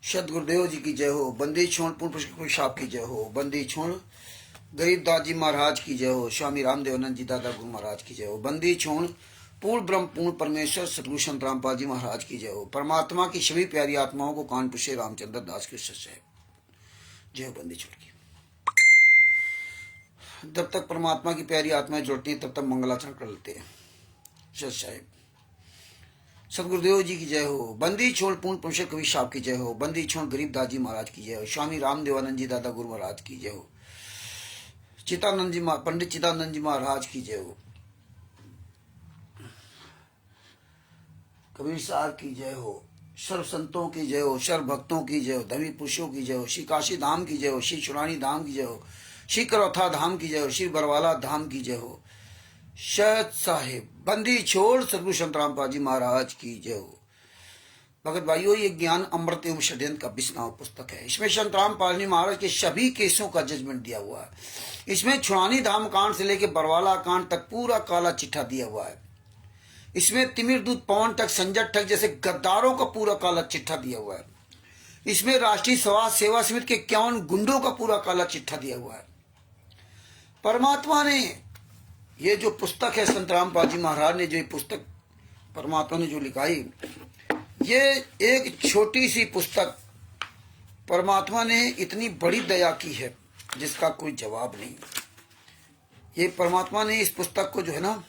सदगुरुदेव जी की जय हो। बंदी छोड़ पूर्ण पुष्कर साहब की जय हो। बंदी छोड़ गरीब दास जी महाराज की जय हो। स्वामी रामदेवानंद जी दादा गुरु महाराज की जय हो। बंदी छोड़ पूर्ण ब्रह्म पूर्ण परमेश्वर सतगुरु संत रामपाल जी महाराज की जय हो। परमात्मा की सभी प्यारी आत्माओं को कानपुर से रामचंद्र दास के सच है जय हो। बंदी छोड़ की जब तक परमात्मा की प्यारी आत्माएं जुड़ती हैं तब तक मंगलाचरण कर लेते हैं। सच साहेब सदगुरुदेव जी की जय हो। बंदी छोड़ पूर्ण पुरुषों कवि साहब की जय हो। बंदी छोड़ गरीब दास जी महाराज की जय हो। स्वामी रामदेवानंद जी दादा गुरु महाराज की जय हो। चितानंद जी पंडित चितानंद जी महाराज की जय हो। कबीर साहब की जय हो। सर्व संतों की जय हो। सर्व भक्तों की जय हो। धर्मी पुरुषों की जय हो। श्री काशी धाम की जय हो। श्री चुरानी धाम की जय हो। श्री करौथा धाम की जय हो। श्री बरवाला धाम की जय हो। सत साहेब बंदी छोड़ सदगुरु संत रामपाल जी महाराज की जय हो। भगत भाइयों, ये ज्ञान अमृत एवं षड्यंत्र का विस्नाव पुस्तक है। इसमें संत रामपाल जी महाराज के सभी केसों का जजमेंट दिया हुआ है। इसमें छुड़ानी धाम कांड से लेकर बरवाला कांड तक पूरा काला चिट्ठा दिया हुआ है। इसमें तिमिर दूत पवन तक संजय ठग जैसे गद्दारों का पूरा काला चिट्ठा दिया हुआ है। इसमें राष्ट्रीय समाज सेवा समिति के 51 गुंडों का पूरा काला चिट्ठा दिया हुआ है। परमात्मा ने ये जो पुस्तक है, संत रामपाल जी महाराज ने जो ये पुस्तक परमात्मा ने जो लिखाई, ये एक छोटी सी पुस्तक परमात्मा ने इतनी बड़ी दया की है जिसका कोई जवाब नहीं। ये परमात्मा ने इस पुस्तक को जो है ना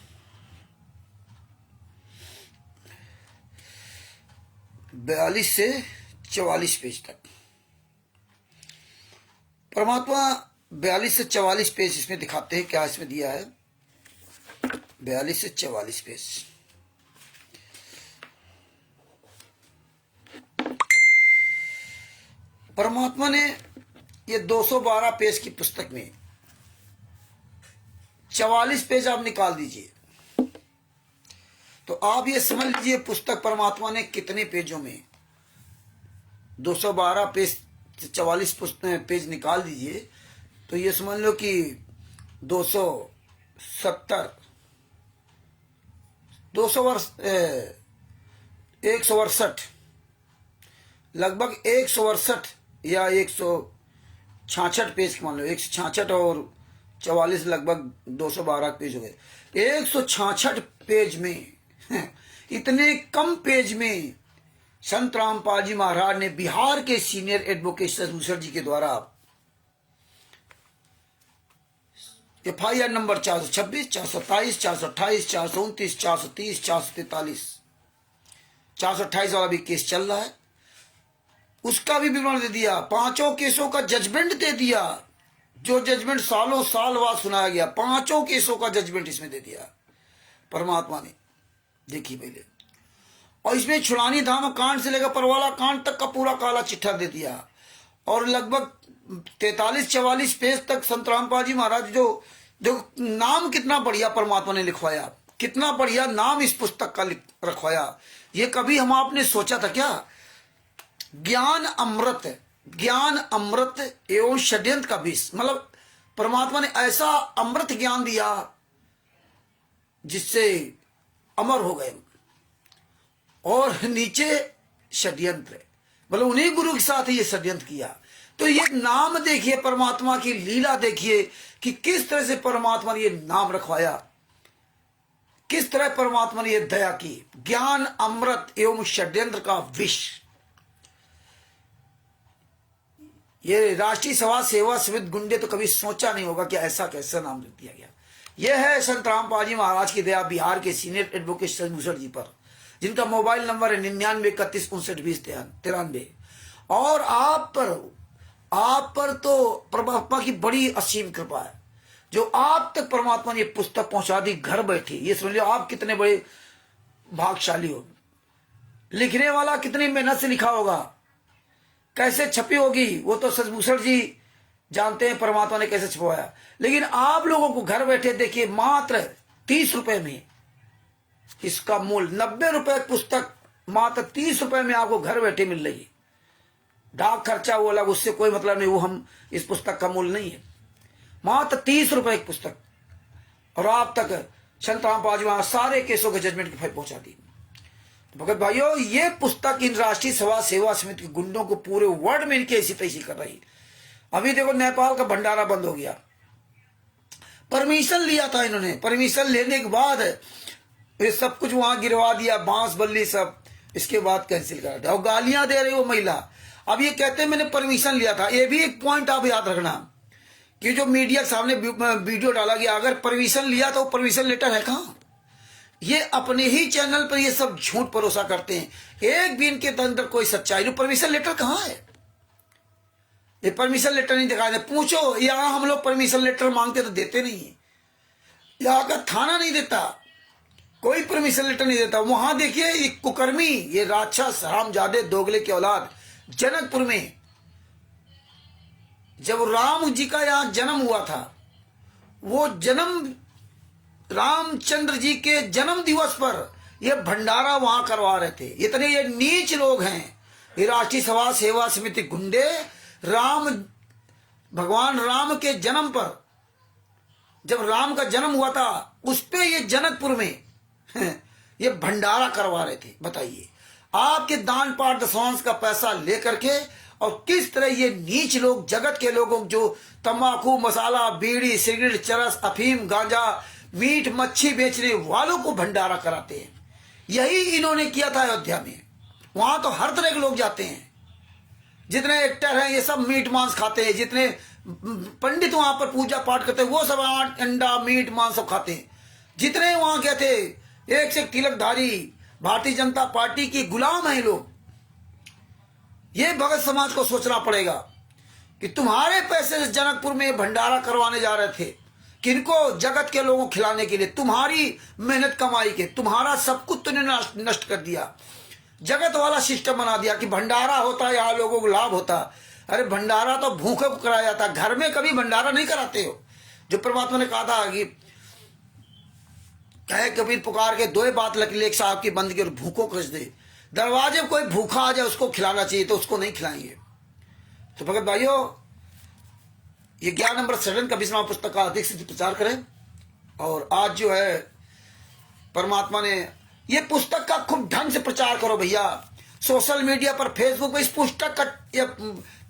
42 से 44 पेज तक, परमात्मा 42 से 44 पेज इसमें दिखाते हैं। क्या इसमें दिया है? 42 से 44 पेज। परमात्मा ने ये 212 पेज की पुस्तक में 44 पेज आप निकाल दीजिए तो आप ये समझ लीजिए पुस्तक परमात्मा ने कितने पेजों में 212 पेज से 44 पेज निकाल दीजिए तो ये समझ लो कि 168 लगभग 168 या 166 पेज मान लो। 166 और 44 लगभग 212 पेज हो गए। 166 पेज में इतने कम पेज में संत रामपाल जी महाराज ने बिहार के सीनियर एडवोकेट सदभूषण जी के द्वारा FIR नंबर 426, 427, 428, 429, 430, 443, 428 वाला भी केस चल रहा है, उसका भी विवरण दे दिया। 5 केसों का जजमेंट दे दिया, जो जजमेंट सालों साल बाद सुनाया गया। 5 केसों का जजमेंट इसमें दे दिया परमात्मा ने। देखिए पहले, और इसमें छुड़ानी धाम कांड से लेकर परवाला कांड तक का पूरा काला चिट्ठा दे दिया। और लगभग 43-44 पेज तक संत रामपाल जी महाराज जो नाम कितना बढ़िया परमात्मा ने लिखवाया, कितना बढ़िया नाम इस पुस्तक का रखवाया। ये कभी हम आपने सोचा था क्या? ज्ञान अमृत एवं षड्यंत्र का विष। मतलब परमात्मा ने ऐसा अमृत ज्ञान दिया जिससे अमर हो गए। और नीचे षड्यंत्र, मतलब उन्हीं गुरु के साथ ये षड्यंत्र किया। तो ये नाम देखिए, परमात्मा की लीला देखिए कि किस तरह से परमात्मा ने ये नाम रखवाया, किस तरह परमात्मा ने ये दया की। ज्ञान अमृत एवं षड्यंत्र का विष। ये राष्ट्रीय समाज सेवा समिति गुंडे तो कभी सोचा नहीं होगा कि ऐसा कैसा नाम लिख दिया गया। यह है संत रामपाल जी महाराज की दया बिहार के सीनियर एडवोकेट सदभूषण जी पर, जिनका मोबाइल नंबर है 9931592093। और आप पर तो परमात्मा की बड़ी असीम कृपा है जो आप तक परमात्मा ने पुस्तक पहुंचा दी घर बैठे। ये समझ लो आप कितने बड़े भाग्यशाली हो। लिखने वाला कितनी मेहनत से लिखा होगा, कैसे छपी होगी वो तो सदभूषण जी जानते हैं परमात्मा ने कैसे छपवाया। लेकिन आप लोगों को घर बैठे देखिए, मात्र 30 रुपए में इसका मूल। 90 रुपए पुस्तक मात्र 30 रुपए में आपको घर बैठे मिल रही है। डाक खर्चा वो अलग, उससे कोई मतलब नहीं, वो हम इस पुस्तक का मूल नहीं है। मात्र 30 रुपए की पुस्तक, और आप तक संत रामपाल जी सारे केसों के जजमेंट की फाइल पहुंचा दी। भगत भाइयों, ये पुस्तक इन राष्ट्रीय सभा सेवा समिति के गुंडों को पूरे वर्ल्ड में इनकी ऐसी तैसी कर रही। अभी देखो नेपाल का भंडारा बंद हो गया, परमिशन लिया था इन्होंने, परमिशन लेने के बाद ये सब कुछ वहां गिरवा दिया, बांस बल्ली सब, इसके बाद कैंसिल कर दिया और गालियां दे रही वो महिला। अब ये कहते हैं मैंने परमिशन लिया था। ये भी एक पॉइंट आप याद रखना कि जो मीडिया के सामने वीडियो डाला गया, अगर परमिशन लिया तो परमिशन लेटर है कहां? ये अपने ही चैनल पर ये सब झूठ भरोसा करते हैं, एक भी इनके अंदर कोई सच्चाई नहीं। परमिशन लेटर कहां है? ये परमिशन लेटर नहीं दिखा दे। पूछो यहां हम लोग परमिशन लेटर मांगते तो देते नहीं है, यहां का थाना नहीं देता, कोई परमिशन लेटर नहीं देता। वहां देखिए ये कुकर्मी, ये राक्षस हरामजादे दोगले की औलाद जनकपुर में जब राम जी का यहां जन्म हुआ था, वो जन्म रामचंद्र जी के जन्म दिवस पर ये भंडारा वहां करवा रहे थे। इतने ये नीच लोग हैं ये राष्ट्रीय सभा सेवा समिति गुंडे। भगवान राम के जन्म पर, जब राम का जन्म हुआ था, उस पे ये जनकपुर में ये भंडारा करवा रहे थे। बताइए, आपके दान पाठ दशवांश का पैसा लेकर के, और किस तरह ये नीच लोग, जगत के लोगों जो तंबाकू, मसाला, बीड़ी, सिगरेट, चरस, अफीम, गांजा, मीट, मच्छी बेचने वालों को भंडारा कराते हैं। यही इन्होंने किया था अयोध्या में। वहां तो हर तरह के लोग जाते हैं, जितने एक्टर हैं ये सब मीट मांस खाते हैं, जितने पंडित वहां पर पूजा पाठ करते हैं वो सब अंडा, मीट, मांस सब खाते हैं। जितने वहां क्या थे, एक से तिलकधारी भारतीय जनता पार्टी की गुलाम है लोग। ये भगत समाज को सोचना पड़ेगा कि तुम्हारे पैसे से जनकपुर में भंडारा करवाने जा रहे थे, किनको? जगत के लोगों को खिलाने के लिए, तुम्हारी मेहनत कमाई के, तुम्हारा सब कुछ तुमने नष्ट कर दिया। जगत वाला सिस्टम बना दिया कि भंडारा होता है यहाँ लोगों को लाभ होता। अरे भंडारा तो भूखे को कराया जाता, घर में कभी भंडारा नहीं कराते हो। जो परमात्मा ने कहा था कि कहे कबीर पुकार के दो बात लेख साहब की बंद की और भूखों कस दे। दरवाजे कोई भूखा आ जाए उसको खिलाना चाहिए, तो उसको नहीं खिलाएंगे। तो भगत भाइयों, ये ज्ञान नंबर 7 का 20वां पुस्तक का अधिक से प्रचार करें। और आज जो है परमात्मा ने ये पुस्तक का खूब ढंग से प्रचार करो भैया। सोशल मीडिया पर, फेसबुक पर इस पुस्तक का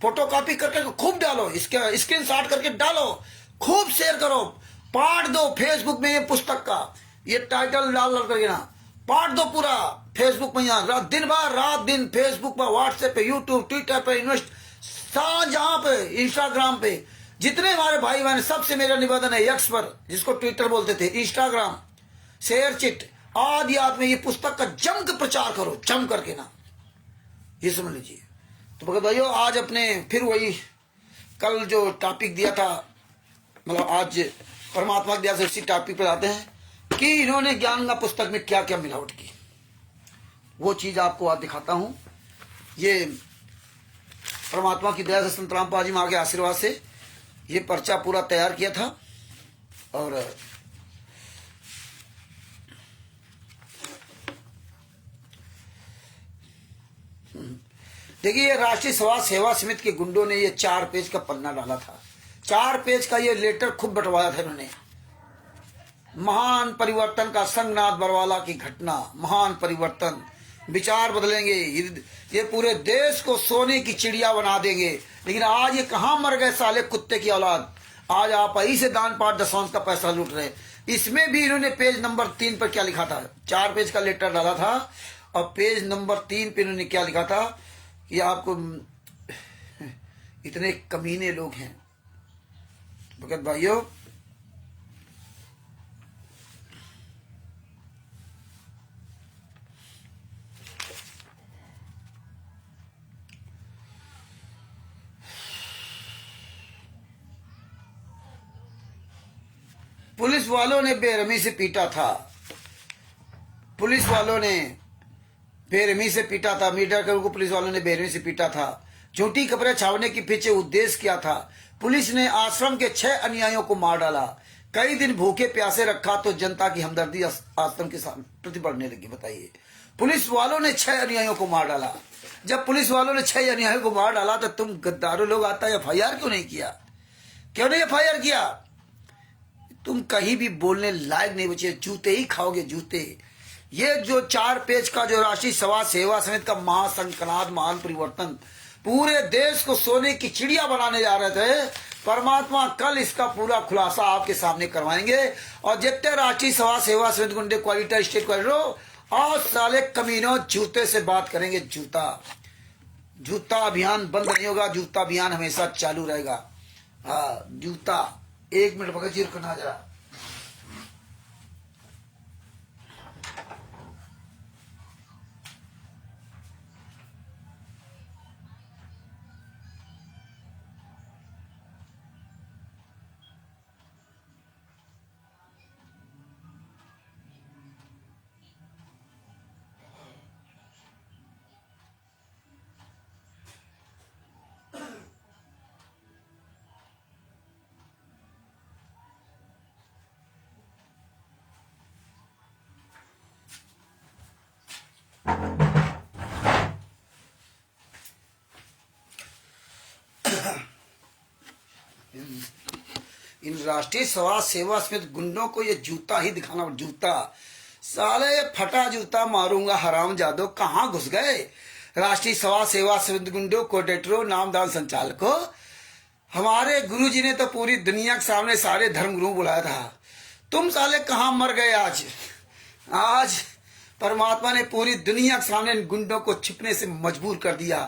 फोटो कॉपी करके खूब डालो, इसके स्क्रीनशॉट करके डालो, खूब शेयर करो, पाठ दो फेसबुक में ये पुस्तक का, ये टाइटल डाल करके ना पाठ दो पूरा फेसबुक में। यहाँ दिन भर रात दिन फेसबुक पर, व्हाट्सएप पे, यूट्यूब, ट्विटर पे, जहां पे, इंस्टाग्राम पे, जितने हमारे भाई बहन, सबसे मेरा निवेदन है, एक्स पर जिसको ट्विटर बोलते थे, इंस्टाग्राम, शेयर चिट आदि आदि में ये पुस्तक का जम के प्रचार करो, जम करके ना, ये समझ लीजिए। तो भगत भाइयों, आज अपने फिर वही कल जो टॉपिक दिया था, मतलब आज परमात्मा की दया से उसी टॉपिक पर आते हैं कि इन्होंने ज्ञान का पुस्तक में क्या क्या मिलावट की। वो चीज आपको आज दिखाता हूं। ये परमात्मा की दया से संत रामपाल जी मां के आशीर्वाद से ये पर्चा पूरा तैयार किया था। और देखिए, राष्ट्रीय सभा सेवा समिति के गुंडों ने ये 4 पेज का पन्ना डाला था। 4 पेज का ये लेटर खूब बंटवाया था इन्होंने। महान परिवर्तन का संगनाथ बरवाला की घटना, महान परिवर्तन, विचार बदलेंगे, ये पूरे देश को सोने की चिड़िया बना देंगे। लेकिन आज ये कहां मर गए साले कुत्ते की औलाद। आज आप ही से दान पाठ दशवांश का पैसा लूट रहे। इसमें भी इन्होंने पेज नंबर 3 पर क्या लिखा था, 4 पेज का लेटर डाला था और पेज नंबर 3 पे इन्होंने क्या लिखा था कि आपको इतने कमीने लोग हैं भगत भाइयों। पुलिस वालों ने बेरहमी से पीटा था, पुलिस वालों ने बेरहमी से पीटा था, मीडिया कर्मी को पुलिस वालों ने बेरहमी से पीटा था। झूठी खबरें छापने के पीछे उद्देश्य क्या था? पुलिस ने आश्रम के 6 अनुयायियों को मार डाला। कई दिन भूखे प्यासे रखा तो जनता की हमदर्दी आश्रम के प्रति बढ़ने लगी। बताइए, पुलिस वालों ने 6 अनुयायियों को मार डाला। जब पुलिस वालों ने 6 अनुयायियों को मार डाला तो तुम गद्दारों लोग आता FIR क्यों नहीं किया? क्यों नहीं FIR किया? तुम कहीं भी बोलने लायक नहीं बचे, जूते ही खाओगे, जूते। ये जो 4 पेज का जो राष्ट्रीय सभा सेवा समिति का महासंकनाद महान परिवर्तन पूरे देश को सोने की चिड़िया बनाने जा रहे थे, परमात्मा कल इसका पूरा खुलासा आपके सामने करवाएंगे। और जितने राष्ट्रीय सभा सेवा समिति गुंडे क्वालिटर स्टेट क्वालिटर और साले कमीनों जूते से बात करेंगे। जूता अभियान बंद नहीं होगा, जूता अभियान हमेशा चालू रहेगा। हाँ जूता, 1 मिनट पकड़ जीर करना जरा। इन राष्ट्रीय सभा सेवा समिति गुंडों को ये जूता ही दिखाना। जूता साले, ये फटा जूता मारूंगा। हराम जादो कहाँ घुस गए? राष्ट्रीय सभा सेवा समिति गुंडों, कोऑर्डिनेटरों, नामदान संचालकों। हमारे गुरुजी ने तो पूरी दुनिया के सामने सारे धर्म गुरु बुलाया था, तुम साले कहाँ मर गए? आज परमात्मा ने पूरी दुनिया के सामने इन गुंडों को छिपने से मजबूर कर दिया।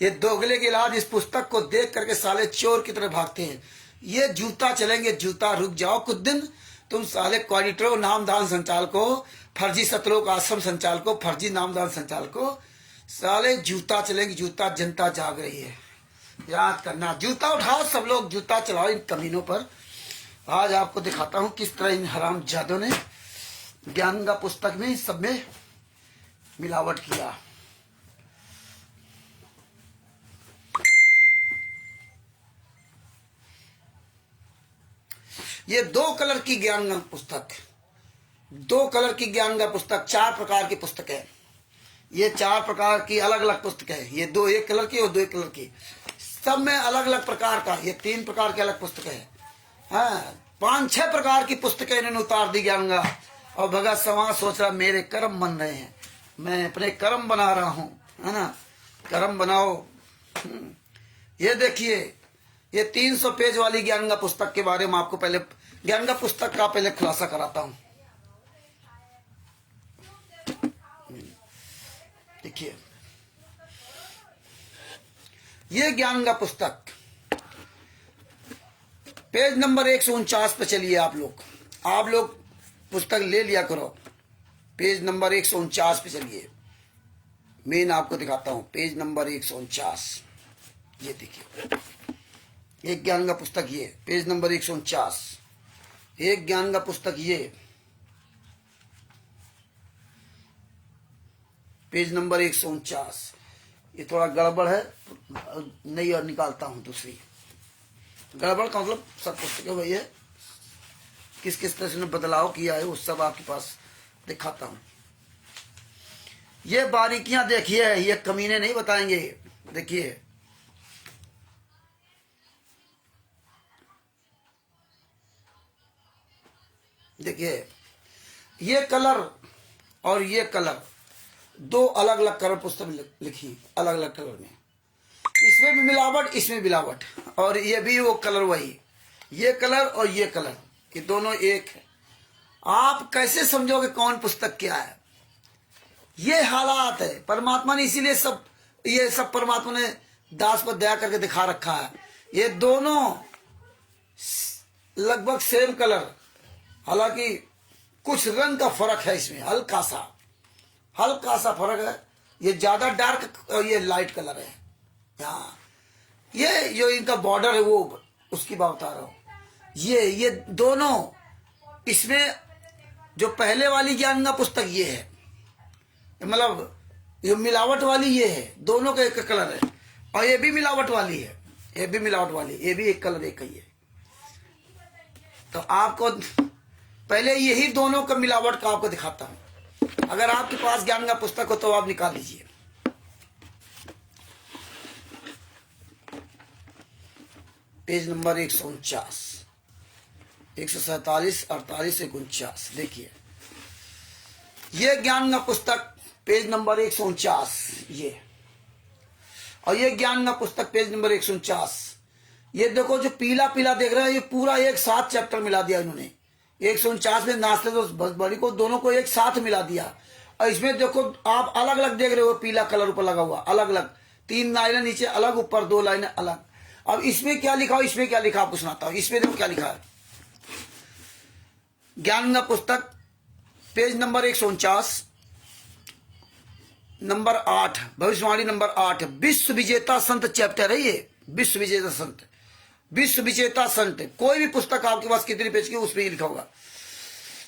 ये दोगले के इलाज इस पुस्तक को देख करके साले चोर की तरह भागते हैं। ये जूता चलेंगे, जूता रुक जाओ कुछ दिन। तुम साले क्वालिटरों, नामदान संचालकों, फर्जी सतलोक आश्रम संचालकों, फर्जी नामदान संचालकों, साले जूता चलेंगे। जूता, जनता जाग रही है, याद करना। जूता उठाओ सब लोग, जूता चलाओ इन कमीनों पर। आज आपको दिखाता हूं किस तरह इन हराम जादों ने ज्ञान का पुस्तक में सब में मिलावट किया। ये 2 कलर की ज्ञान का पुस्तक, 2 कलर की ज्ञान का पुस्तक, 4 प्रकार की पुस्तक है। ये 4 प्रकार की अलग अलग पुस्तक है। ये 2 1 कलर की और 2 1 कलर की, सब में अलग अलग प्रकार का। ये 3 प्रकार की अलग पुस्तक है। हाँ 5-6 प्रकार की पुस्तकें इन्होंने उतार दी ज्ञान का। और भगत समाज सोच रहा मेरे कर्म बन रहे हैं, मैं अपने कर्म बना रहा हूं, है ना। कर्म बनाओ। ये देखिए, ये 300 पेज वाली ज्ञान का पुस्तक के बारे में आपको पहले ज्ञान का पुस्तक का पहले खुलासा कराता हूं। देखिए ये ज्ञान का पुस्तक पेज नंबर 149 पे चलिए। आप लोग पुस्तक ले लिया करो। पेज नंबर 149 पे चलिए। मैं आपको दिखाता हूं पेज नंबर 149। ये देखिए एक ज्ञान का पुस्तक, ये पेज नंबर 149। एक ज्ञान का पुस्तक, ये पेज नंबर 149। ये थोड़ा गड़बड़ है, नहीं और निकालता हूं दूसरी। गड़बड़ का मतलब सब पुस्तक है भैया, किस किस तरह से बदलाव किया है वो सब आपके पास दिखाता हूं। ये बारीकियां देखिए, ये कमीने नहीं बताएंगे। देखिए ये कलर और ये कलर, 2 अलग अलग कलर पुस्तक लिखी, अलग अलग कलर में। इसमें भी मिलावट, इसमें मिलावट। और ये भी वो कलर वही, ये कलर और ये कलर, ये दोनों एक है। आप कैसे समझोगे कौन पुस्तक क्या है? ये हालात है। परमात्मा ने इसीलिए ये सब परमात्मा ने दास पर दया करके दिखा रखा है। ये दोनों लगभग सेम कलर, हालांकि कुछ रंग का फर्क है इसमें, हल्का सा फर्क है। ये ज्यादा डार्क और ये लाइट कलर है। हाँ ये जो इनका बॉर्डर है वो उसकी बात बता रहा हूं। ये दोनों, इसमें जो पहले वाली ज्ञान का पुस्तक ये है, मतलब ये मिलावट वाली ये है। दोनों का एक कलर है। और ये भी मिलावट वाली है, ये भी मिलावट वाली, ये भी एक कलर एक ही है। तो आपको पहले यही दोनों का मिलावट का आपको दिखाता हूं। अगर आपके पास ज्ञान का पुस्तक हो तो आप निकाल लीजिए। Page number 149, 147, 48, 49। देखिए ये ज्ञान का पुस्तक पेज नंबर 149, ये, और ये ज्ञान का पुस्तक पेज नंबर 149। ये देखो जो पीला पीला देख रहे हैं, ये पूरा एक साथ चैप्टर मिला दिया इन्होंने। 149 में नाश्ते तो बड़ी को दोनों को एक साथ मिला दिया। और इसमें देखो आप अलग अलग देख रहे हो, पीला कलर ऊपर लगा हुआ, अलग अलग 3 लाइनें नीचे अलग, ऊपर 2 लाइनें अलग। अब इसमें क्या लिखा हो, इसमें क्या लिखा आपको सुनाता हूं। इसमें देखो क्या लिखा है, ज्ञान का पुस्तक पेज नंबर 149, नंबर 8, भविष्यवाणी नंबर 8, विश्व विजेता संत चैप्टर है ये। विश्व विजेता संत, विश्व विजेता संत, कोई भी पुस्तक आपके पास कितने पेज की, उसमें लिखा होगा।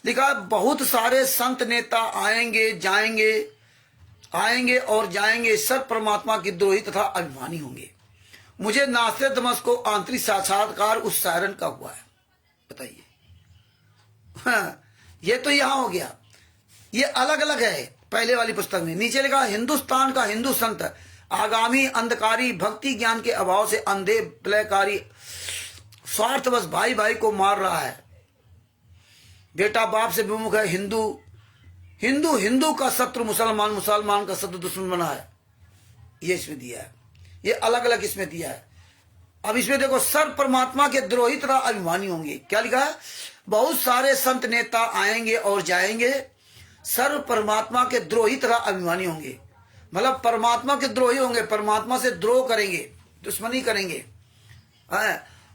लिखा बहुत सारे संत नेता आएंगे जाएंगे, आएंगे और जाएंगे, सब परमात्मा की द्रोही तथा अभिमानी होंगे। मुझे नास्ते दमस को आंतरिक साक्षात्कार उस सायरन का हुआ है। बताइए, हाँ, ये तो यहां हो गया, ये अलग अलग है पहले वाली पुस्तक में। नीचे लिखा हिंदुस्तान का हिंदू संत आगामी अंधकारी, भक्ति ज्ञान के अभाव से अंधे प्रलयकारी, स्वार्थवश भाई भाई को मार रहा है। बेटा बाप से विमुख है, हिंदू हिंदू हिंदू का शत्रु, मुसलमान मुसलमान का शत्रु दुश्मन बना है। ये इसमें दिया है, ये अलग अलग इसमें दिया है। अब इसमें देखो, सर्व परमात्मा के द्रोही तथा अभिमानी होंगे। क्या लिखा है, बहुत सारे संत नेता आएंगे और जाएंगे, सर्व परमात्मा के द्रोही तथा अभिमानी होंगे। मतलब परमात्मा के द्रोही होंगे, परमात्मा से द्रोह करेंगे, दुश्मनी करेंगे।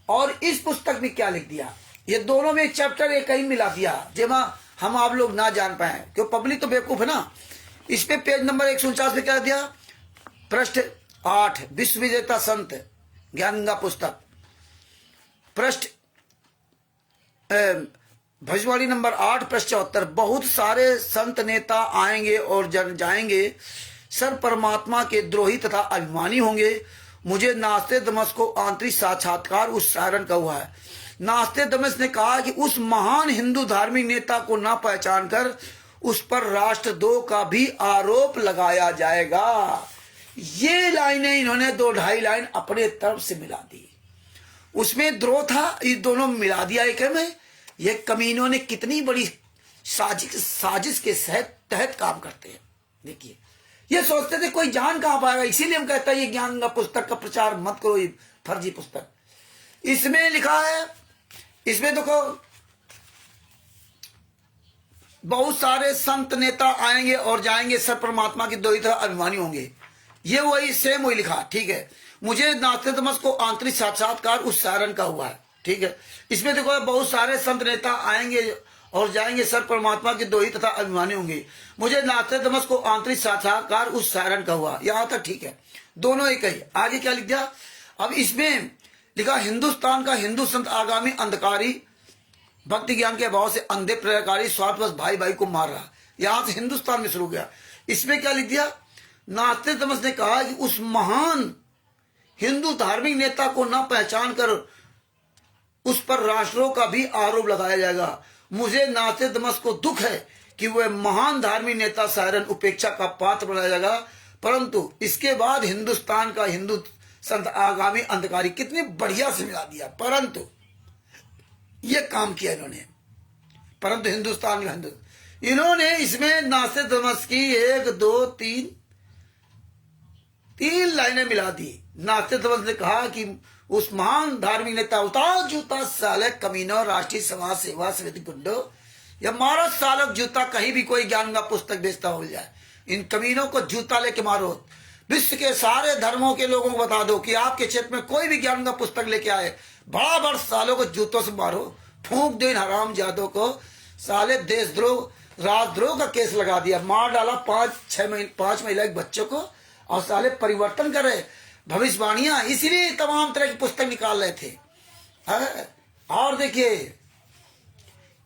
और इस पुस्तक में क्या लिख दिया, ये दोनों में चैप्टर एक ही मिला दिया, जेमा हम आप लोग ना जान पाए, क्यों पब्लिक तो बेवकूफ है ना। इस पे पेज नंबर 149 में क्या दिया, पृष्ठ 8, विश्व विजेता संत ज्ञान का पुस्तक, पृष्ठ भविष्यवाणी नंबर 8, पृष्ठ 74, बहुत सारे संत नेता आएंगे और जाएंगे, सर्व परमात्मा के द्रोही तथा अभिमानी होंगे। मुझे नास्ते दमस को आंतरिक साक्षात्कार उस सायरन का हुआ है। नास्ते दमस ने कहा कि उस महान हिंदू धार्मिक नेता को ना पहचान कर उस पर राष्ट्रद्रोह का भी आरोप लगाया जाएगा। ये लाइनें इन्होंने 2-2.5 लाइन अपने तरफ से मिला दी, उसमें द्रोह था, ये दोनों मिला दिया एक में। ये कमीनों ने कितनी बड़ी साजिश के तहत काम करते हैं। देखिए, ये सोचते थे कोई जान कहां पाएगा, इसीलिए हम कहते हैं ये ज्ञान का पुस्तक का प्रचार मत करो, ये फर्जी पुस्तक। इसमें लिखा है, इसमें देखो बहुत सारे संत नेता आएंगे और जाएंगे, सब परमात्मा की द्रोही तथा अभिमानी होंगे। ये वही सेम वही लिखा, ठीक है। मुझे नास्ते दमस को आंतरिक साक्षात्कार उस सायरन का हुआ है, ठीक है। इसमें देखो बहुत सारे संत नेता आएंगे और जाएंगे, सर परमात्मा के द्रोही तथा अभिमानी होंगे। मुझे नास्ते दमस को आंतरिक साक्षात्कार उस सायरन का हुआ, यहां तक ठीक है, दोनों एक ही। आगे क्या लिख दिया, अब इसमें लिखा हिंदुस्तान का हिंदू संत आगामी अंधकारी, भक्ति ज्ञान के अभाव से अंधे प्रलयकारी, स्वार्थवश भाई भाई को मार रहा। यहां से हिंदुस्तान में शुरू गया। इसमें क्या लिख दिया, नास्ते दमस ने कहा कि उस महान हिंदू धार्मिक नेता को न पहचान कर उस पर राष्ट्रों का भी आरोप लगाया जाएगा। मुझे नास्ते दमस को दुख है कि वह महान धार्मिक नेता सायरन उपेक्षा का पात्र बनाया जाएगा, परंतु इसके बाद हिंदुस्तान का हिंदू संत आगामी अंधकारी, कितनी बढ़िया से मिला दिया। परंतु ये काम किया इन्होंने, परंतु हिंदुस्तान का हिंदू, इन्होंने इसमें नास्ते दमस की 1 2 3 लाइनें मिला दी। नास्ते दमस ने कहा कि उस महान धार्मिक नेता, उतार जूता साले कमीनों, राष्ट्रीय समाज सेवा समिति गुंडो, या मारो सालों जूता, कहीं भी कोई ज्ञान का पुस्तक बेचता हो जाए, इन कमीनों को जूता लेके मारो। विश्व के सारे धर्मों के लोगों को बता दो कि आपके क्षेत्र में कोई भी ज्ञान का पुस्तक लेके आए, बड़ा सालों को जूतों से मारो, फूंक दो इन हराम जादों को। साले देशद्रोह राजद्रोह का केस लगा दिया, मार डाला 5 महिला के बच्चों को, और साले परिवर्तन कर रहे भविष्यवाणियां, इसीलिए तमाम तरह की पुस्तक निकाल रहे थे। और देखिए,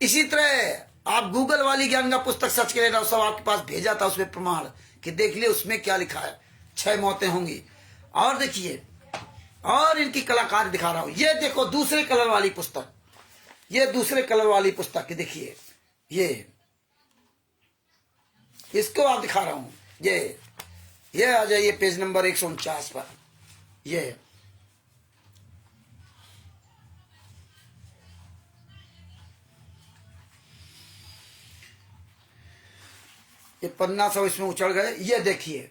इसी तरह आप गूगल वाली ज्ञान का पुस्तक सर्च कर लेना, सब आपके पास भेजा था, उसमें प्रमाण कि देख लिए उसमें क्या लिखा है, 6 मौतें होंगी। और देखिए, और इनकी कलाकारी दिखा रहा हूं, ये देखो दूसरे कलर वाली पुस्तक, ये दूसरे कलर वाली पुस्तक देखिए, ये इसको आप दिखा रहा हूं, ये आ जाइए पेज नंबर 149 पर। ये ये पन्ना सब इसमें उछड़ गए। ये देखिए,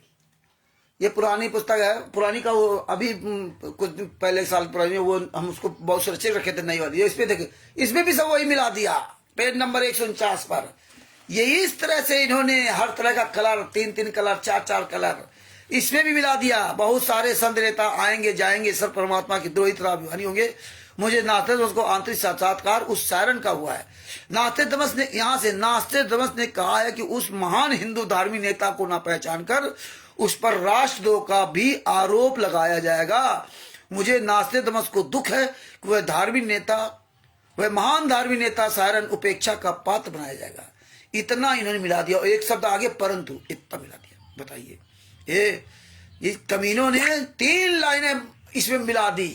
ये पुरानी पुस्तक है, पुरानी का वो अभी कुछ दिन पहले साल पुरानी, वो हम उसको बहुत सुरक्षित रखे थे, नई वाली। ये इसमें देखिए, इसमें भी सब वही मिला दिया, पेज नंबर 149 पर। ये इस तरह से इन्होंने हर तरह का कलर, 3-3 कलर, 4-4 कलर इसमें भी मिला दिया। बहुत सारे संत नेता आएंगे जाएंगे, सब परमात्मा की द्रोही तरह अभिमानी होंगे। मुझे नास्ते उसको आंतरिक साक्षात्कार उस सायरन का हुआ है। नास्तेदमस ने यहाँ से नास्तेदमस ने कहा है कि उस महान हिंदू धार्मिक नेता को ना पहचान कर उस पर राष्ट्रद्रोह का भी आरोप लगाया जाएगा। मुझे नास्तेदमस को दुख है कि वह धार्मिक नेता, वह महान धार्मिक नेता सायरन उपेक्षा का पात्र बनाया जाएगा। इतना इन्होंने मिला दिया, और एक शब्द आगे परंतु, इतना मिला दिया। बताइए, ये कमीनों ने 3 लाइनें इसमें मिला दी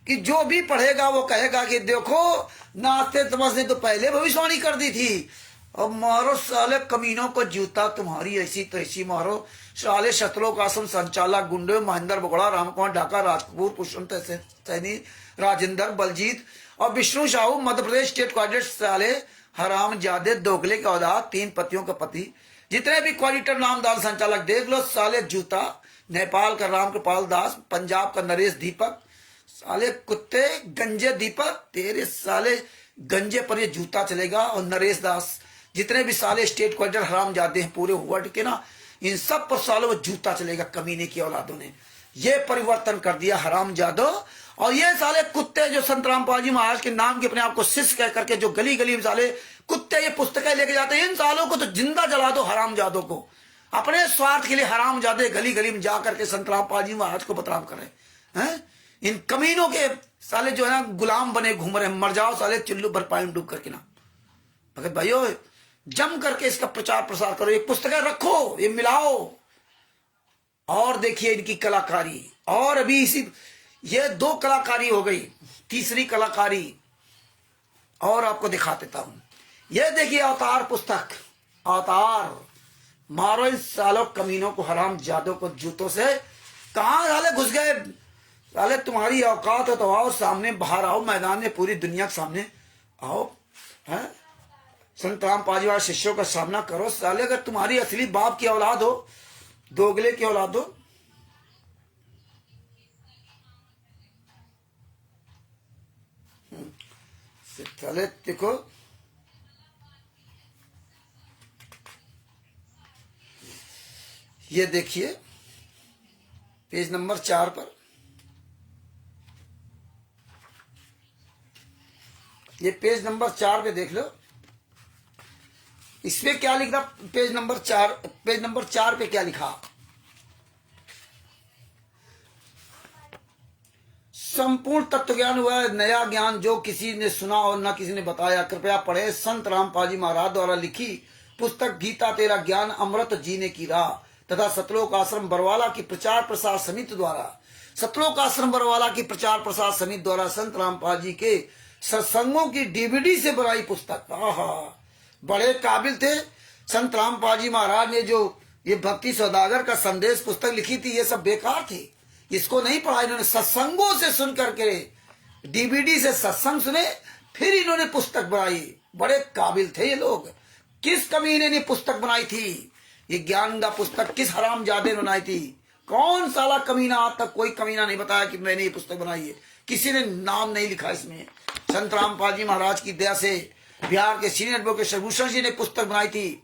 कि जो भी पढ़ेगा वो कहेगा कि देखो नास्तेदमस ने तो पहले भविष्यवाणी कर दी थी, अब मारो साले कमीनों को जूता, तुम्हारी ऐसी तैसी मारो साले। शत्रुक आश्रम संचालक गुंडे, महेंद्र बगड़ा, रामकुमार ढाका, राजकपूर, पुष्पम सैनी, राजेंद्र बलजीत और विष्णु साहू, मध्य प्रदेश स्टेट क्वाड्रेट साले हराम जादे दोगले के औलाद, 3 पतियों का पति। जितने भी क्वाडिटर नामदार संचालक देख लो साले जूता। नेपाल का राम कृपाल दास, पंजाब का नरेश दीपक, साले कुत्ते गंजे दीपक, तेरे साले गंजे पर ये जूता चलेगा। और नरेश दास, जितने भी साले स्टेट क्वार्टर हराम जाते हैं पूरे वर्ल्ड के ना, इन सब पर सालों में जूता चलेगा। कमीने की औलादों ने ये परिवर्तन कर दिया हराम जादो। और ये साले कुत्ते जो संत रामपाल जी महाराज के नाम के अपने आप को शिष्य कह करके जो गली गली में साले कुत्ते ये पुस्तकें लेके जाते हैं, इन सालों को तो जिंदा जला दो हराम जादों को। अपने स्वार्थ के लिए हराम जादे गली गली में जा करके संत रामपाल जी महाराज को बदनाम करें हैं। इन कमीनों के साले जो है ना गुलाम बने घूम रहे, मर जाओ साले चुल्लू भर पानी डूब करके ना। भगत भाइयों, जम करके इसका प्रचार प्रसार करो, ये पुस्तकें रखो, ये मिलाओ। और देखिए इनकी कलाकारी। और अभी इसी ये 2 कलाकारी हो गई, तीसरी कलाकारी और आपको दिखा देता हूं। ये देखिए अवतार पुस्तक, अवतार। मारो इन सालों कमीनों को, हराम जादों को जूतों से। कहां साले घुस गए साले? तुम्हारी औकात हो तो आओ सामने, बाहर आओ मैदान में, पूरी दुनिया के सामने आओ, है संत रामपाल जी वाले शिष्यों का सामना करो साले। अगर तुम्हारी असली बाप की औलाद हो, दोगले की औलाद हो। साले देखो, ये देखिए पेज नंबर 4 पर, ये पेज नंबर 4 पे देख लो। इसमें क्या लिखा? पेज नंबर 4 पे क्या लिखा? संपूर्ण तत्व ज्ञान हुआ है, नया ज्ञान जो किसी ने सुना और न किसी ने बताया। कृपया पढ़े संत रामपाल जी महाराज द्वारा लिखी पुस्तक गीता तेरा ज्ञान अमृत जीने की राह तथा सतलोक आश्रम बरवाला की प्रचार प्रसार समिति द्वारा, सतलोक आश्रम बरवाला की प्रचार प्रसार समिति द्वारा संत रामपाल जी के सत्संगों की डीवीडी से बनाई पुस्तक। आहा, बड़े काबिल थे संत रामपाल जी महाराज ने। जो ये भक्ति सौदागर का संदेश पुस्तक लिखी थी, ये सब बेकार थी, इसको नहीं पढ़ा इन्होंने। सत्संगों से सुन करके, डीवीडी से सत्संग सुने, फिर इन्होंने पुस्तक बनाई। बड़े काबिल थे ये लोग। किस कमीने ने पुस्तक बनाई थी? ये ज्ञानदा पुस्तक किस हरामजादे ने बनाई थी? कौन साला कमीना? आज तक कोई कमीना नहीं बताया कि मैंने ये पुस्तक बनाई है। किसी ने नाम नहीं लिखा इसमें। संत रामपाल जी महाराज की दया से बिहार के सीनियर एडवोकेट शर्भूषण जी ने पुस्तक बनाई थी,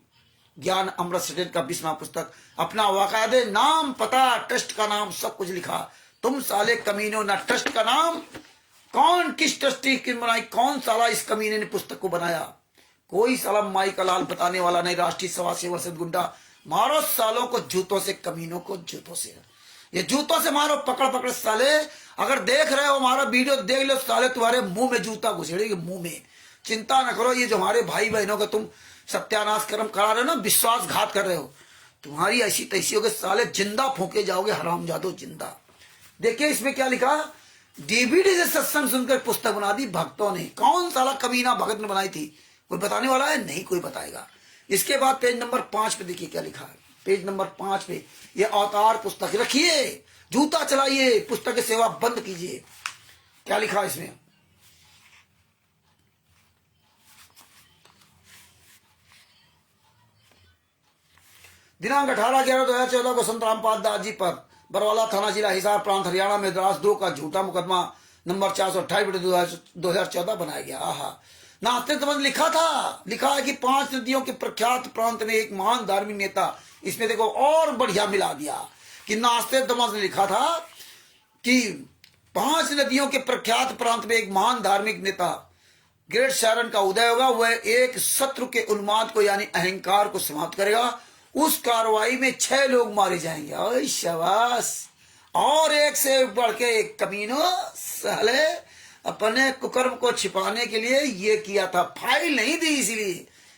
ज्ञान अमृत सटेल का 20वां पुस्तक। अपना वाकायदे नाम, पता, ट्रस्ट का नाम, सब कुछ लिखा। तुम साले कमीनों, ना ट्रस्ट का नाम, कौन किस ट्रस्टी की बनाई? कौन साला इस कमीने ने पुस्तक को बनाया? कोई साला माई का लाल बताने वाला नहीं। राष्ट्रीय सभा से वर्षित गुंडा, मारो सालों को जूतों से, कमीनों को जूतों से। ये जूतों से मारो, पकड़ पकड़ साले। अगर देख रहे हो हमारा वीडियो, देख लो साले, तुम्हारे मुंह में जूता घुसेड़ेगी, मुंह में। चिंता न करो, ये जो हमारे भाई बहनों का तुम सत्यानाश कर्म करा रहे हो ना, विश्वासघात कर रहे हो, तुम्हारी ऐसी तैसी होगी साले, जिंदा फूके जाओगे हरामजादो, जिंदा। देखिए इसमें क्या लिखा? डीवीडी से सत्संग सुनकर पुस्तक बना दी भक्तों ने। कौन साला कमीना भगत ने बनाई थी? कोई बताने वाला है? नहीं कोई बताएगा। इसके बाद पेज नंबर 5 पे देखिए क्या लिखा है। पेज नंबर 5 पे ये अवतार पुस्तक रखिए, जूता चलाइए, पुस्तक की सेवा बंद कीजिए। क्या लिखा है इसमें? दिनांक 18/11/2014 को संत रामपाल दास जी पर बरवाला थाना जिला हिसार प्रांत हरियाणा में द्रास 2 का झूठा मुकदमा नंबर 428/2014 बनाया गया। आहा, नास्तिक दमन लिखा था, लिखा है कि 5 नदियों के प्रख्यात प्रांत में एक महान धार्मिक नेता, इसमें देखो और बढ़िया मिला दिया कि नास्तिक दमन ने लिखा था कि 5 नदियों के प्रख्यात प्रांत में एक महान धार्मिक नेता ग्रेट शैरन का उदय होगा। वह एक शत्रु के उन्माद को यानी अहंकार को समाप्त करेगा। उस कार्रवाई में 6 लोग मारे जाएंगे। ओए शाबाश, और एक से बढ़ के एक कमीनों साले अपने कुकर्म को छिपाने के लिए ये किया था, फाइल नहीं दी,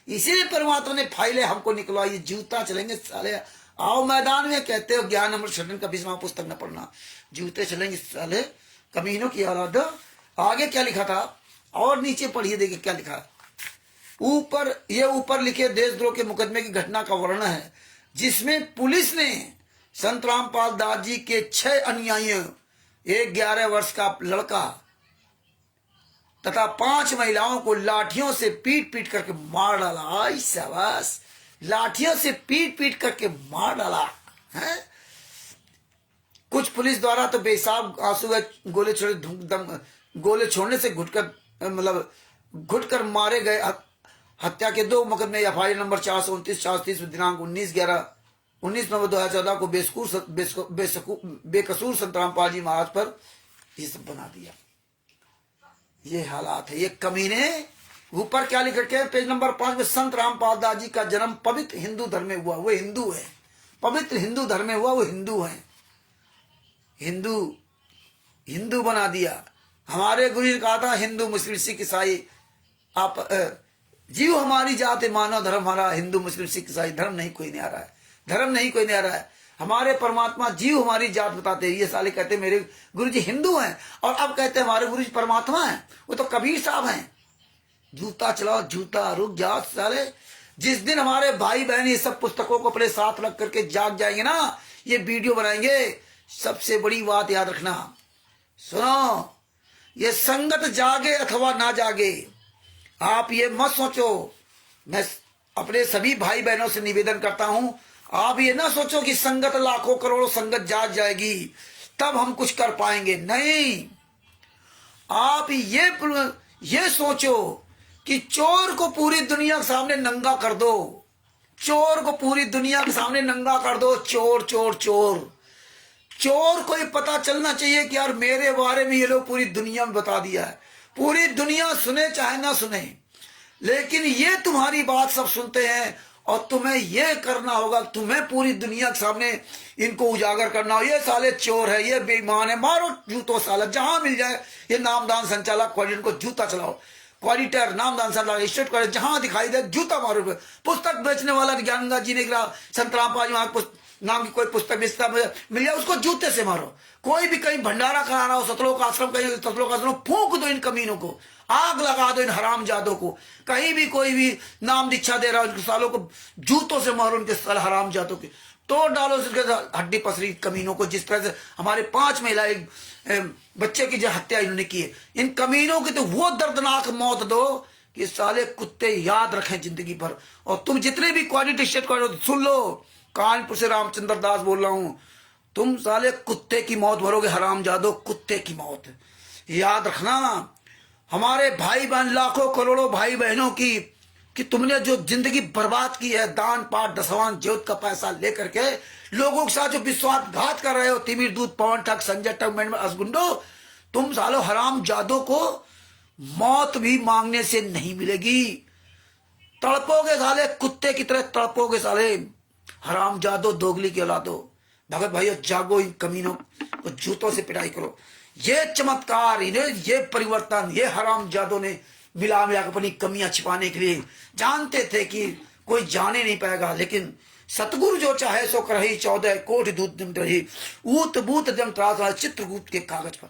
इसीलिए परमात्मा ने फाइलें हमको निकलवाई। ये जूता चलेंगे साले, आओ मैदान में, कहते हो ज्ञान अमृत शरण का 20वां पुस्तक न पढ़ना, जूते चलेंगे साले कमीनों की औलाद। आगे क्या लिखा था और नीचे पढ़िए, देखिए क्या लिखा है। ऊपर लिखे देशद्रोह के मुकदमे की घटना का वर्णन है, जिसमें पुलिस ने संत रामपाल दास जी के 6 अनुयायियों, एक 11 वर्ष का लड़का तथा 5 महिलाओं को लाठियों से पीट करके मार डाला। आई शाबाश, लाठियों से पीट करके मार डाला है। कुछ पुलिस द्वारा तो बेहिसाब आंसू गोले छोड़ने से घुटकर मारे गए। हत्या के 2 मुकदमे एफआईआर नंबर 429 430 दिनांक 19 नवंबर 2014 को बेकसूर संत रामपाल जी महाराज पर ये सब बना दिया। ये हालात है, ये कमीने। ऊपर क्या लिख रखे हैं पेज नंबर 5 में, संत रामपाल दास जी का जन्म पवित्र हिंदू धर्म में हुआ, वो हिंदू है। पवित्र हिंदू धर्म में हुआ, वो हिंदू है। हिंदू बना दिया। हमारे गुरु ने कहा था, हिंदू मुस्लिम सिख ईसाई आप जीव हमारी जात मानव धर्म हमारा, हिंदू मुस्लिम सिख ईसाई धर्म नहीं कोई नहीं आ रहा है, धर्म नहीं कोई नहीं आ रहा है। हमारे परमात्मा जीव हमारी जात बताते हैं। ये साले कहते मेरे गुरुजी हिंदू हैं और अब कहते हैं हमारे गुरुजी परमात्मा हैं। वो तो कबीर साहब हैं। जूता चलाओ, जूता रुक जाओ साले। जिस दिन हमारे भाई बहन ये सब पुस्तकों को अपने साथ रख करके जाग जाएंगे ना, ये वीडियो बनाएंगे, सबसे बड़ी बात याद रखना, सुनो, ये संगत जागे अथवा ना जागे, आप ये मत सोचो। मैं अपने सभी भाई बहनों से निवेदन करता हूं, आप ये ना सोचो कि संगत लाखों करोड़ों संगत जाग जाएगी तब हम कुछ कर पाएंगे। नहीं, आप ये सोचो कि चोर को पूरी दुनिया के सामने नंगा कर दो, चोर को पूरी दुनिया के सामने नंगा कर दो। चोर चोर चोर चोर को ये पता चलना चाहिए कि यार मेरे बारे में ये लोग पूरी दुनिया में बता दिया है। पूरी दुनिया सुने चाहे ना सुने, लेकिन ये तुम्हारी बात सब सुनते हैं और तुम्हें ये करना होगा, तुम्हें पूरी दुनिया के सामने इनको उजागर करना हो। ये साले चोर है, ये बेईमान है, मारो जूतो साला, जहां मिल जाए। ये नामदान संचालक क्वालिटर को जूता चलाओ, क्वालिटर नामदान संचालक स्टेट क्वालिटर जहां दिखाई दे जूता मारो। पुस्तक बेचने वाला ज्ञानगंगा जी ने संत रामपाल नाम की कोई पुस्तक बेचता मिल जाए, उसको जूते से मारो। कोई भी कहीं भंडारा करा रहा हो, सतलोक आश्रम, कहीं सतलोक आश्रम, फूंक दो इन कमीनों को, आग लगा दो इन हरामजादों को। कहीं भी कोई भी नाम दीक्षा दे रहा हो, सालों को जूतों से मारो, उनके साल हरामजादों के तोड़ डालो, हड्डी पसरी कमीनों को। जिस तरह से हमारे 5 महिला एक बच्चे की जो हत्या इन्होंने की है, इन कमीनों की तो वो दर्दनाक मौत दो कि साले कुत्ते याद रखें जिंदगी भर। और तुम जितने भी क्वालिटी स्टेट सुन लो, कानपुर से रामचंद्र दास बोल रहा हूं, तुम साले कुत्ते की मौत भरोगे, हरामजादो, कुत्ते की मौत याद रखना। हमारे भाई बहन, लाखों करोड़ों भाई बहनों की कि तुमने जो जिंदगी बर्बाद की है, दान पाठ दसवान ज्योत का पैसा लेकर के लोगों के साथ जो विश्वासघात कर रहे हो, तिमिर दूध पवन ठग संजय ठग मैंने असगुंडो, तुम सालो हरामजादों को मौत भी मांगने से नहीं मिलेगी। तड़पोगे साले, कुत्ते की तरह तड़पोगे साले, हरामजादो, दोगली के औलादो। भगत भाइयों जागो, इन कमीनों को जूतों से पिटाई करो। ये चमत्कार, इन्हें ये परिवर्तन ये हरामजादों ने मिला अपनी कमियां छिपाने के लिए जानते थे कि कोई जाने नहीं पाएगा, लेकिन सतगुरु जो चाहे सो करही 14 कोटि दूत रही, ऊत बूत जम त्रास चित्रगुप्त के कागज पर।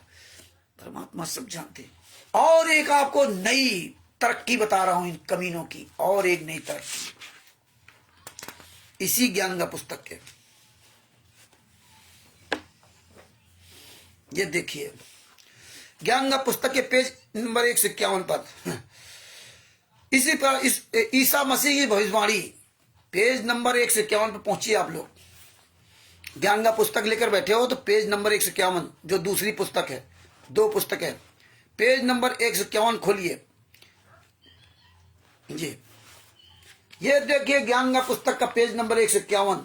परमात्मा सब जानते। और एक आपको नई तरक्की बता रहा हूं इन कमीनों की, और एक नई तरक्की इसी ज्ञानगंगा पुस्तक के। ये देखिए ज्ञानगंगा पुस्तक के पेज नंबर 151 पर इसी पर इस ईसा मसीह की भविष्यवाणी पेज नंबर 151 पे पहुंचिए आप लोग। ज्ञान का पुस्तक लेकर बैठे हो तो पेज नंबर 151 जो दूसरी पुस्तक है, 2 पुस्तक है, पेज नंबर 151 खोलिए जी। ये देखिए ज्ञान का पुस्तक का पेज नंबर 151,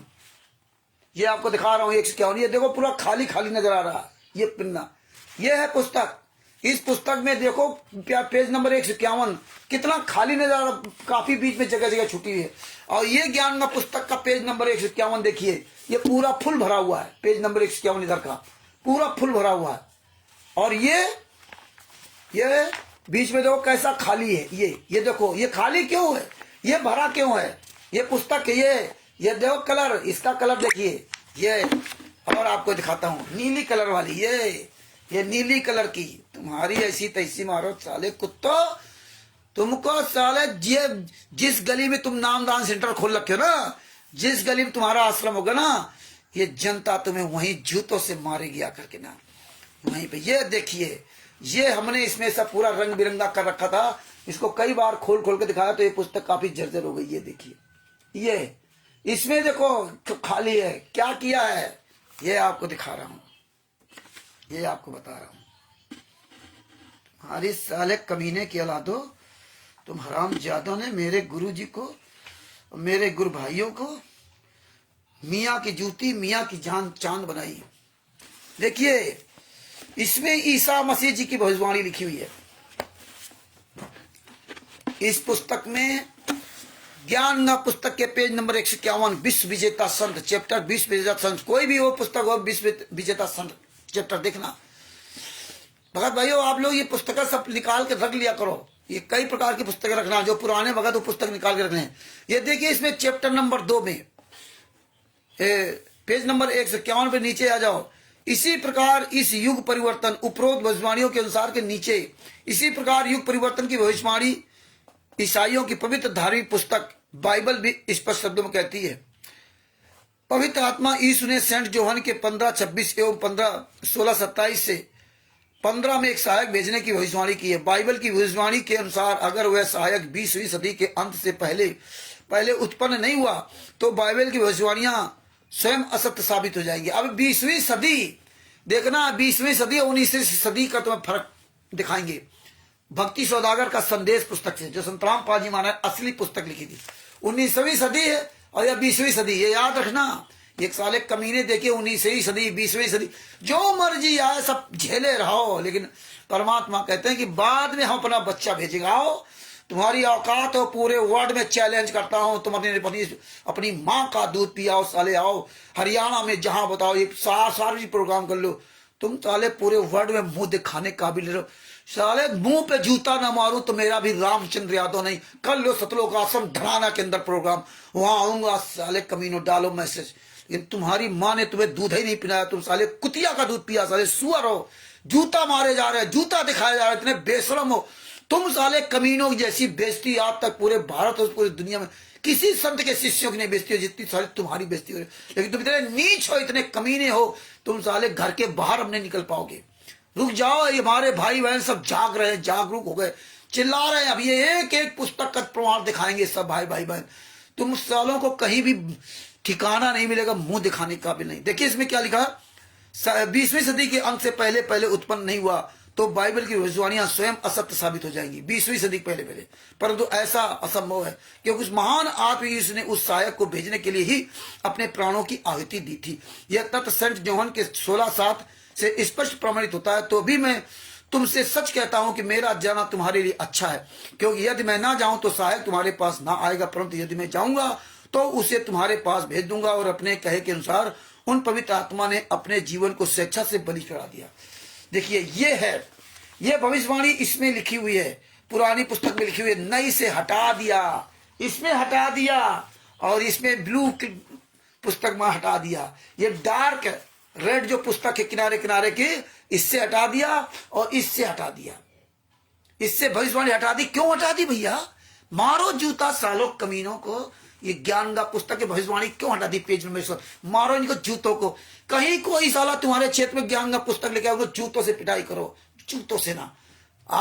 ये आपको दिखा रहा हूं 151। ये देखो पूरा खाली खाली नजर आ रहा है ये पन्ना, ये है पुस्तक। इस पुस्तक में देखो पेज नंबर 151 कितना खाली नजर आ रहा, काफी बीच में जगह जगह छुटी हुई है। और ये ज्ञान का पुस्तक का पेज नंबर 151 देखिए, ये पूरा फुल भरा हुआ है। पेज नंबर 151 इधर का पूरा फुल भरा हुआ है। और ये बीच में देखो कैसा खाली है। ये देखो ये खाली क्यों है, ये भरा क्यों है। ये पुस्तक ये देखो कलर, इसका कलर देखिए ये। और आपको दिखाता हूं नीली कलर वाली, ये नीली कलर की। तुम्हारी ऐसी तैसी मारो साले कुत्तो, तुमको साले जिस गली में तुम नामदान सेंटर खोल रखे हो ना, जिस गली में तुम्हारा आश्रम होगा ना, ये जनता तुम्हें वहीं जूतों से मारेगी आकर के ना, वहीं पे। ये देखिए, ये हमने इसमें सब पूरा रंग बिरंगा कर रखा था। इसको कई बार खोल खोल के दिखाया तो ये पुस्तक काफी जर्जर हो गई। ये देखिए, ये इसमें देखो तो खाली है। क्या किया है ये आपको दिखा रहा हूं, ये आपको बता रहा हूं। तुम्हारी साले कमीने की औलादो, तुम हरामजादों ने मेरे गुरु जी को, मेरे गुरु भाइयों को मियाँ की जूती, मियाँ की जान चांद बनाई। देखिए इसमें ईसा मसीह जी की भविष्यवाणी लिखी हुई है। इस पुस्तक में ज्ञान का पुस्तक के पेज नंबर 151 विश्व विजेता संत चैप्टर, विश्व विजेता संत, कोई भी वो पुस्तक हो, विश्व विजेता संत चैप्टर देखना। भगत भाइयों आप लोग ये पुस्तकें सब निकाल के रख लिया करो। ये कई प्रकार की पुस्तकें रखना, जो पुराने भगत वो पुस्तक निकाल के रखने। ये देखिए इसमें चैप्टर नंबर 2 में पेज नंबर 151 पे नीचे आ जाओ। इसी प्रकार इस युग परिवर्तन उपरोक्त भविष्यवाणियों के अनुसार के नीचे, इसी प्रकार युग परिवर्तन की भविष्यवाणी ईसाइयों की पवित्र धार्मिक पुस्तक बाइबल भी स्पष्ट शब्दों में कहती है। पवित्र आत्मा यीशु ने सेंट जोहन के 15:26 एवं 16:27 से 15 में एक सहायक भेजने की भविष्यवाणी की है। बाइबल की भविष्यवाणी के अनुसार अगर वह सहायक 20वीं सदी के अंत से पहले उत्पन्न नहीं हुआ तो बाइबल की भविष्यवाणियां स्वयं असत्य साबित हो जाएंगी। अब 20वीं सदी देखना, 20वीं सदी और 19वीं सदी का तुम्हें फर्क दिखाएंगे। भक्ति सौदागर का संदेश पुस्तक से, जो संतराम पाजी महाराज असली पुस्तक लिखी थी, 19वीं सदी है और यह 20वीं सदी। ये याद रखना, एक साले कमीने देखे 19वीं सदी 20वीं सदी, जो मर्जी आए सब झेले रहो। लेकिन परमात्मा कहते हैं कि बाद में हम अपना बच्चा भेजेगा। आओ तुम्हारी औकात हो, पूरे वर्ल्ड में चैलेंज करता हूं, तुम अपनी माँ का दूध पियाओ साले। आओ हरियाणा में जहां बताओ, ये सारे प्रोग्राम कर लो। तुम साले पूरे वर्ल्ड में मुंह दिखाने काबिल रहो साले। मुंह पे जूता ना मारूं तो मेरा भी रामचंद्र यादव नहीं। कर लो सतलोक आश्रम ढलाना के अंदर प्रोग्राम, वहां आऊंगा साले। कमीनो डालो मैसेज। लेकिन तुम्हारी माँ ने तुम्हें दूध ही नहीं पिलाया, तुम साले कुतिया का दूध पिया साले। सुअर हो, जूता मारे जा रहे, जूता दिखाए जा रहे, इतने बेशरम हो तुम साले। कमीनों जैसी बेइज्जती आज तक पूरे भारत और पूरी दुनिया में किसी संत के शिष्यों की नहीं बेइज्जती हो जितनी साले तुम्हारी बेइज्जती हो रही। लेकिन तुम इतने नीच हो, इतने कमीने हो, तुम साले घर के बाहर अब नहीं निकल पाओगे। रुक जाओ, ये हमारे भाई बहन सब जाग रहे हैं, जागरूक हो गए, चिल्ला रहे हैं। अब ये एक एक पुस्तक का प्रमाण दिखाएंगे सब भाई बहन। तुम सालों को कहीं भी ठिकाना नहीं मिलेगा मुंह दिखाने का भी नहीं। देखिए इसमें क्या लिखा, 20वीं सदी के अंत से पहले उत्पन्न नहीं हुआ तो बाइबल की भविष्यवाणियां स्वयं असत्य साबित हो जाएंगी। 20वीं सदी के पहले परंतु ऐसा असंभव है क्योंकि उस महान आत्मा यीशु ने उस सहायक को भेजने के लिए ही अपने प्राणों की आहुति दी थी। यह तथ्य सेंट जोहन के 16:7 से स्पष्ट प्रमाणित होता है। तो भी मैं तुमसे सच कहता हूं कि मेरा जाना तुम्हारे लिए अच्छा है, क्योंकि यदि मैं ना जाऊं तो सहायक तुम्हारे पास ना आएगा, परंतु यदि मैं जाऊंगा तो उसे तुम्हारे पास भेज दूंगा। और अपने कहे के अनुसार उन पवित्र आत्मा ने अपने जीवन को स्वेच्छा से बलि चढ़ा दिया। देखिए ये है, ये भविष्यवाणी इसमें लिखी हुई है, पुरानी पुस्तक में लिखी हुई है। नई से हटा दिया, इसमें हटा दिया और इसमें ब्लू पुस्तक में हटा दिया। ये डार्क रेड जो पुस्तक है किनारे किनारे की, इससे हटा दिया और इससे हटा दिया। इससे भविष्यवाणी हटा दी। क्यों हटा दी भैया? मारो जूता सालों कमीनों को। ये ज्ञान का पुस्तक की भविष्यवाणी क्यों हटा दी? पेज नंबर मारो इनको जूतों को। कहीं कोई साला तुम्हारे क्षेत्र में ज्ञान का पुस्तक लेके आओ, जूतों से पिटाई करो, जूतों से ना।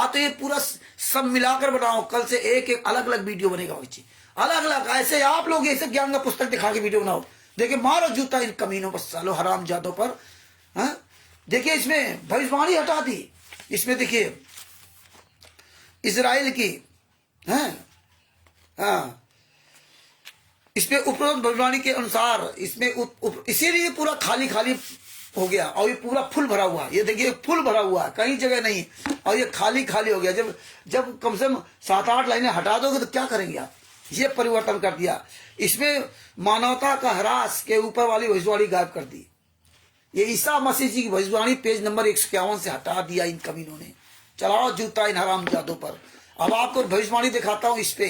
तो ये पूरा सब मिलाकर बनाओ। कल से एक एक अलग अलग वीडियो बनेगा बच्ची। अलग अलग ऐसे आप लोग ऐसे ज्ञान का पुस्तक दिखा के वीडियो बनाओ। देखिए मारो जूता इन कमीनों पर, सालो हराम जादों पर। हाँ? देखिए इसमें भविष्यवाणी हटा दी। इसमें देखिए इजराइल की, हाँ, इसमें उपरोक्त भविष्यवाणी के अनुसार इसमें इसीलिए पूरा खाली खाली हो गया और ये पूरा फुल भरा हुआ। ये देखिए फुल भरा हुआ है, कहीं जगह नहीं, और ये खाली खाली हो गया। जब जब कम से कम 7-8 लाइनें हटा दोगे तो क्या करेंगे आप? ये परिवर्तन कर दिया। इसमें मानवता का ह्रास के ऊपर वाली भविष्यवाणी गायब कर दी। ये ईसा मसीह जी की भविष्यवाणी पेज नंबर 151 से हटा दिया इन कमीनों ने। चलाओ जूता इन हरामजादों पर। अब आपको भविष्यवाणी दिखाता हूं इस पे।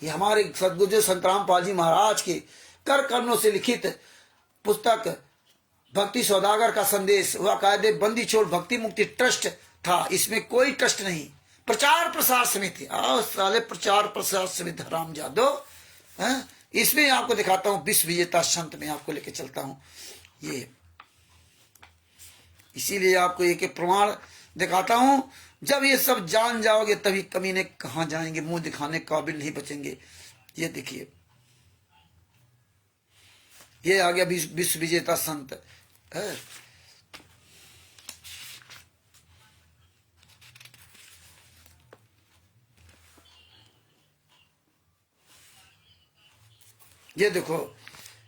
ये हमारे सदगुरु संत रामपाल जी महाराज के कर कमलों से लिखित पुस्तक भक्ति सौदागर का संदेश, वह कायदे बंदी छोड़ भक्ति मुक्ति ट्रस्ट था। इसमें कोई ट्रस्ट नहीं, प्रचार प्रसार समिति। आओ साले प्रचार प्रसार समिति हरामजादो। इसमें आपको दिखाता हूं विश्व विजेता संत में आपको लेके चलता हूं। ये इसीलिए आपको एक प्रमाण दिखाता हूं। जब ये सब जान जाओगे तभी कमीने कहां जाएंगे, मुंह दिखाने काबिल नहीं बचेंगे। ये देखिए ये आ गया विश्व विजेता संत है। ये देखो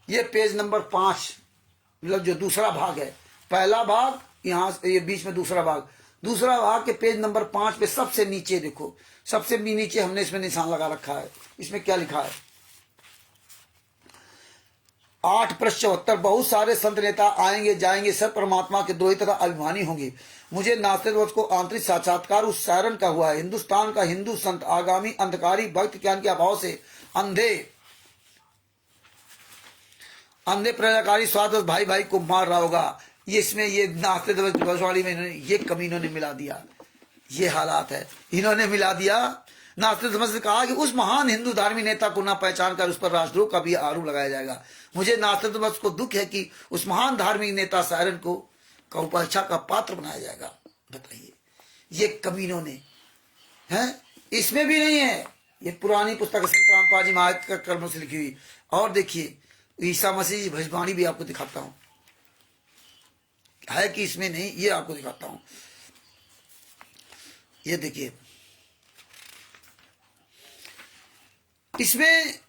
ये पेज नंबर 5, मतलब जो दूसरा भाग है। पहला भाग यहां से, ये बीच में दूसरा भाग के पेज नंबर 5 पे सबसे नीचे देखो, सबसे नीचे हमने इसमें निशान लगा रखा है। इसमें क्या लिखा है? 8/74 बहुत सारे संत नेता आएंगे जाएंगे, सब परमात्मा के द्रोही तथा अभिमानी होंगे। मुझे नास्तिकवाद को आंतरिक साक्षात्कार उस सायरन का हुआ है। हिंदुस्तान का हिंदू संत आगामी अंधकारी भक्त ज्ञान के अभाव से अंधे प्रजाकारी स्वार्थ भाई भाई को मार रहा होगा। ये इसमें ये नास्तिकवादी में ये कमीनों ने मिला दिया। ये हालात है, इन्होंने मिला दिया। नास्तिक समझ से कहा कि उस महान हिंदू धार्मिक नेता को ना पहचान कर उस पर राष्ट्रद्रोह का भी आरोप लगाया जाएगा। मुझे नास्तिक को दुख है कि उस महान धार्मिक नेता सायरन को उपेक्षा का पात्र बनाया जाएगा। बताइए ये कमीनों ने हैं। इसमें भी नहीं है, ये पुरानी पुस्तक संत रामपाल जी महाराज का कर्म से लिखी हुई। और देखिए ईसा मसीह की भविष्यवाणी भी आपको दिखाता हूं, है कि इसमें नहीं, ये आपको दिखाता हूं। ये देखिए इसमें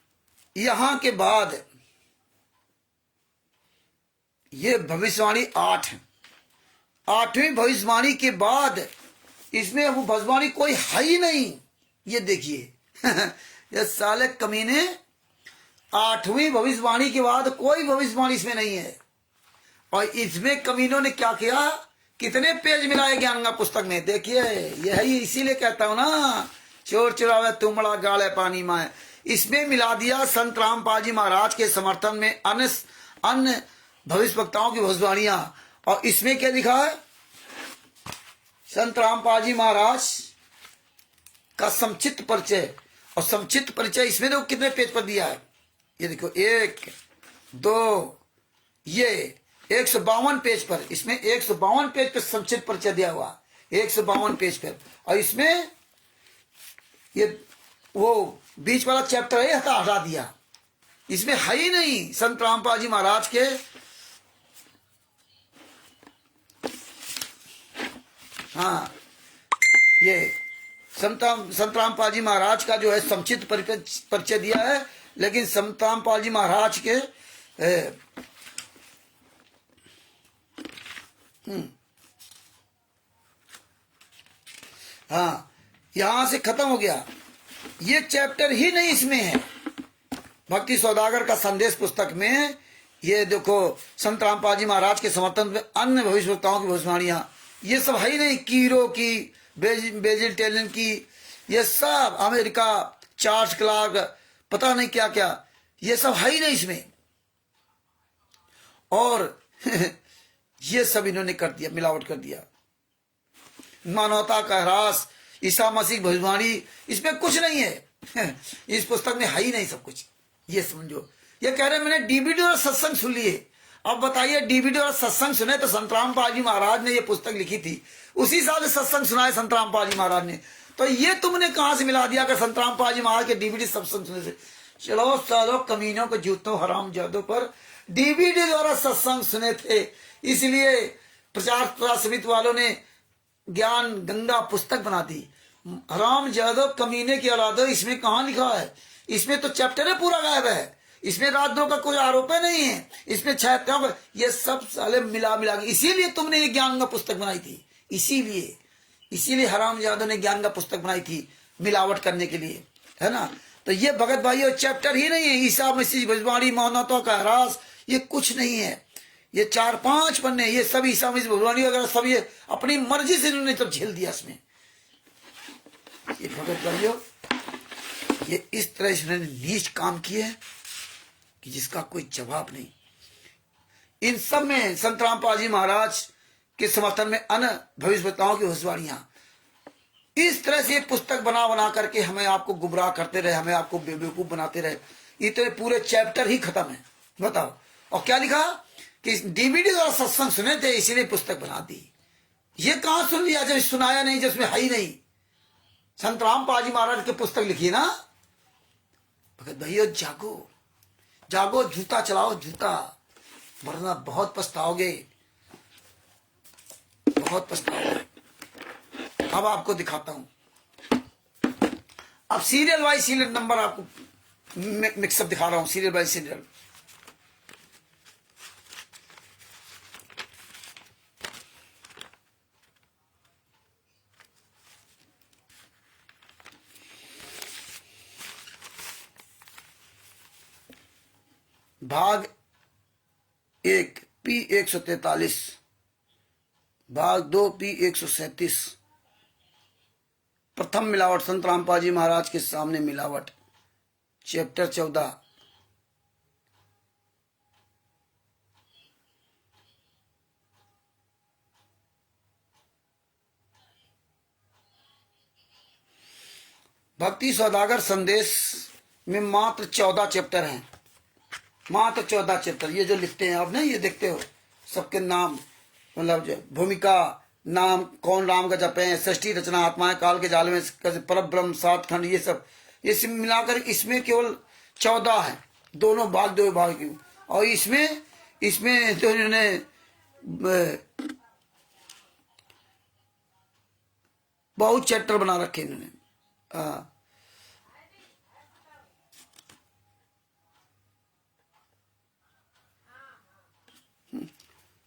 यहां के बाद ये भविष्यवाणी 8 है। 8वीं भविष्यवाणी के बाद इसमें वो भविष्यवाणी कोई है ही नहीं। ये देखिए ये साले कमीने, 8वीं भविष्यवाणी के बाद कोई भविष्यवाणी इसमें नहीं है। और इसमें कमीनों ने क्या किया, कितने पेज मिलाए ज्ञान का पुस्तक में। देखिए यही, इसीलिए कहता हूं ना, चोर चुरावे तुमड़ा गाले पानी में। इसमें मिला दिया संत रामपाल जी महाराज के समर्थन में अन्य भविष्य वक्ताओं की भविष्यवाणियां। और इसमें क्या लिखा है? संत रामपाल जी महाराज का संक्षिप्त परिचय। और संक्षिप्त परिचय इसमें देखो कितने पेज पर दिया है। ये देखो 1, 2, ये 152 पेज पर, इसमें 152 पेज पर संक्षिप्त परिचय दिया हुआ, 152 पेज पर। और इसमें ये वो बीच वाला चैप्टर है हटा दिया। इसमें है ही नहीं संत रामपाल जी महाराज के हाँ ये संत रामपाल जी महाराज का जो है संक्षिप्त परिचय दिया है। लेकिन संत रामपाल जी महाराज के हाँ यहां से खत्म हो गया। ये चैप्टर ही नहीं इसमें है। भक्ति सौदागर का संदेश पुस्तक में ये देखो संत रामपाल जी महाराज के समर्थन में अन्य भविष्यवक्ताओं की भविष्यवाणियां, ये सब है ही नहीं। कीरो की, बेजिल टेलन की, ये सब अमेरिका, चार्ल्स क्लार्क, पता नहीं क्या क्या, ये सब है ही नहीं इसमें। और ये सब इन्होंने कर दिया, मिलावट कर दिया। मानवता का ह्रास, ईसा मसीह भविष्यवाणी, इसमें कुछ नहीं है। इस पुस्तक में है ही नहीं सब कुछ। ये समझो, ये कह रहे मैंने डीवीडी और सत्संग सुन लिए। अब बताइए डीवीडी और सत्संग सुने तो संत रामपाल जी महाराज ने ये पुस्तक लिखी थी, उसी साल सत्संग सुनाए संत रामपाल जी महाराज ने। तो ये तुमने कहां से मिला दिया कि संत रामपाल जी महाराज के डीवीडी सत्संग सुनने से? चलो सालों कमीनों को जूतों हराम जादों पर डीवीडी द्वारा सत्संग सुने थे, इसलिए प्रचार प्रसार समिति वालों ने ज्ञान गंगा पुस्तक बना दी। हराम जादो कमीने की औलादो, इसमें कहाँ लिखा है? इसमें तो चैप्टर है पूरा गायब है। इसमें राजद्रोह का कोई आरोप नहीं है। इसमें छात्रों का ये सब साले मिला मिला के, इसीलिए तुमने ये ज्ञान का पुस्तक बनाई थी। इसीलिए हराम जादो ने ज्ञान का पुस्तक बनाई थी, मिलावट करने के लिए, है ना। तो ये भगत भाइयों चैप्टर ही नहीं है। ईसा मसीह भजवाड़ी मोहनतों का ह्रास, ये कुछ नहीं है। ये 4-5 पन्ने, ये सब ईसा मसीह भजवाड़ी वगैरह सब ये अपनी मर्जी से इन्होंने तब झेल दिया इसमें। ये भगत भाइयों, ये इस तरह से इन्होंने नीच काम किए कि जिसका कोई जवाब नहीं। इन सब में संत रामपाल जी महाराज के समर्थन में अन्य भविष्यवक्ताओं की भविष्यवाणियां इस तरह से पुस्तक बना बना करके हमें आपको गुमराह करते रहे, हमें आपको बेवकूफ बनाते रहे। इतने पूरे चैप्टर ही खत्म है, बताओ। और क्या लिखा कि डीवीडी द्वारा सत्संग सुने थे, इसीलिए पुस्तक बना दी। ये कहां सुन लिया जब सुनाया नहीं, जिसमें है ही नहीं। संत रामपाल जी महाराज की पुस्तक लिखी ना। भगत भैया जागो जागो, जूता चलाओ जूता, वरना बहुत पछताओगे, बहुत पछताओगे। अब आपको दिखाता हूं। अब सीरियल बाय सीरियल नंबर आपको मिक्सअप दिखा रहा हूं, सीरियल बाय सीरियल। भाग 1 P 143, भाग 2 P 137। प्रथम मिलावट, संत रामपाल जी महाराज के सामने मिलावट, चैप्टर 14। भक्ति सौदागर संदेश में मात्र 14 चैप्टर हैं, मात्र 14 चैप्टर। ये जो लिखते हैं आप ना, ये देखते हो सबके नाम, मतलब भूमिका, नाम, कौन राम का जपे, सृष्टि रचना, आत्माएं काल के जाल में, पर ब्रह्म, 7 खंड, ये सब मिलाकर इसमें केवल 14 है, दोनों भाग 2 भाग की। और इसमें तो इन्होंने बहुत चैप्टर बना रखे इन्होंने।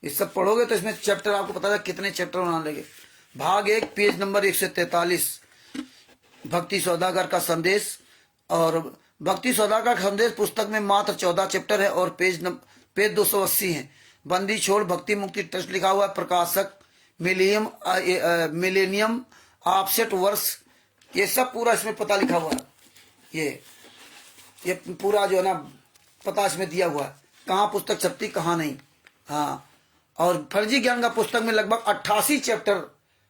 ये सब पढ़ोगे तो इसमें चैप्टर आपको पता है कितने चैप्टर बनाने लगे। भाग 1 पेज नंबर 143, भक्ति सौदागर का संदेश। और भक्ति सौदागर का संदेश पुस्तक में मात्र 14 चैप्टर है और पेज 280 है। बंदी छोड़ भक्ति मुक्ति ट्रस्ट लिखा हुआ है, प्रकाशक मिलेनियम ऑफसेट वर्ष, ये सब पूरा इसमें पता लिखा हुआ है। ये पूरा जो है ना पता इसमें दिया हुआ है, कहाँ पुस्तक छपती कहाँ नहीं। हाँ, और फर्जी ज्ञान का पुस्तक में लगभग 88 चैप्टर,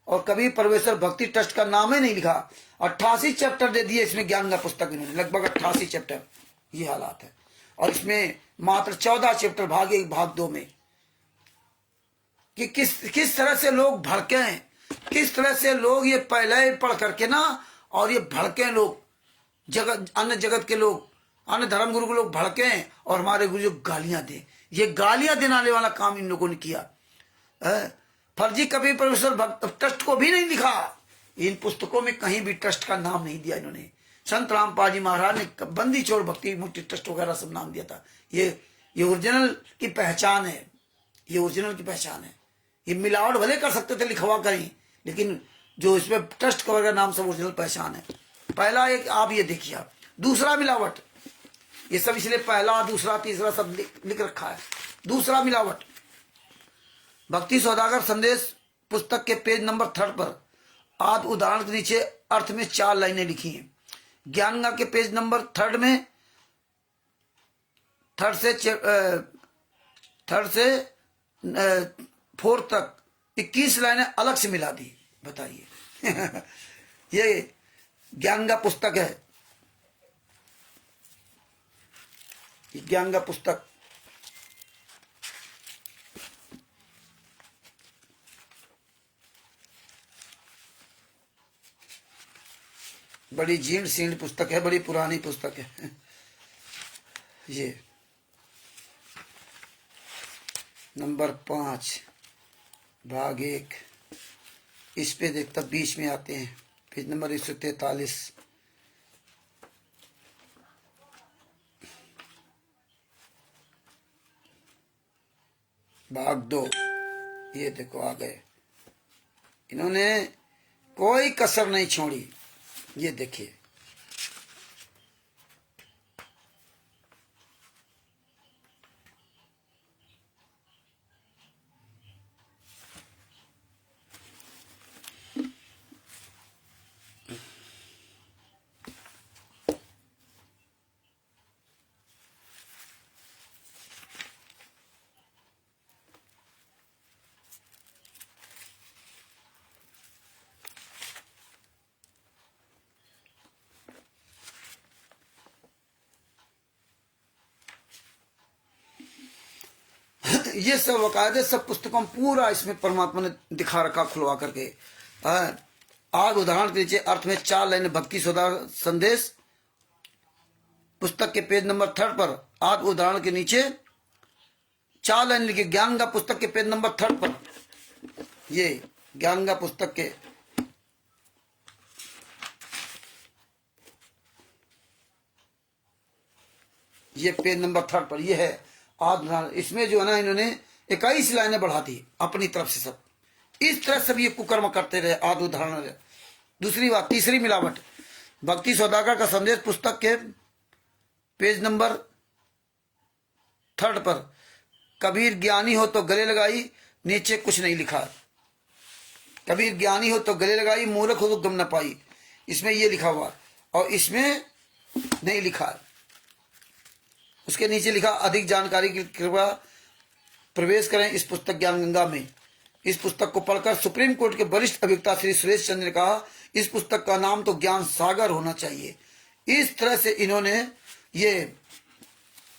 और कभी परमेश्वर भक्ति ट्रस्ट का नाम ही नहीं लिखा। 88 चैप्टर दे दिए इसमें ज्ञान का पुस्तक इन्होंने, लगभग 88 चैप्टर, ये हालात है। और इसमें मात्र 14 चैप्टर भाग 1 भाग 2 में, कि किस तरह से लोग भड़के हैं, किस तरह से लोग ये पहले पढ़ करके ना, और ये भड़के लोग, अन्य जगत के लोग, अन्य धर्म गुरु के लोग भड़के हैं और हमारे गुरु जो गालियां दे, ये गालियां देने वाला काम इन लोगों ने किया। फर्जी कभी परमेश्वर ट्रस्ट को भी नहीं लिखा, इन पुस्तकों में कहीं भी ट्रस्ट का नाम नहीं दिया इन्होंने। संत रामपाल जी महाराज ने बंदी छोड़ भक्ति मुक्ति ट्रस्ट वगैरह सब नाम दिया था। ये ओरिजिनल की पहचान है, ये ओरिजिनल की पहचान है। ये मिलावट भले कर सकते थे लिखवा करें, लेकिन जो इसमें ट्रस्ट का नाम सब ओरिजिनल पहचान है। पहला एक आप ये देखिए, दूसरा मिलावट, ये सब इसलिए पहला दूसरा तीसरा सब लिख रखा है। दूसरा मिलावट, भक्ति सौदागर संदेश पुस्तक के पेज नंबर 3 पर आदि उदाहरण के नीचे अर्थ में 4 लाइनें लिखी हैं। ज्ञानगा के पेज नंबर 3 में 3 से 4 तक 21 लाइनें अलग से मिला दी। बताइए ये ज्ञान का पुस्तक है, ज्ञान का पुस्तक। बड़ी जीर्ण शीर्ण पुस्तक है, बड़ी पुरानी पुस्तक है। ये नंबर 5 भाग 1, इस पे देखता बीच में आते हैं, पेज नंबर 143। भाग 2, ये देखो आ गए, इन्होंने कोई कसर नहीं छोड़ी। ये देखिए, ये सब वकायदे सब पुस्तकों में पूरा इसमें परमात्मा ने दिखा रखा खुलवा करके। आज उदाहरण के नीचे अर्थ में 4 लाइन भक्ति सौदागर संदेश पुस्तक के पेज नंबर 3 पर, आज उदाहरण के नीचे 4 लाइन लिखी, ज्ञान का पुस्तक के पेज नंबर 3 पर, ये ज्ञान का पुस्तक के ये पेज नंबर 3 पर ये है आज। इसमें जो है ना, इन्होंने 21 लाइनें बढ़ा दी अपनी तरफ से। सब इस तरह सब ये कुकर्म करते रहे। आदि उदाहरण। दूसरी बात, तीसरी मिलावट, भक्ति सौदागर का संदेश पुस्तक के पेज नंबर 3 पर, कबीर ज्ञानी हो तो गले लगाई, नीचे कुछ नहीं लिखा। कबीर ज्ञानी हो तो गले लगाई, मूर्ख हो तो गम न पाई, इसमें ये लिखा हुआ, और इसमें नहीं लिखा। उसके नीचे लिखा, अधिक जानकारी की कृपया प्रवेश करें इस पुस्तक ज्ञान गंगा में। इस पुस्तक को पढ़कर सुप्रीम कोर्ट के वरिष्ठ अभिवक्ता श्री सुरेश चंद्र ने कहा, इस पुस्तक का नाम तो ज्ञान सागर होना चाहिए। इस तरह से इन्होंने ये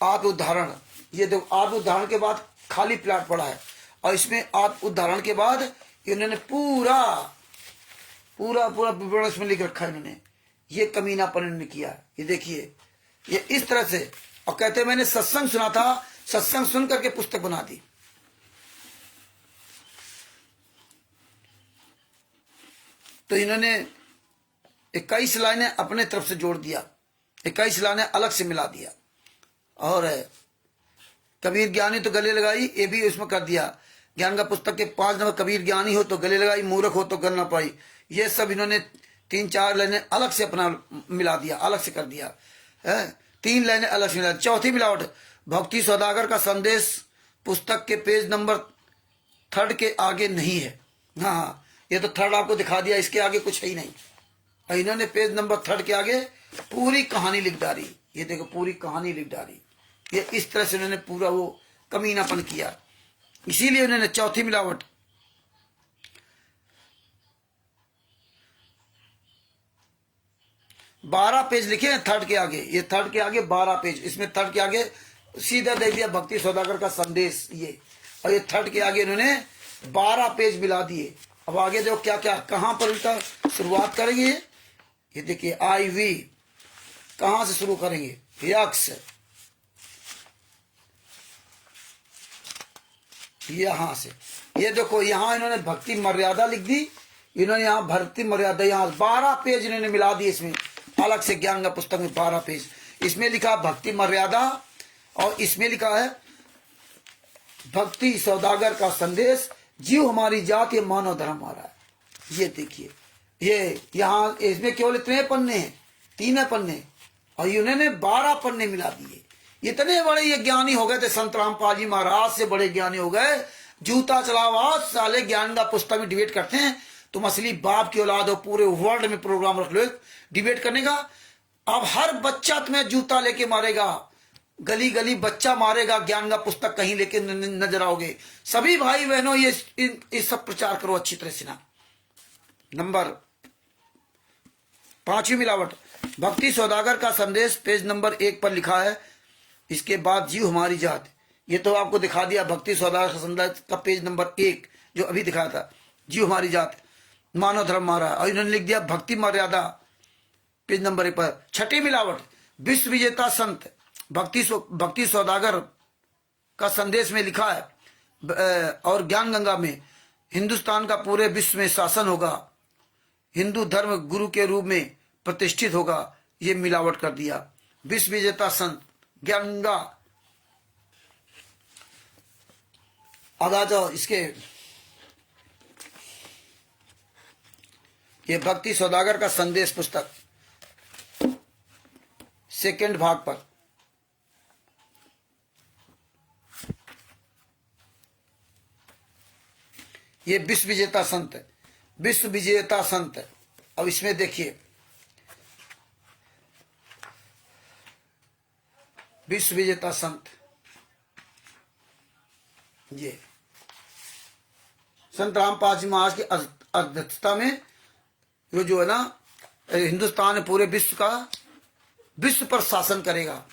आत्म उदाहरण, ये देखो आत्म उदाहरण के बाद खाली प्लाट पड़ा है, और इसमें आत्म उदाहरण के बाद इन्होंने पूरा पूरा पूरा विवरण इसमें लिख रखा है इन्होंने। ये कमीनापन इन्होंने किया। ये देखिए, ये इस तरह से, और कहते मैंने सत्संग सुना था, सत्संग सुन करके पुस्तक बना दी। तो इन्होंने 21 लाइनें अपने तरफ से जोड़ दिया, 21 लाइनें अलग से मिला दिया, और कबीर ज्ञानी तो गले लगाई, ये भी उसमें कर दिया। ज्ञान का पुस्तक के 5 नंबर, कबीर ज्ञानी हो तो गले लगाई, मूर्ख हो तो गल न पाई, ये सब इन्होंने 3-4 लाइनें अलग से अपना मिला दिया, अलग से कर दिया है। 3 लाइनें अलग से मिला। चौथी मिलावट, भक्ति सौदागर का संदेश पुस्तक के पेज नंबर 3 के आगे नहीं है। हाँ, ये तो 3 आपको दिखा दिया, इसके आगे कुछ है ही नहीं। और इन्होंने पेज नंबर 3 के आगे पूरी कहानी लिख डाली। ये देखो, पूरी कहानी लिख डाली। ये इस तरह से उन्होंने पूरा वो कमीनापन किया, इसीलिए उन्होंने चौथी मिलावट। बारह पेज लिखे हैं 3 के आगे, ये 3 के आगे 12 पेज, इसमें 3 के आगे सीधा दे दिया भक्ति सौदागर का संदेश ये, और ये 3 के आगे इन्होंने 12 पेज मिला दिए। अब आगे देखो क्या क्या, कहां पर इनका शुरुआत करेंगे। ये देखिए, IV कहां से शुरू करेंगे, यक्ष, यहां से। ये देखो, यहां इन्होंने भक्ति मर्यादा लिख दी, इन्होंने यहाँ भक्ति मर्यादा, यहाँ 12 पेज इन्होंने मिला दिए इसमें अलग से। ज्ञान का पुस्तक में 12 पेज, इसमें लिखा भक्ति मर्यादा, और इसमें लिखा है भक्ति सौदागर का संदेश, जीव हमारी जात, ये मानव धर्म हमारा है। ये देखिए, ये यहाँ इसमें केवल इतने पन्ने हैं, 3 पन्ने, और इन्होंने 12 पन्ने मिला दिए। इतने बड़े ये ज्ञानी हो गए थे संत रामपाल जी महाराज से बड़े ज्ञानी हो गए। जूता चलावा साले, ज्ञान का पुस्तक में डिबेट करते हैं। तुम असली बाप की औलाद हो, पूरे वर्ल्ड में प्रोग्राम रख लो डिबेट करने का। अब हर बच्चा तुम्हें जूता लेके मारेगा, गली गली बच्चा मारेगा, ज्ञान का पुस्तक कहीं लेके नजर आओगे। सभी भाई बहनों, ये सब प्रचार करो अच्छी तरह से ना। नंबर 5वीं मिलावट, भक्ति सौदागर का संदेश पेज नंबर 1 पर लिखा है, इसके बाद जीव हमारी जात। ये तो आपको दिखा दिया भक्ति सौदागर का संदेश का पेज नंबर 1 जो अभी दिखाया था, जीव हमारी जात, मानव धर्म हमारा। और इन्होंने लिख दिया भक्ति मर्यादा पेज नंबर 1 पर। 6ठी मिलावट, विश्व विजेता संत भक्ति सौदागर का संदेश में लिखा है, और ज्ञान गंगा में हिंदुस्तान का पूरे विश्व में शासन होगा, हिंदू धर्म गुरु के रूप में प्रतिष्ठित होगा, ये मिलावट कर दिया। विश्व विजेता संत ज्ञान गंगा। अब आ जाओ इसके, ये भक्ति सौदागर का संदेश पुस्तक सेकंड भाग पर। ये विश्व विजेता संत है, विश्व विजेता संत है। अब इसमें देखिए, विश्व विजेता संत, ये संत रामपाल जी महाराज की अध्यक्षता में ये जो है ना, हिंदुस्तान पूरे विश्व पर शासन करेगा।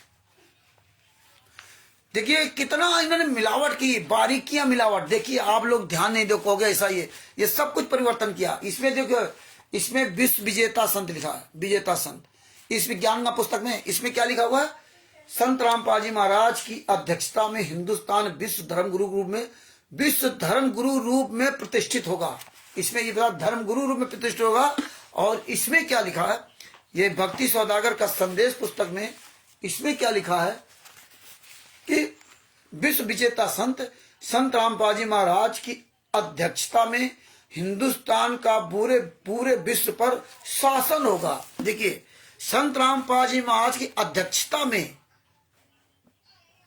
देखिए कितना इन्होंने मिलावट की, बारीकियां मिलावट। देखिए आप लोग ध्यान नहीं देखोगे, ऐसा ये सब कुछ परिवर्तन किया। इसमें देखो, इसमें विश्व विजेता संत लिखा है, विजेता संत। इस विज्ञान का पुस्तक में इसमें क्या लिखा हुआ है? संत रामपाल जी महाराज की अध्यक्षता में हिंदुस्तान विश्व धर्म गुरु रूप में प्रतिष्ठित होगा। इसमें ये धर्म गुरु रूप में प्रतिष्ठित होगा। और इसमें क्या लिखा है? ये भक्ति सौदागर का संदेश पुस्तक में इसमें क्या लिखा है कि विश्व विजेता संत रामपाल जी महाराज की अध्यक्षता में हिंदुस्तान का पूरे विश्व पर शासन होगा। देखिए, संत रामपाल जी महाराज की अध्यक्षता में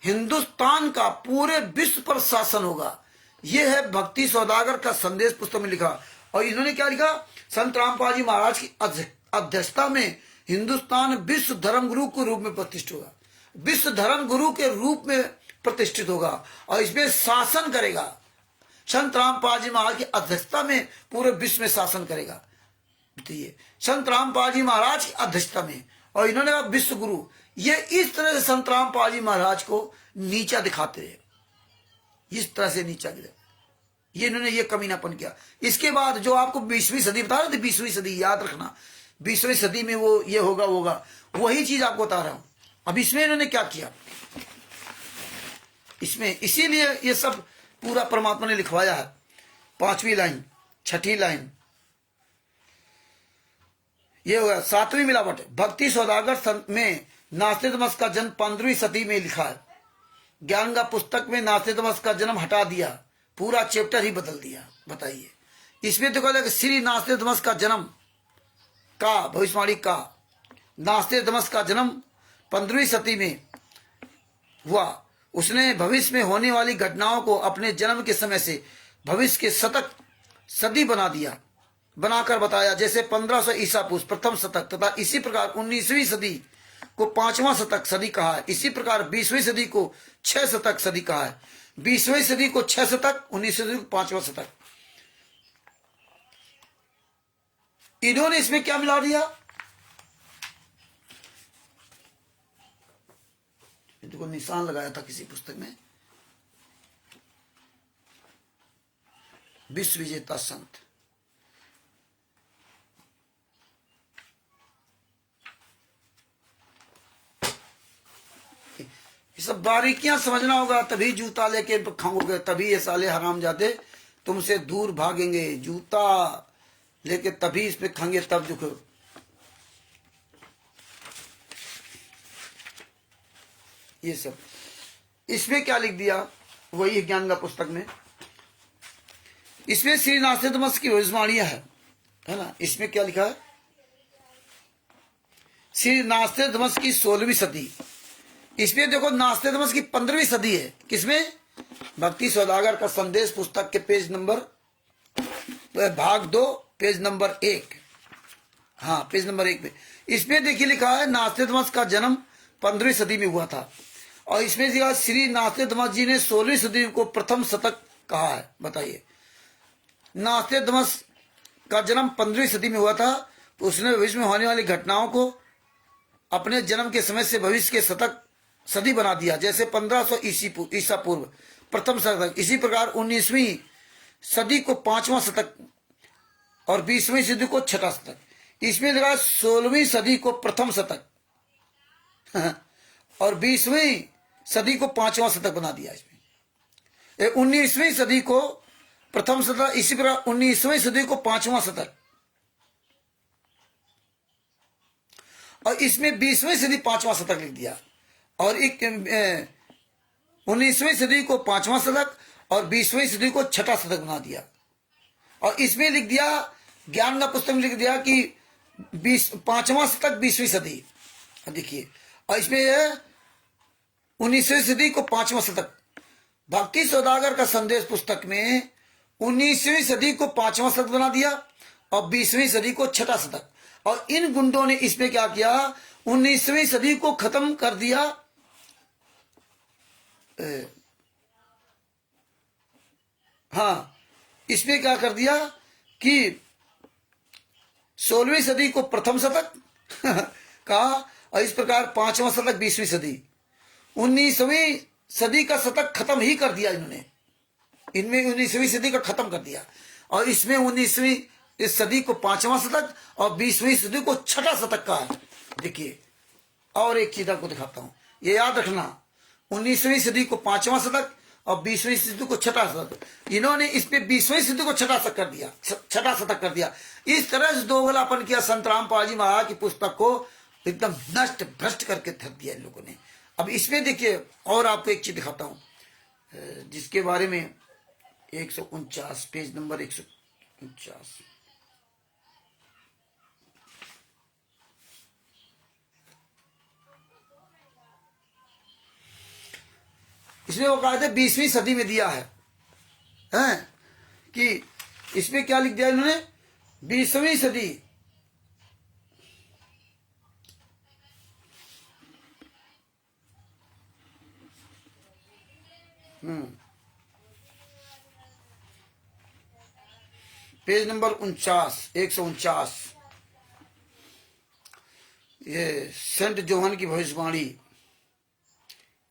हिंदुस्तान का पूरे विश्व पर शासन होगा। यह है भक्ति सौदागर का संदेश पुस्तक में लिखा। और इन्होंने क्या लिखा? संत रामपाल जी महाराज की अध्यक्षता में हिंदुस्तान विश्व धर्म गुरु के रूप में प्रतिष्ठित होगा, विश्व धर्म गुरु के रूप में प्रतिष्ठित होगा और इसमें शासन करेगा। संत रामपाल जी महाराज की अध्यक्षता में पूरे विश्व में शासन करेगा। बताइए, संत रामपाल जी महाराज की अध्यक्षता में, और इन्होंने कहा विश्व गुरु। ये इस तरह से संत रामपाल जी महाराज को नीचा दिखाते हैं, इस तरह से नीचा गिरा। ये इन्होंने ये कमीनापन किया। इसके बाद जो आपको 20वीं सदी बता रहे थे, 20वीं सदी याद रखना, 20वीं सदी में वो ये होगा, वही चीज आपको बता रहा हूं। अब इसमें इन्होंने क्या किया? इसमें इसीलिए ये सब पूरा परमात्मा ने लिखवाया है। 5वीं लाइन, 6ठी लाइन, ये होगा 7वीं मिलावट। भक्ति सौदागर में नास्तिकमत का जन्म 15वीं सदी में लिखा है। ज्ञान का पुस्तक में नास्तिकमत का जन्म हटा दिया, पूरा चैप्टर ही बदल दिया। बताइए, इसमें देखो श्री नास्तिकमत का जन्म का भविष्यवाणी का, नास्तिकमत का जन्म 15वीं सदी में हुआ। उसने भविष्य में होने वाली घटनाओं को अपने जन्म के समय से भविष्य के शतक सदी बनाकर बताया। जैसे 1500 ईसा पूर्व प्रथम शतक, तथा इसी प्रकार 19वीं सदी को 5वां शतक सदी कहा है। इसी प्रकार 20वीं सदी को 6 शतक सदी कहा है। 20वीं सदी को 6 शतक, 19वीं सदी को 5वां शतक। इन्होंने इसमें क्या मिला दिया? देखो निशान लगाया था किसी पुस्तक में, विश्व विजेता संत। ये सब बारीकियां समझना होगा, तभी जूता लेके खाओगे, तभी ये साले हराम जाते तुमसे दूर भागेंगे। जूता लेके तभी इस पे खाएंगे, तब देखो। ये सब इसमें क्या लिख दिया? वही ज्ञान का पुस्तक में, इसमें श्री नास्तिकमत की भविष्यवाणियां है ना। इसमें क्या लिखा है? श्री नास्तिकमत की 16वीं सदी। इसमें देखो नास्तिकमत की 15वीं सदी है। किसमें? भक्ति सौदागर का संदेश पुस्तक के पेज नंबर भाग 2 पेज नंबर 1, हाँ पेज नंबर 1 पे। इसमें देखिए लिखा है नास्तिकमत का जन्म 15वीं सदी में हुआ था। और इसमें लिखा श्री नास्तिकमत जी ने 16वीं सदी को प्रथम शतक कहा है। बताइए, नास्तिकमत का जन्म 15वीं सदी में हुआ था। उसने भविष्य में होने वाली घटनाओं को अपने जन्म के समय से भविष्य के शतक सदी बना दिया। जैसे 1500 ईसा पूर्व प्रथम शतक, इसी प्रकार 19वीं सदी को 5वां शतक और 20वीं सदी को 6ठा शतक। इसमें लिखा 16वीं सदी को प्रथम शतक और 20वीं सदी को 5वां शतक बना दिया इसमें। 19वीं सदी को प्रथम शतक, इसी प्रकार 19वीं सदी को 5वां शतक, और इसमें 20वीं सदी 5वां शतक लिख दिया। और 19वीं सदी को 5वां शतक और 20वीं सदी को 6ठा शतक बना दिया। और इसमें लिख दिया, ज्ञान का पुस्तक में लिख दिया कि 5वां शतक 20वीं सदी। देखिए, और इसमें 19वीं सदी को 5वां शतक। भक्ति सौदागर का संदेश पुस्तक में 19वीं सदी को 5वां शतक बना दिया और 20वीं सदी को 6ठा शतक। और इन गुंडों ने इसमें क्या किया, 19वीं सदी को खत्म कर दिया। हाँ, इसमें क्या कर दिया कि 16वीं सदी को प्रथम शतक कहा, और इस प्रकार 5वां शतक 20वीं सदी। 19वीं सदी का शतक खत्म ही कर दिया इन्होंने, इनमें 19वीं सदी का खत्म कर दिया। और इसमें 19वीं इस सदी को 5वां शतक और 20वीं सदी को 6ठा शतक का है। देखिए, और एक चीज आपको दिखाता हूं, ये याद रखना, 19वीं सदी को 5वां शतक और 20वीं सदी को 6ठा शतक। इन्होंने इसमें 20वीं सदी को 6ठा शतक कर दिया, 6ठा शतक कर दिया। इस तरह से दोगलापन किया संत रामपाल जी महाराज की पुस्तक को एकदम नष्ट भ्रष्ट करके थक दिया इन लोगों ने। अब इसमें देखिए, और आपको एक चीज दिखाता हूं जिसके बारे में 149 पेज नंबर 149। इसमें वो कहा था 20वीं सदी में दिया है, कि इसमें क्या लिख दिया इन्होंने, 20वीं सदी पेज नंबर 149, ये सेंट जोहन की भविष्यवाणी।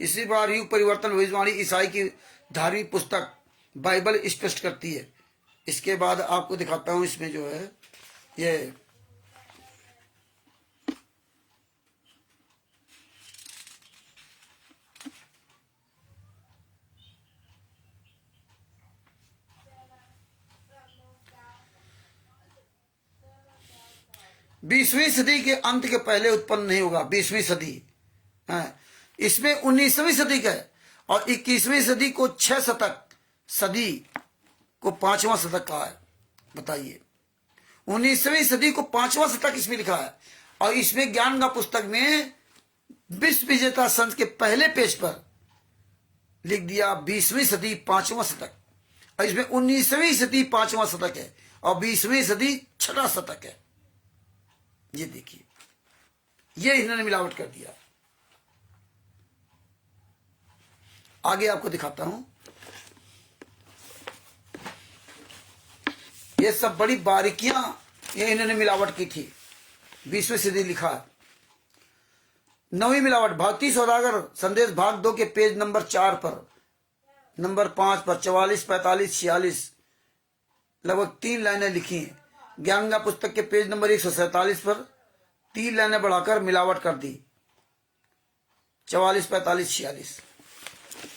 इसी बार युग परिवर्तन भविष्यवाणी ईसाई की धार्मिक पुस्तक बाइबल स्पष्ट करती है। इसके बाद आपको दिखाता हूं, इसमें जो है ये बीसवीं सदी के अंत के पहले उत्पन्न नहीं होगा, 20वीं सदी है। इसमें 19वीं सदी का है और 21वीं सदी को 6 शतक, सदी को 5वां शतक कहा है। बताइए, 19वीं सदी को 5वां शतक इसमें लिखा है। और इसमें ज्ञान का पुस्तक में विश्व विजेता संत के पहले पेज पर लिख दिया 20वीं सदी 5वां शतक, और इसमें 19वीं सदी 5वां शतक है और 20वीं सदी 6ठा शतक है। ये देखिए, ये इन्होंने मिलावट कर दिया। आगे आपको दिखाता हूं, ये सब बड़ी बारीकियां ये इन्होंने मिलावट की थी। 20वीं सदी लिखा है। 9वीं मिलावट, भक्ति सौदागर संदेश भाग 2 के पेज नंबर 4 पर, नंबर 5 पर 44, 45, 46 लगभग 3 लाइनें लिखी हैं। ज्ञान का पुस्तक के पेज नंबर 147 पर 3 लाइनें बढ़ाकर मिलावट कर दी, 44, 45, 46।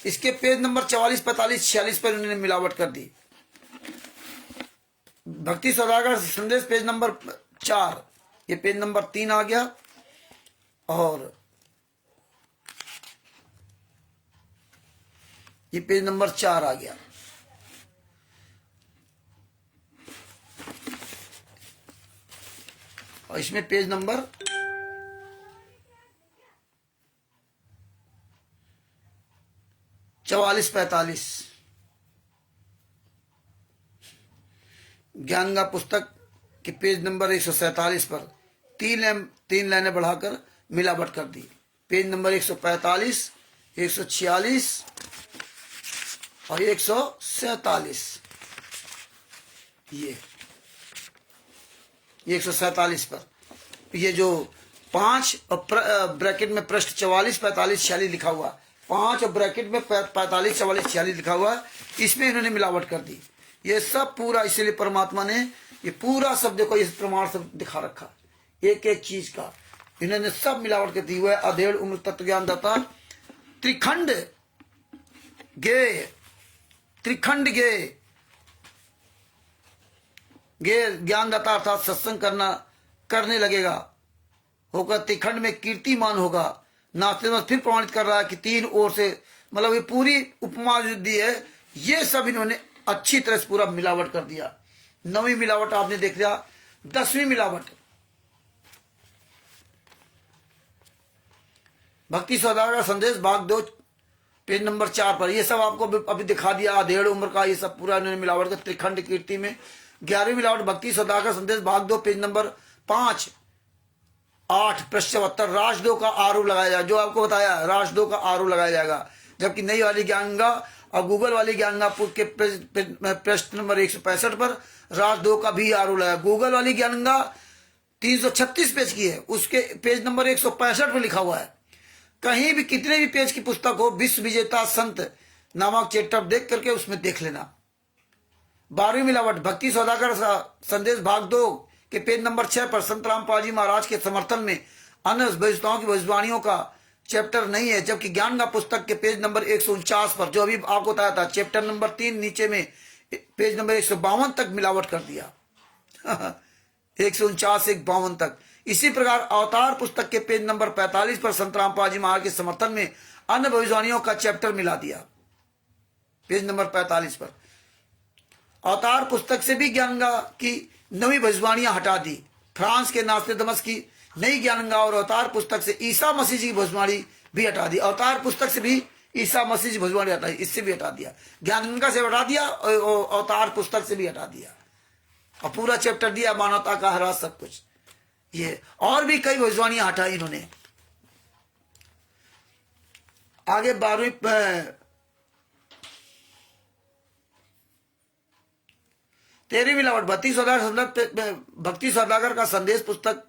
इसके पेज नंबर 44, 45, 46 पर उन्होंने मिलावट कर दी। भक्ति सौदागर संदेश पेज नंबर 4, ये पेज नंबर 3 आ गया, और ये पेज नंबर 4 आ गया। और इसमें पेज नंबर 44, 45 ज्ञान का पुस्तक के पेज नंबर 147 पर 3 लाइनें बढ़ाकर मिलावट कर दी। पेज नंबर 145, 146 और 147, ये 147 पर ये जो 5 और ब्रैकेट में पृष्ठ 44, 45, 46 लिखा हुआ, 5 और ब्रैकेट में 45, 44, 46 लिखा हुआ, इसमें इन्होंने मिलावट कर दी। ये सब पूरा, इसीलिए परमात्मा ने ये पूरा सब देखो, इस प्रमाण सब दिखा रखा एक एक चीज का। इन्होंने सब मिलावट कर दी हुआ है। अधेड़ उम्र तत्व ज्ञान दाता त्रिखंड गे, त्रिखंड गे, गे ज्ञानदाता अर्थात सत्संग करने लगेगा, होगा त्रिखंड में कीर्तिमान होगा। नास्तिक फिर प्रमाणित कर रहा है कि तीन ओर से, मतलब ये पूरी उपमा जो दी है, ये सब इन्होंने अच्छी तरह से पूरा मिलावट कर दिया। 9वीं मिलावट आपने देख लिया। 10वीं मिलावट भक्ति सौदागर संदेश भाग 2 पेज नंबर 4 पर, ये सब आपको अभी दिखा दिया। अधेड़ उम्र का ये सब पूरा इन्होंने मिलावट कर त्रिखंड कीर्ति में। 11वीं मिलावट भक्ति सौदागर संदेश भाग 2 पेज नंबर 5 8 पृष्ठ 74, राजदोह का आरोप लगाया जाएगा। जो आपको बताया राजदोह का आरोप लगाया जाएगा। जबकि नई वाली ज्ञानगंगा और गूगल वाली ज्ञानगंगा के पृष्ठ नंबर 165 पर राजदोह का भी आरोप लगाया। गूगल वाली ज्ञानगंगा 336 पेज की है, उसके पेज नंबर 165 पर लिखा हुआ है। कहीं भी कितने भी पेज की पुस्तक हो, विश्व विजेता संत नामक चैप्टर देख करके उसमें देख लेना। 12वीं मिलावट भक्ति सौदागर संदेश भाग 2 के पेज नंबर 6 पर संत रामपाल जी महाराज के समर्थन में अन्य भविष्यताओं की भविष्यवाणियों का चैप्टर नहीं है। जबकि ज्ञान का पुस्तक के पेज नंबर 149 पर, जो अभी आपको बताया था, चैप्टर नंबर 3 नीचे में पेज नंबर 152 तक मिलावट कर दिया। 149 से 52 तक। इसी प्रकार अवतार पुस्तक के पेज नंबर 45 पर संत रामपाल जी महाराज के समर्थन में अन्य भविष्यवाणियों का चैप्टर मिला दिया, पेज नंबर 45 पर। अवतार पुस्तक से भी ज्ञानगंगा की 9वीं भविष्यवाणियां हटा दी। फ्रांस के नास्तिदमस की नई ज्ञानगंगा और अवतार पुस्तक से ईसा मसीह जी की भविष्यवाणी भी हटा दी। अवतार पुस्तक से भी ईसा मसीह जी भविष्यवाणी हटा दी, इससे भी हटा दिया। ज्ञानगंगा से हटा दिया और अवतार पुस्तक से भी हटा दिया, और पूरा चैप्टर दिया मानवता का हरा सब कुछ। ये और भी कई भविष्यवाणियां हटाई इन्होंने। आगे 12वीं 13वीं मिलावट भक्ति सौदागर का संदेश पुस्तक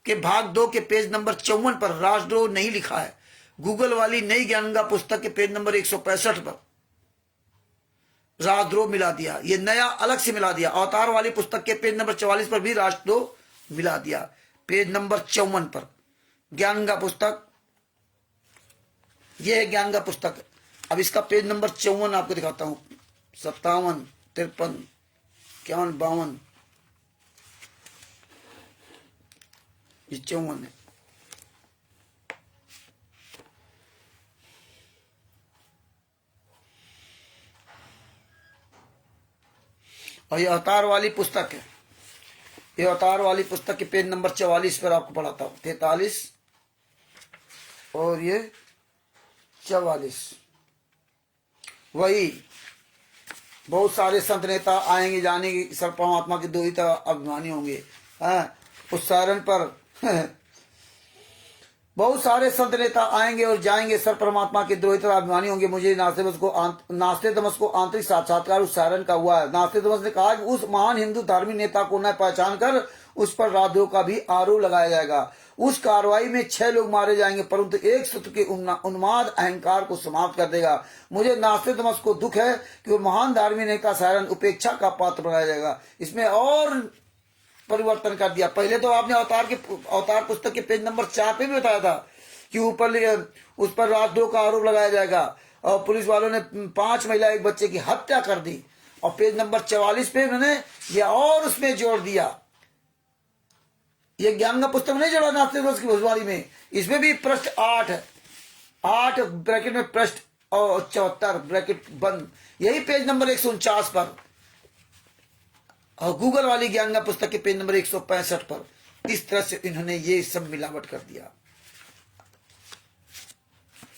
के भाग 2 के पेज नंबर 54 पर राजद्रोह नहीं लिखा है। गूगल वाली नई ज्ञानगंगा पुस्तक के पेज नंबर 165 पर राजद्रोह मिला दिया, ये नया अलग से मिला दिया। अवतार वाली पुस्तक के पेज नंबर 44 पर भी राजद्रोह मिला दिया, पेज नंबर 54 पर। ज्ञानगंगा पुस्तक, यह है ज्ञानगंगा पुस्तक। अब इसका पेज नंबर 54 आपको दिखाता हूं। 57, 53, 51, 52, ये 54 है। और ये अवतार वाली पुस्तक है। ये अवतार वाली पुस्तक के पेज नंबर 44 पर आपको पढ़ाता हूं। 43 और ये 44। वही बहुत सारे संत नेता आएंगे जानेंगे, सर परमात्मा के दो ही तरह अभिमानी होंगे। उस सारण पर बहुत सारे संत नेता आएंगे और जाएंगे, सर परमात्मा के दो ही तरह अभिमानी होंगे। मुझे नास्तिदमस को आंतरिक साक्षात्कार उस सारण का हुआ है। नास्तिदमस ने कहा कि उस महान हिंदू धार्मिक नेता को न पहचान कर उस पर राजद्रोह का भी आरोप लगाया जाएगा। उस कार्रवाई में 6 लोग मारे जाएंगे, परंतु एक सूत्र के उन्माद अहंकार को समाप्त कर देगा। मुझे नास्तिदमस को दुख है कि वो महान धार्मिक नेता सारण उपेक्षा का पात्र बनाया जाएगा। इसमें और परिवर्तन कर दिया। पहले तो आपने अवतार पुस्तक के पेज नंबर 4 पे भी बताया था कि ऊपर उस पर राजद्रोह का आरोप लगाया जाएगा, और पुलिस वालों ने 5 महिला 1 बच्चे की हत्या कर दी। और पेज नंबर 44 पे उन्होंने ये और उसमें जोड़ दिया। ये ज्ञानगंगा पुस्तक नहीं जोड़ा नास्तिदमस की भविष्यवाणी में, इसमें भी पृष्ठ 8 है, 8 ब्रैकेट में पृष्ठ और 74 ब्रैकेट बंद, यही पेज नंबर 149 पर। और गूगल वाली ज्ञानगंगा पुस्तक के पेज नंबर 165 पर इस तरह से इन्होंने ये सब मिलावट कर दिया।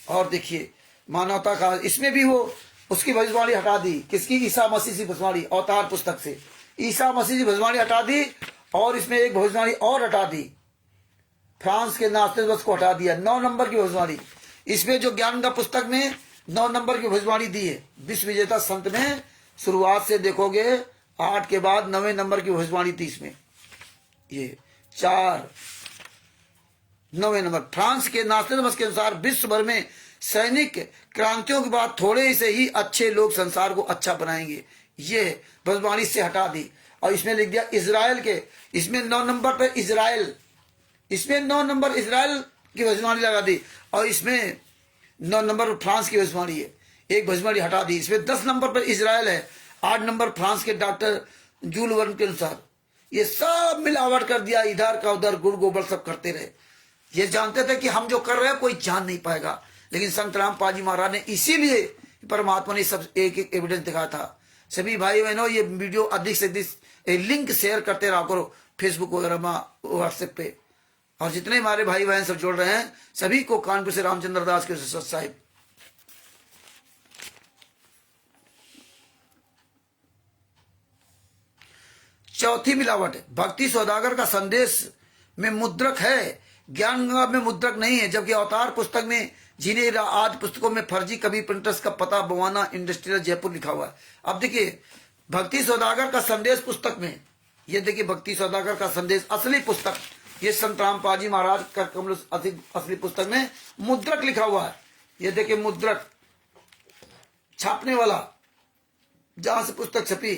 और देखिए मानवता का, इसमें भी वो उसकी भविष्यवाणी हटा दी। किसकी? ईसा मसीह की भविष्यवाणी अवतार पुस्तक से ईसा मसीह की भविष्यवाणी हटा दी, और इसमें एक भविष्यवाणी और हटा दी, फ्रांस के नास्तिदमस को हटा दिया। 9 नंबर की भविष्यवाणी इसमें, जो ज्ञानगंगा पुस्तक में 9 नंबर की भविष्यवाणी दी है। विश्व विजेता संत में शुरुआत से देखोगे 8 के बाद 9वें नंबर की भविष्यवाणी थी इसमें, ये 4 9वें नंबर। फ्रांस के नास्तिदमस के अनुसार विश्व भर में सैनिक क्रांतियों के बाद थोड़े से ही अच्छे लोग संसार को अच्छा बनाएंगे, ये भविष्यवाणी से हटा दी। और इसमें लिख दिया इजराइल के, इसमें 9 नंबर पर इसमें 9 नंबर इजराइल की भविष्यवाणी लगा दी और इसमें 9 नंबर फ्रांस की भविष्यवाणी है, एक भविष्यवाणी हटा दी। इसमें 10 नंबर पर इजराइल है, 8 नंबर फ्रांस के डॉक्टर जूल वर्न के अनुसार। ये सब मिलावट कर दिया, इधर का उधर गुड़ गोबर सब करते रहे। ये जानते थे कि हम जो कर रहे हैं कोई जान नहीं पाएगा, लेकिन संत रामपाल जी महाराज ने इसीलिए परमात्मा ने सब एक एक एविडेंस दिखाया था। सभी भाई बहनों, ये वीडियो अधिक से अधिक लिंक शेयर करते रहा करो फेसबुक वगैरह में, व्हाट्सएप पे। और जितने हमारे भाई बहन सब जोड़ रहे हैं सभी को कानपुर से रामचंद्र दास के साहिब। चौथी मिलावट है, भक्ति सौदागर का संदेश में मुद्रक है, ज्ञान गंगा में मुद्रक नहीं है। जबकि अवतार पुस्तक में जिन्हें आदि पुस्तकों में फर्जी कवि प्रिंटर्स का पता बवाना इंडस्ट्रियल जयपुर लिखा हुआ है। अब देखिए भक्ति सौदागर का संदेश पुस्तक में, ये देखिए भक्ति सौदागर का संदेश असली पुस्तक, ये संत रामपाल जी महाराज का कमल असली पुस्तक में मुद्रक लिखा हुआ है। ये देखिए मुद्रक छापने वाला, जहां से पुस्तक छपी,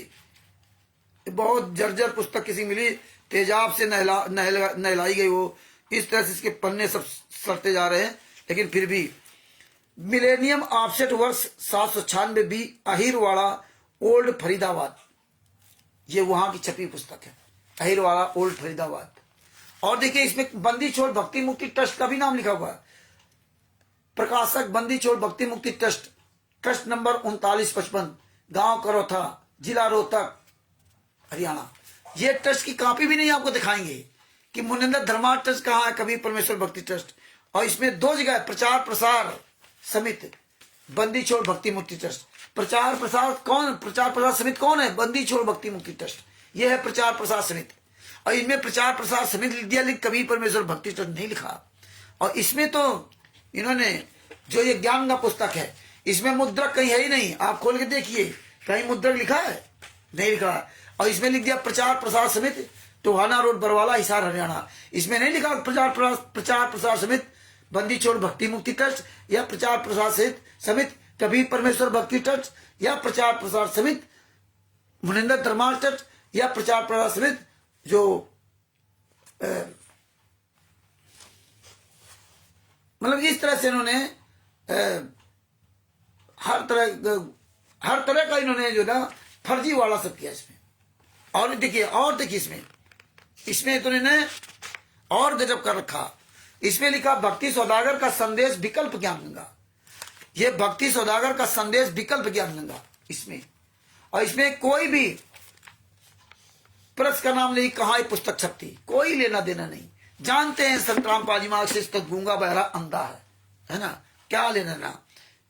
बहुत जर्जर पुस्तक किसी मिली, तेजाब से नहलाई गई, वो इस तरह से इसके पन्ने सब सड़ते जा रहे हैं। लेकिन फिर भी मिलेनियम ऑफसेट वर्ष 796 बी, अहिरवाड़ा ओल्ड फरीदाबाद, ये वहां की छपी पुस्तक है, अहिरवाड़ा ओल्ड फरीदाबाद। और देखिए इसमें बंदी छोड़ भक्ति मुक्ति ट्रस्ट का भी नाम लिखा हुआ है, प्रकाशक बंदी छोड़ भक्ति मुक्ति ट्रस्ट, ट्रस्ट नंबर 3955, गांव करौथा, जिला रोहतक, हरियाणा। ये ट्रस्ट की कॉपी भी नहीं आपको दिखाएंगे कि मुनिंदर धर्मा ट्रस्ट कहाँ है, कभी परमेश्वर भक्ति ट्रस्ट। और इसमें 2 जगह है, प्रचार प्रसार समिति, बंदी छोड़ भक्ति मुक्ति ट्रस्ट। प्रचार प्रसार कौन, प्रचार प्रसार समिति कौन है, बंदी छोड़ भक्ति मुक्ति ट्रस्ट, ये है प्रचार प्रसार समिति। और इनमें प्रचार प्रसार समिति लिख दिया, लेकिन कभी परमेश्वर भक्ति ट्रस्ट नहीं लिखा। और इसमें तो इन्होंने जो ये ज्ञान का पुस्तक है, इसमें मुद्रक कहीं है ही नहीं, आप खोल के देखिए कहीं मुद्रक लिखा है, नहीं लिखा। और इसमें लिख दिया प्रचार प्रसार समिति, टोहाना रोड, बरवाला, हिसार, हरियाणा। इसमें नहीं लिखा प्रचार प्रसार समिति बंदी छोड़ भक्ति मुक्ति ट्रस्ट, या प्रचार प्रसार समिति कभी परमेश्वर भक्ति ट्रस्ट, या प्रचार प्रसार समिति मुनिंदर धर्माल ट्रस्ट, या प्रचार प्रसार समिति जो मतलब इस तरह से इन्होंने हर तरह का इन्होंने जो ना फर्जी वाला सब किया इसमें। और देखिए इसमें तो इन्होंने और गजब कर रखा। इसमें लिखा भक्ति सौदागर का संदेश विकल्प ज्ञान गंगा, ये भक्ति सौदागर का संदेश विकल्प ज्ञान गंगा इसमें। और इसमें कोई भी प्रेस का नाम नहीं, कहाँ ये पुस्तक छपती, कोई लेना देना नहीं। जानते हैं संत रामपाल जी महाराज से तक गूंगा बहरा अंधा है ना, क्या लेना देना।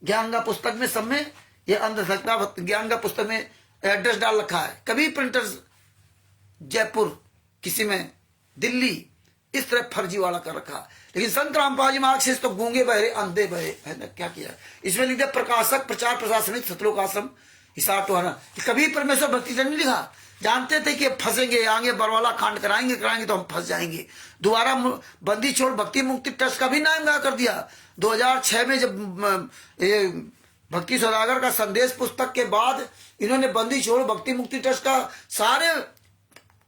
ज्ञान का पुस्तक में सब में ये अंधश्रद्धा, ज्ञान का पुस्तक में एड्रेस डाल रखा है, कभी प्रिंटर्स जयपुर, किसी में दिल्ली, इस तरह फर्जी वाला कर रखा। लेकिन संत रामपाल जी महाराज से तो गूंगे बहरे अंधे बहरे है ना, क्या किया इसमें लिख दिया प्रकाशक प्रचार प्रसार समिति सतलोक आश्रम हिसार टोहाना, कभी परमेश्वर भक्ति नहीं लिखा। जानते थे कि फंसेंगे, आगे बरवाला कांड कराएंगे तो हम फंस जाएंगे। दोबारा बंदी छोड़ भक्ति मुक्ति ट्रस्ट का भी नाम गा कर दिया। 2006 में जब ये भक्ति सौदागर का संदेश पुस्तक के बाद इन्होंने बंदी छोड़ भक्ति मुक्ति ट्रस्ट का सारे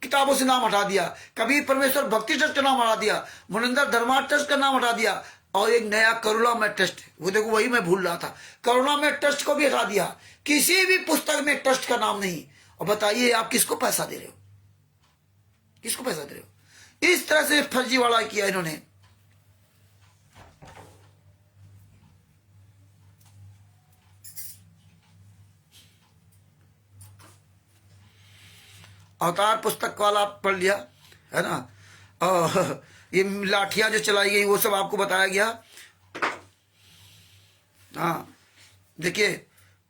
किताबों से नाम हटा दिया, कभी परमेश्वर भक्ति ट्रस्ट का नाम हटा दिया, मुनिंदर धर्मा ट्रस्ट का नाम हटा दिया, और एक नया करुणामय ट्रस्ट, वो देखो वही मैं भूल रहा था, करुणामय ट्रस्ट को भी हटा दिया। किसी भी पुस्तक में ट्रस्ट का नाम नहीं। और बताइए आप किसको पैसा दे रहे हो, किसको पैसा दे रहे हो। इस तरह से फर्जी वाला किया इन्होंने। अवतार पुस्तक वाला पढ़ लिया है ना, और ये लाठियां जो चलाई गई वो सब आपको बताया गया। हाँ देखिए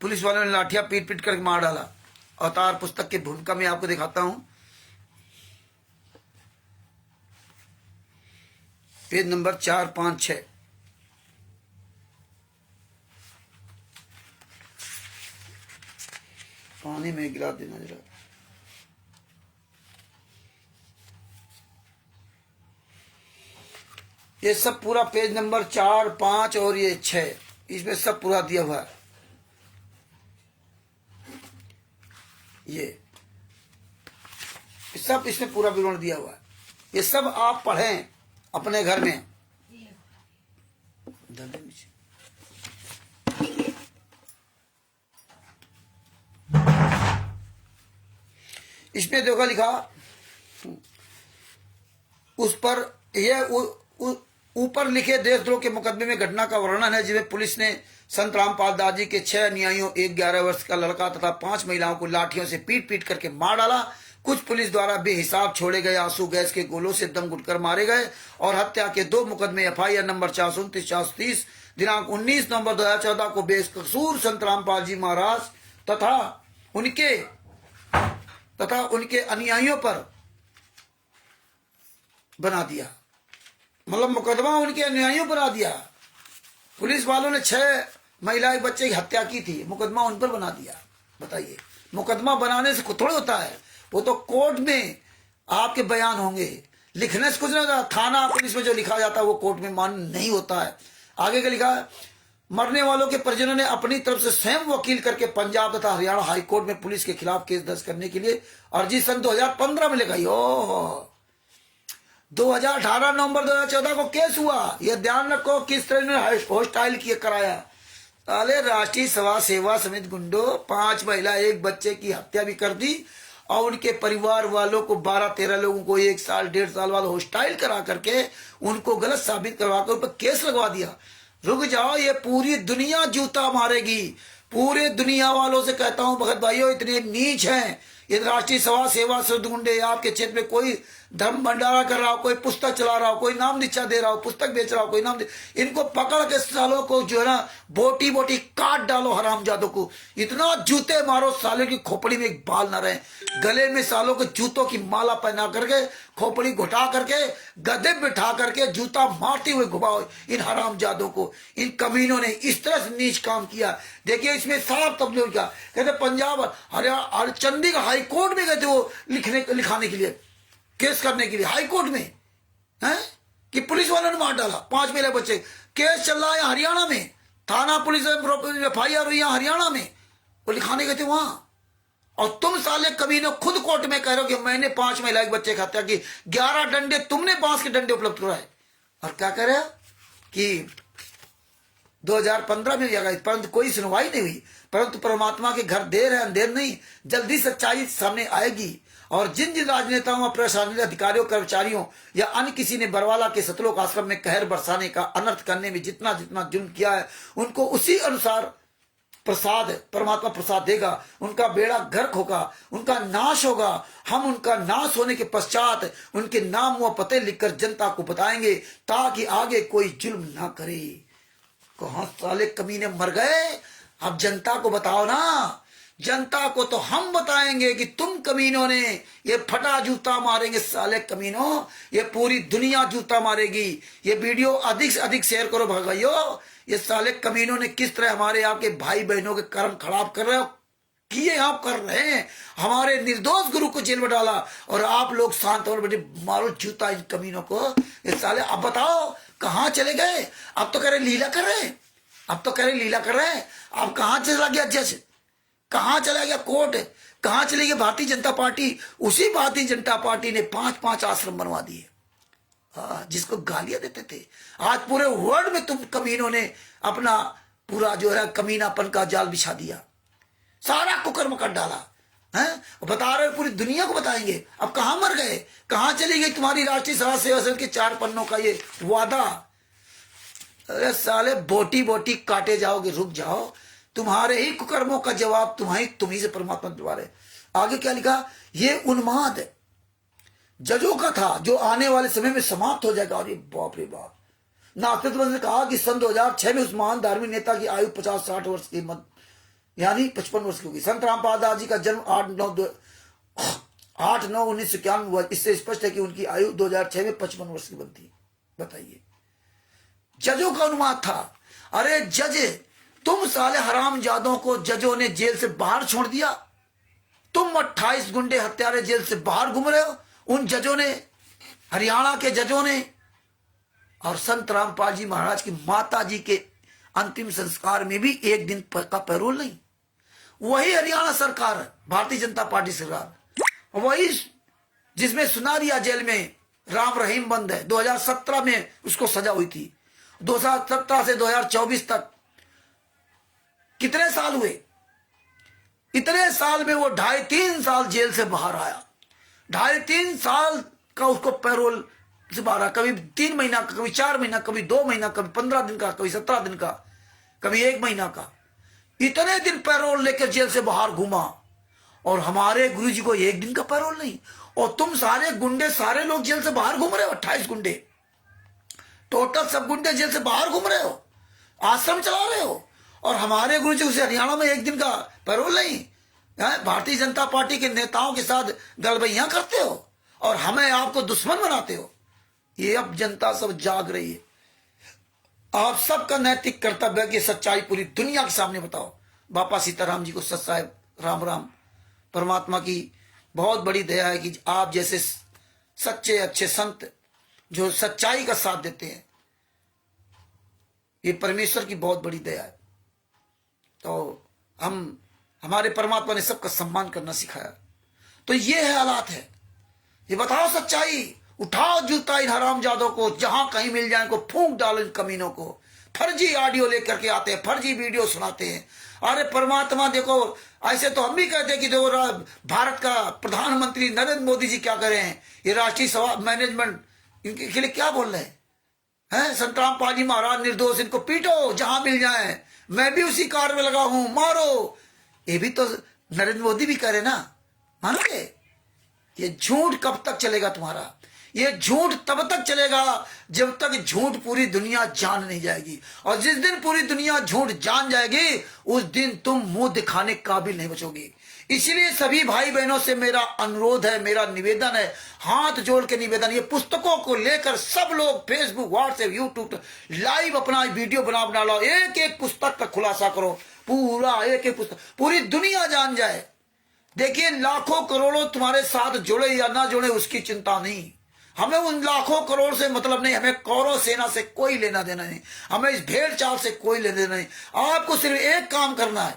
पुलिस वालों ने लाठियां पीट पीट करके मार डाला। अवतार पुस्तक की भूमिका में आपको दिखाता हूं, पेज नंबर 4, 5, 6। पानी में गिरा देना जरा। ये सब पूरा पेज नंबर 4, 5 और ये 6, इसमें सब पूरा दिया हुआ है। ये सब इसमें पूरा विवरण दिया हुआ है। ये सब आप पढ़ें अपने घर में। इसमें देखो लिखा उस पर यह ऊपर लिखे देशद्रोह के मुकदमे में घटना का वर्णन है, जिसमें पुलिस ने संत रामपाल दास जी के 6 अनुयायियों, एक 11 वर्ष का लड़का तथा 5 महिलाओं को लाठियों से पीट पीट करके मार डाला। कुछ पुलिस द्वारा बेहिसाब छोड़े गए आंसू गैस के गोलों से दम घुटकर मारे गए और हत्या के 2 मुकदमे FIR नंबर 429-430 दिनांक 19 नवंबर 2014 को बेकसूर संत रामपाल जी महाराज तथा उनके अनुयायियों पर बना दिया। मतलब मुकदमा उनके अनुयायियों पर आ दिया। पुलिस वालों ने 6 महिला बच्चे की हत्या की थी, मुकदमा उन पर बना दिया। बताइए, मुकदमा बनाने से थोड़ा होता है, वो तो कोर्ट में आपके बयान होंगे, लिखने से कुछ नहीं होता। थाना पुलिस में जो लिखा जाता है वो कोर्ट में मान्य नहीं होता है। आगे का लिखा है, मरने वालों के परिजनों ने अपनी तरफ से स्वयं वकील करके पंजाब तथा हरियाणा हाईकोर्ट में पुलिस के खिलाफ केस दर्ज करने के लिए अर्जी सन 2015 में लगाई। 2018 नवंबर 2014 को केस हुआ। यह ध्यान रखो किस तरह ने हॉस्टाइल किया कराया। साले राष्ट्रीय सेवा समिति गुंडों 5 महिला 1 बच्चे की हत्या भी कर दी और उनके परिवार वालों को 12-13 लोगों को 1 साल 1.5 साल बाद हॉस्टाइल करा करके उनको गलत साबित करवा कर उन पर केस लगवा दिया। रुक जाओ, ये पूरी दुनिया जूता मारेगी। पूरे दुनिया वालों से कहता हूं भगत भाइयों, इतने नीच हैं ये राष्ट्रीय सेवा समिति गुंडे। आपके क्षेत्र में कोई धर्म भंडारा कर रहा हो, कोई पुस्तक चला रहा हो, कोई नाम दीक्षा दे रहा हो, पुस्तक बेच रहा हो, कोई नाम इनको पकड़ के सालों को जो है ना बोटी बोटी काट डालो हरामजादों को। इतना जूते मारो साले की खोपड़ी में एक बाल ना रहे, गले में सालों के जूतों की माला पहना करके खोपड़ी घुटा करके गधे बिठा करके जूता मारते हुए घुमाओ इन हरामजादों को। इन कमीनों ने इस तरह से नीच काम किया। देखिए इसमें साफ तब्दील क्या कहते, पंजाब हरियाणा चंडीगढ़ हाईकोर्ट में गए थे वो लिखाने के लिए, केस करने के लिए हाईकोर्ट में है कि पुलिस वालों ने मार डाला 5 महिला बच्चे। केस चल रहा है हरियाणा में, थाना पुलिस FIR हुई हरियाणा में, वो लिखाने गए थे वहां। और तुम साले कमीने खुद कोर्ट में कह रहे हो कि मैंने 5 महिला के बच्चे की हत्या की, 11 डंडे तुमने बांस के डंडे उपलब्ध कराए। और क्या कह रहे कि 2015 में लिया गया, परंतु कोई सुनवाई नहीं हुई। परंतु परमात्मा के घर देर है अंधेर नहीं, जल्दी सच्चाई सामने आएगी। और जिन जिन राजनेताओं, प्रशासनिक अधिकारियों, कर्मचारियों या अन्य किसी ने बरवाला के सतलोक आश्रम में कहर बरसाने का, अनर्थ करने में जितना जितना जुल्म किया है, उनको उसी अनुसार परमात्मा प्रसाद देगा। उनका बेड़ा गर्क होगा, उनका नाश होगा। हम उनका नाश होने के पश्चात उनके नाम व पते लिखकर जनता को बताएंगे ताकि आगे कोई जुल्म ना करे। कहां साले कमीने मर गए, अब जनता को बताओ ना। जनता को तो हम बताएंगे कि तुम कमीनों ने ये फटा जूता मारेंगे साले कमीनों, ये पूरी दुनिया जूता मारेगी। ये वीडियो अधिक से अधिक शेयर करो भाइयों। ये साले कमीनों ने किस तरह हमारे यहाँ के भाई बहनों के कर्म खराब कर रहे हो, किए आप कर रहे हैं। हमारे निर्दोष गुरु को जेल में डाला और आप लोग शांत और बैठे मारो जूता इन कमीनों को। ये साले अब बताओ कहाँ चले गए। अब तो कह रहे लीला कर रहे हैं, अब तो कह रहे लीला कर रहे हैं। अब कहाँ चला गया जज, कहाँ चला गया कोर्ट, कहाँ चली गई भारतीय जनता पार्टी। उसी भारतीय जनता पार्टी ने 5-5 आश्रम बनवा दिए जिसको गालियां देते थे। आज पूरे वर्ल्ड में तुम कमीनों ने अपना पूरा जो है कमीनापन का जाल बिछा दिया, सारा कुकर्म कर डाला है। बता रहे पूरी दुनिया को बताएंगे। अब कहाँ मर गए, कहाँ चली गई तुम्हारी राष्ट्रीय समाज सेवा समिति के 4 पन्नों का ये वादा। अरे साले बोटी बोटी काटे जाओगे, रुक जाओ। तुम्हारे ही कुकर्मों का जवाब तुम्ही से परमात्मा दिलवा रहे। आगे क्या लिखा, ये उन्माद जजों का था जो आने वाले समय में समाप्त हो जाएगा। और ये बाप रे बाप। नास्तिक ने कहा कि सन 2006 में उस महान धार्मिक नेता की आयु 50-60 वर्ष की यानी 55 वर्ष की होगी। संत रामपाल दास जी का जन्म 8/9/1991 हुआ। इससे स्पष्ट है कि उनकी आयु 2006 में 55 वर्ष की बनती। बताइए, जजों का अनुमान था। अरे जज, तुम साले हरामजादों को जजों ने जेल से बाहर छोड़ दिया। तुम 28 गुंडे हत्यारे जेल से बाहर घूम रहे हो, उन जजों ने, हरियाणा के जजों ने। और संत रामपाल जी महाराज की माता जी के अंतिम संस्कार में भी 1 दिन का पैरोल नहीं। वही हरियाणा सरकार, भारतीय जनता पार्टी सरकार, वही जिसमें सुनारिया जेल में राम रहीम बंद है। 2017 में उसको सजा हुई थी। 2017 से 2024 तक कितने साल हुए? इतने साल में वो 2.5-3 साल जेल से बाहर आया। 2.5-3 साल का उसको पैरोल से बाहर, कभी 3 महीना का, कभी 4 महीना, कभी 2 महीना, कभी 15 दिन का, कभी 17 दिन का, कभी 1 महीना का। इतने दिन पैरोल लेकर जेल से बाहर घूमा। और हमारे गुरुजी को 1 दिन का पैरोल नहीं। और तुम सारे गुंडे, सारे लोग जेल से बाहर घूम रहे हो। 28 गुंडे टोटल, सब गुंडे जेल से बाहर घूम रहे हो, आश्रम चला रहे हो। और हमारे गुरुजी उसे हरियाणा में 1 दिन का पैरोल नहीं। भारतीय जनता पार्टी के नेताओं के साथ गड़बड़ियां करते हो और हमें आपको दुश्मन बनाते हो। ये अब जनता सब जाग रही है। आप सबका नैतिक कर्तव्य है कि सच्चाई पूरी दुनिया के सामने बताओ। बापा सीताराम जी को सच साहेब राम राम। परमात्मा की बहुत बड़ी दया है कि आप जैसे सच्चे अच्छे संत जो सच्चाई का साथ देते हैं, ये परमेश्वर की बहुत बड़ी दया है। तो हमारे परमात्मा ने सबका सम्मान करना सिखाया। तो ये है हालात है। ये बताओ सच्चाई। उठाओ जूता इन हरामजादों को, जहां कहीं मिल जाए को फूंक डालो इन कमीनों को। फर्जी ऑडियो लेकर के आते हैं, फर्जी वीडियो सुनाते हैं। अरे परमात्मा देखो, ऐसे तो हम भी कहते हैं कि देखो भारत का प्रधानमंत्री नरेंद्र मोदी जी क्या कर रहे हैं। ये राष्ट्रीय सभा मैनेजमेंट इनके लिए क्या बोल रहे हैं? संतराम पाजी महाराज निर्दोष, इनको पीटो जहां मिल जाए। मैं भी उसी कार में लगा हूं, मारो। ये भी तो नरेंद्र मोदी भी करे ना, मानोगे? ये झूठ कब तक चलेगा तुम्हारा? ये झूठ तब तक चलेगा जब तक झूठ पूरी दुनिया जान नहीं जाएगी। और जिस दिन पूरी दुनिया झूठ जान जाएगी, उस दिन तुम मुंह दिखाने काबिल नहीं बचोगे। इसीलिए सभी भाई बहनों से मेरा अनुरोध है, मेरा निवेदन है, हाथ जोड़ के निवेदन। ये पुस्तकों को लेकर सब लोग फेसबुक, व्हाट्सएप, यूट्यूब लाइव अपना वीडियो बना लो। एक एक पुस्तक का खुलासा करो, पूरा एक एक पुस्तक पूरी दुनिया जान जाए। देखिए, लाखों करोड़ों तुम्हारे साथ जुड़े या ना जुड़े उसकी चिंता नहीं। हमें उन लाखों करोड़ से मतलब नहीं। हमें कौरव सेना से कोई लेना देना नहीं। हमें इस भेड़ चाल से कोई लेना देना नहीं। आपको सिर्फ एक काम करना है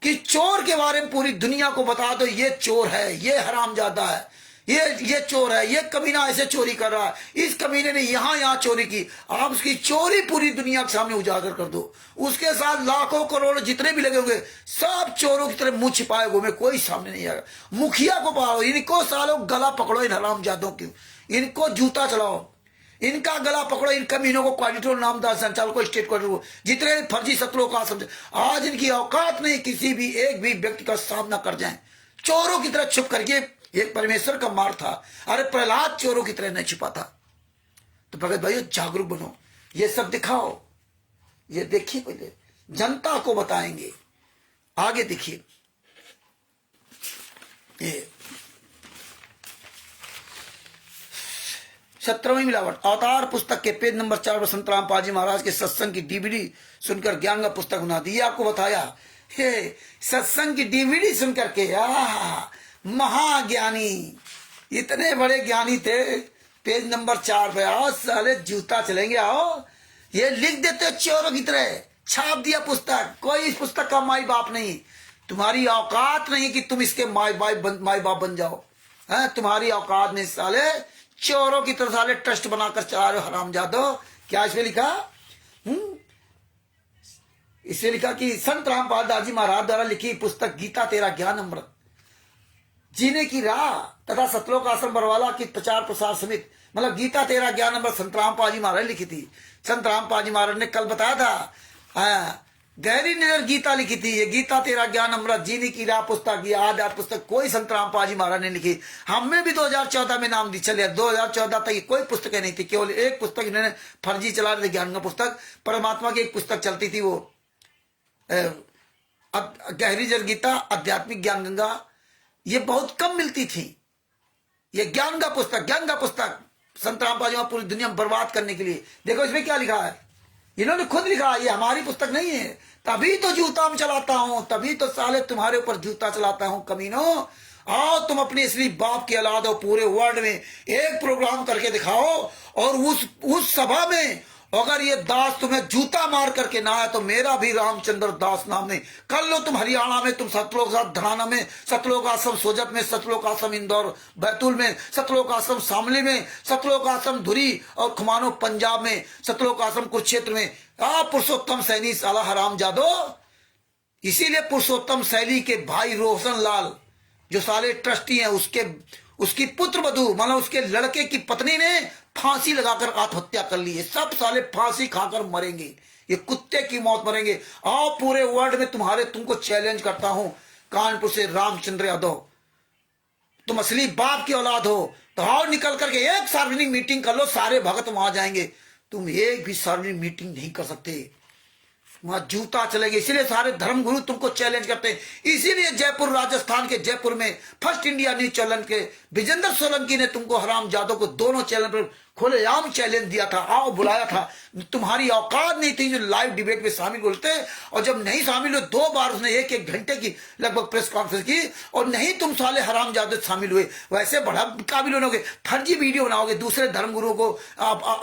कि चोर के बारे में पूरी दुनिया को बता दो, ये चोर है, ये हरामजादा है, ये चोर है, ये कमीना ऐसे चोरी कर रहा है, इस कमीने ने यहां चोरी की। आप उसकी चोरी पूरी दुनिया के सामने उजागर कर दो। उसके साथ लाखों करोड़ जितने भी लगे होंगे, सब चोरों की तरह मुंह छिपाए हुए में कोई सामने नहीं आएगा। मुखिया को पाओ, इनको सालों गला पकड़ो, इन हरामजादों की इनको जूता चलाओ, इनका गला पकड़ो। इन कमीनों को क्वालिटर नामदार संचालक को, स्टेट क्वालिटर को, जितने फर्जी शत्रुओं का समझे, आज इनकी औकात नहीं किसी भी एक भी व्यक्ति का सामना कर जाए। चोरों की तरह छुप करके, एक परमेश्वर का मार था। अरे प्रहलाद चोरों की तरह नहीं छुपा था। तो भगत भाइयों, जागरूक बनो, ये सब दिखाओ। ये देखिए, पहले जनता को बताएंगे, आगे देखिए। ये 17वीं मिलावट अवतार पुस्तक के पेज नंबर 4 पर संतराम पाजी महाराज के सत्संग की डीवीडी सुनकर ज्ञान का पुस्तक बना दी। आपको बताया, हे सत्संग की डीवीडी सुनकर के महाज्ञानी, इतने बड़े ज्ञानी थे। पेज नंबर 4 पे आओ, साले जूता चलेंगे, आओ। ये लिख देते चोरों की तरह, छाप दिया पुस्तक। कोई इस पुस्तक का माई बाप नहीं। तुम्हारी औकात नहीं कि तुम इसके माई बाप बन जाओ। तुम्हारी औकात नहीं साले। चोरों की तरह साले ट्रस्ट बनाकर चला रहे हो हरामजादो। क्या इसमें लिखा? इसमें लिखा कि संत रामपाल दास जी महाराज द्वारा लिखी पुस्तक गीता तेरा ज्ञान अमृत, जीने की राह तथा सतलोक आश्रम बरवाला की प्रचार प्रसार समित, मतलब गीता तेरा ज्ञान अमृत संत रामपाल जी महाराज लिखी थी। संत रामपाल जी महाराज ने कल बताया था, गहरी निडर गीता लिखी थी। ये गीता तेरा ज्ञान अमृत, जीने की राह पुस्तक, ये आध्यात्म पुस्तक कोई संत रामपाल जी महाराज ने लिखी। हमें भी 2014 में नाम दी, चले 2014 तक कोई पुस्तकें नहीं थी। केवल एक पुस्तक इन्होंने फर्जी चला रहे थे, ज्ञान का पुस्तक। परमात्मा की एक पुस्तक चलती थी, वो गहरी जल गीता, आध्यात्मिक ज्ञान गंगा। ये बहुत कम मिलती थी। ये ज्ञान का पुस्तक संत रामपाल जी पूरी दुनिया में बर्बाद करने के लिए। देखो इसमें क्या लिखा है, इन्होंने खुद लिखा, ये हमारी पुस्तक नहीं है। तभी तो जूता में चलाता हूं, तभी तो साले तुम्हारे ऊपर जूता चलाता हूं कमीनों। आओ तुम अपने इसलिए बाप की औलाद हो, पूरे वर्ल्ड में एक प्रोग्राम करके दिखाओ और उस सभा में अगर ये दास तुम्हें जूता मार करके ना आए तो मेरा भी रामचंद्र दास नाम नहीं। कर लो तुम हरियाणा में, तुम सतलोक धराना में, सतलोक आश्रम सोजत में, सतलोक आश्रम इंदौर बैतूल में, सतलोक आश्रम शामली में, सतलोक आश्रम धुरी और खुमानो पंजाब में, सतलोक आश्रम कुरुक्षेत्र में। पुरुषोत्तम सैनी साला हराम जादो। इसीलिए पुरुषोत्तम सैनी के भाई रोशन लाल जो साले ट्रस्टी हैं, उसकी पुत्र वधू मतलब उसके लड़के की पत्नी ने फांसी लगाकर आत्महत्या कर ली है। सब साले फांसी खाकर मरेंगे, ये कुत्ते की मौत मरेंगे। आओ पूरे वर्ल्ड में तुमको चैलेंज करता हूं, कानपुर से रामचंद्र यादव, तुम असली बाप की औलाद हो तो आओ निकल करके एक सार्वजनिक मीटिंग कर लो, सारे भगत वहां जाएंगे। तुम एक भी सार्वजनिक मीटिंग नहीं कर सकते, वहां जूता चलेंगे। इसीलिए सारे धर्मगुरु तुमको चैलेंज करते हैं। इसीलिए जयपुर, राजस्थान के जयपुर में फर्स्ट इंडिया न्यूज चैनल के विजेंद्र सोलंकी ने तुमको, हराम जादव को, दोनों चैनल पर खुलेआम चैलेंज दिया था, आओ बुलाया था। तुम्हारी औकात नहीं थी जो लाइव डिबेट में शामिल होते, और जब नहीं शामिल हुए 2 बार उसने 1-1 घंटे की लगभग प्रेस कॉन्फ्रेंस की, और नहीं तुम साले हराम जादव शामिल हुए। वैसे बड़ा काबिल होगे, फर्जी वीडियो बनाओगे, दूसरे धर्मगुरुओं को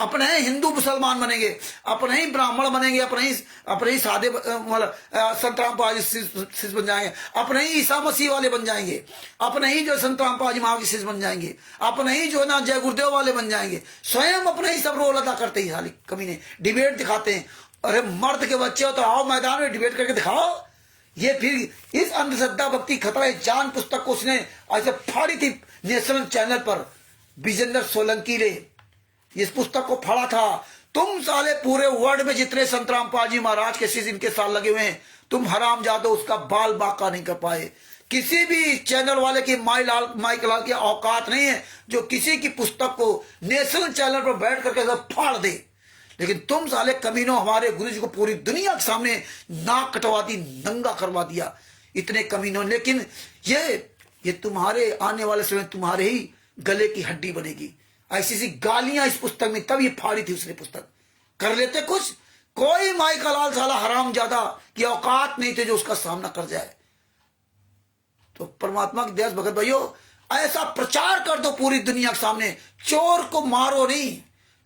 अपने ही हिंदू मुसलमान बनेंगे, अपने ही ब्राह्मण बनेंगे, अपने ही सादे मतलब संतराम पाजी शिष्य बन जाएंगे, अपने ही ईसा मसीह वाले बन जाएंगे, अपने ही जो संतराम पाजी माँ के शिष्य बन जाएंगे, अपने ही जो ना जय गुरुदेव वाले बन जाएंगे। स्वयं अपने ही सब रोल अदा करते ही साली कमीने डिबेट दिखाते हैं। अरे मर्द के बच्चे हो तो आओ मैदान में डिबेट करके दिखाओ। ये फिर इस अंधश्रद्धा भक्ति खतरा जान पुस्तक को उसने ऐसे फाड़ी थी नेशनल चैनल पर, विजेंद्र सोलंकी ने इस पुस्तक को फाड़ा था। तुम साले पूरे वर्ल्ड में जितने संतराम पाजी महाराज के शिष्य इनके साथ लगे हुए हैं, तुम हराम जादो उसका बाल बाका नहीं कर पाए। किसी भी चैनल वाले की माइक लाल की औकात नहीं है जो किसी की पुस्तक को नेशनल चैनल पर बैठ करके सब फाड़ दे। लेकिन तुम साले कमीनों हमारे गुरु जी को पूरी दुनिया के सामने नाक कटवा दी, नंगा करवा दिया, इतने कमीनों। लेकिन ये तुम्हारे आने वाले समय तुम्हारे ही गले की हड्डी बनेगी। ऐसी गालियां इस पुस्तक में, तब ये फाड़ी थी उसने पुस्तक। कर लेते कुछ, कोई माइक लाल साला हराम ज्यादा की औकात नहीं थे जो उसका सामना कर जाए। तो परमात्मा के देश भगत भाइयों, ऐसा प्रचार कर दो पूरी दुनिया के सामने, चोर को मारो नहीं,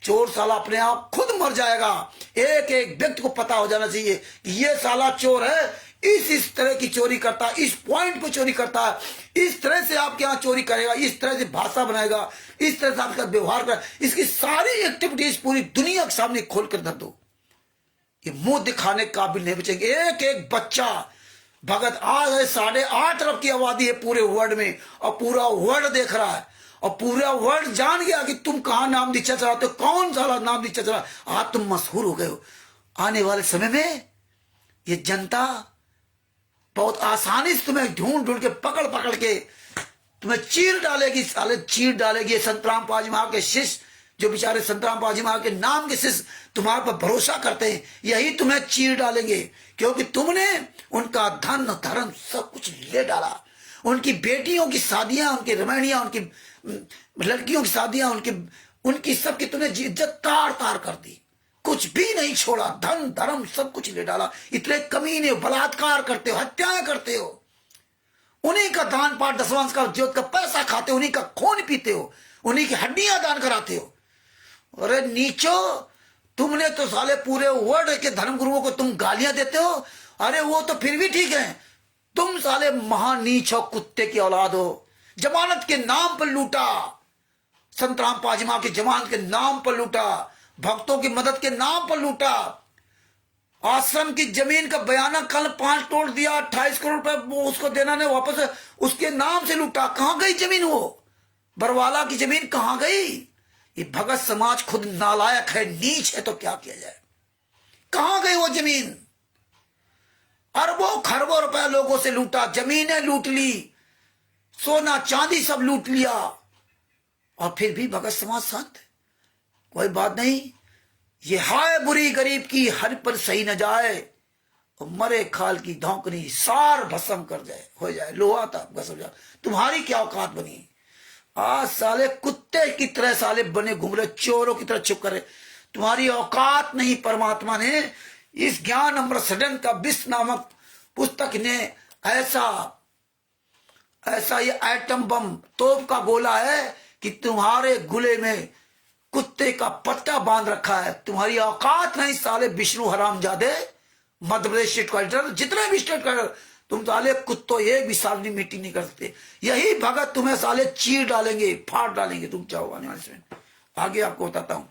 चोर साला अपने आप खुद मर जाएगा। एक एक व्यक्ति को पता हो जाना चाहिए कि ये साला चोर है, इस तरह की चोरी करता है, इस पॉइंट पे चोरी करता है, इस तरह से आपके यहाँ चोरी करेगा, इस तरह से भाषा बनाएगा, इस तरह से आपका व्यवहार करेगा। इसकी सारी एक्टिविटीज पूरी दुनिया के सामने खोल कर धर दो, ये मुंह दिखाने के काबिल नहीं बचेंगे। एक एक बच्चा भगत आज 8.5 अरब की आबादी है पूरे वर्ल्ड में, और पूरा वर्ल्ड देख रहा है, और पूरा वर्ल्ड जान गया कि तुम कहां नाम दीक्षा चलाते हो, कौन साला नाम दीक्षा चला। आज तुम मशहूर हो गए हो। आने वाले समय में ये जनता बहुत आसानी से तुम्हें ढूंढ ढूंढ के पकड़ के तुम्हें चीर डालेगी, साले चीर डालेगी। संतराम पाजी महा के शिष्य जो बेचारे संतराम पाजी महा के नाम के शिष्य तुम्हारे पर भरोसा करते हैं, यही तुम्हें चीर डालेंगे, क्योंकि तुमने उनका धन धर्म सब कुछ ले डाला। उनकी बेटियों की शादियां, उनकी रमणियां, उनकी लड़कियों की शादियां, उनकी सबकी तुमने इज्जत तार तार कर दी, कुछ भी नहीं छोड़ा, धन धर्म सब कुछ ले डाला। इतने कमीने, बलात्कार करते हो, हत्याएं करते हो, उन्हीं का दान पाठ दसवांश का ज्योत का पैसा खाते हो, उन्हीं का खून पीते हो, उन्हीं की हड्डियां दान कराते हो। अरे नीचो, तुमने तो साले पूरे वर्ल्ड के धर्मगुरुओं को तुम गालियां देते हो। अरे वो तो फिर भी ठीक है, तुम साले महानीच हो, कुत्ते की औलाद हो। जमानत के नाम पर लूटा, संतराम पाजी महा की जमानत के नाम पर लूटा, भक्तों की मदद के नाम पर लूटा, आश्रम की जमीन का बयाना कल 5 तोड़ दिया, 28 करोड़ रुपए वो उसको देना ने वापस उसके नाम से लूटा। कहां गई जमीन? वो बरवाला की जमीन कहां गई? ये भगत समाज खुद नालायक है, नीच है, तो क्या किया जाए। कहां गई वो जमीन? अरबों खरबों रुपए लोगों से लूटा, जमीनें लूट ली, सोना चांदी सब लूट लिया, और फिर भी भगत समाज शांत। कोई बात नहीं, ये हाय बुरी गरीब की हर पर सही न जाए, और मरे खाल की धौंकनी सार भस्म कर जाए, हो जाए लोहा था भस्म जाए। तुम्हारी क्या औकात बनी? आज साले कुत्ते की तरह साले बने घूम रहे, चोरों की तरह चुप करे। तुम्हारी औकात नहीं। परमात्मा ने इस ज्ञान अमृत सदन का विश्व नामक पुस्तक ने ऐसा ये एटम बम तोप का गोला है कि तुम्हारे गुले में कुत्ते का पट्टा बांध रखा है। तुम्हारी औकात नहीं साले विष्णु हरामजादे, मध्य प्रदेश स्टेट कलेक्टर, जितने भी स्टेट कलेक्टर, तुम साले कुत्तों एक भी साल मीटिंग नहीं कर सकते। यही भगत तुम्हें साले चीर डालेंगे, फाड़ डालेंगे। तुम क्या होगा आने वाले समय। आगे आपको बताता हूं।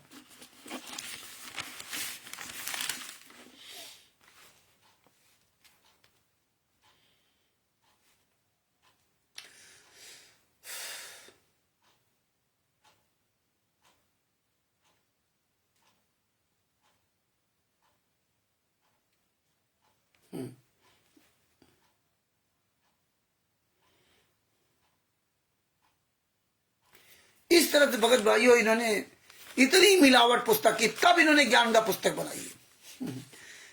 इस तरह से भगत भाइयों इन्होंने इतनी मिलावट पुस्तक की, तब इन्होंने ज्ञान का पुस्तक बनाई है।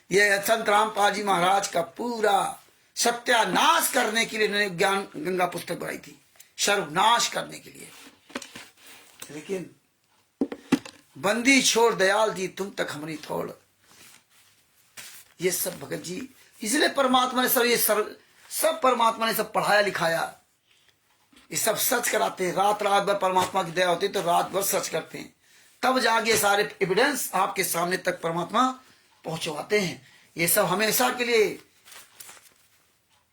यह संत रामपाल जी महाराज का पूरा सत्यानाश करने के लिए इन्होंने ज्ञान गंगा पुस्तक बनाई थी, सर्वनाश करने के लिए। लेकिन बंदी छोड़ दयाल जी तुम तक हमारी थोड़, ये सब भगत जी, इसलिए परमात्मा ने सब परमात्मा ने सब पढ़ाया लिखाया, ये सब सर्च कराते हैं। रात रात भर परमात्मा की दया होती है तो रात भर सर्च करते हैं, तब जाके सारे एविडेंस आपके सामने तक परमात्मा पहुंचवाते हैं। ये सब हमेशा के लिए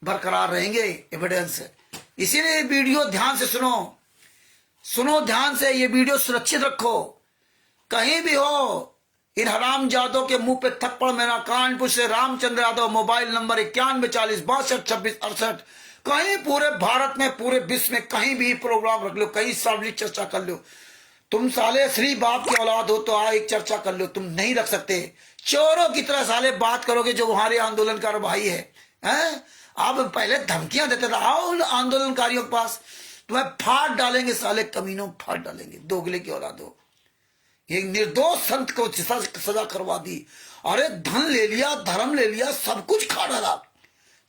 बरकरार रहेंगे एविडेंस। इसीलिए वीडियो ध्यान से सुनो ध्यान से, ये वीडियो सुरक्षित रखो। कहीं भी हो इन हरामजादों के मुंह पे थप्पड़ मेरा। कानपुर से रामचंद्र यादव, मोबाइल नंबर 9140626268। कहीं पूरे भारत में, पूरे विश्व में कहीं भी प्रोग्राम रख लो, कहीं सार्वजनिक चर्चा कर लो। तुम साले श्री बाप की औलाद हो तो एक चर्चा कर लो, तुम नहीं रख सकते। चोरों की तरह साले बात करोगे जो हमारे आंदोलनकार भाई है, हैं? आप पहले धमकियां देते थे, आओ आंदोलनकारियों के पास, तुम्हें फाड़ डालेंगे साले कमीनों, फाड़ डालेंगे। दोगले की औलाद हो। एक निर्दोष संत को सजा करवा दी। अरे धन ले लिया, धर्म ले लिया, सब कुछ खा डाला।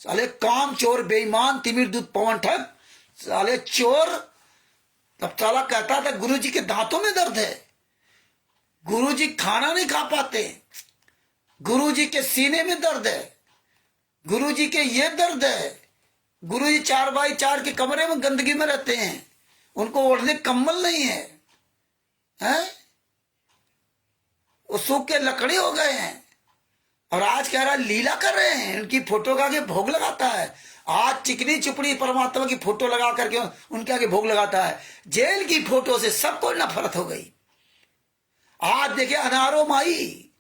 साले काम चोर, बेईमान, तिमिर दूध पवन ठग, साले चोर। तब साला कहता था गुरुजी के दांतों में दर्द है, गुरुजी खाना नहीं खा पाते, गुरुजी के सीने में दर्द है, गुरुजी के ये दर्द है, गुरुजी 4x4 के कमरे में गंदगी में रहते हैं, उनको ओढ़ने कम्बल नहीं है, हैं? वो सूख के लकड़ी हो गए हैं। और आज कह रहा लीला कर रहे हैं, उनकी फोटो का आगे भोग लगाता है। आज चिकनी चुपड़ी परमात्मा की फोटो लगा करके उनके आगे भोग लगाता है। जेल की फोटो से सबको नफरत हो गई। आज देखे अनारो माई,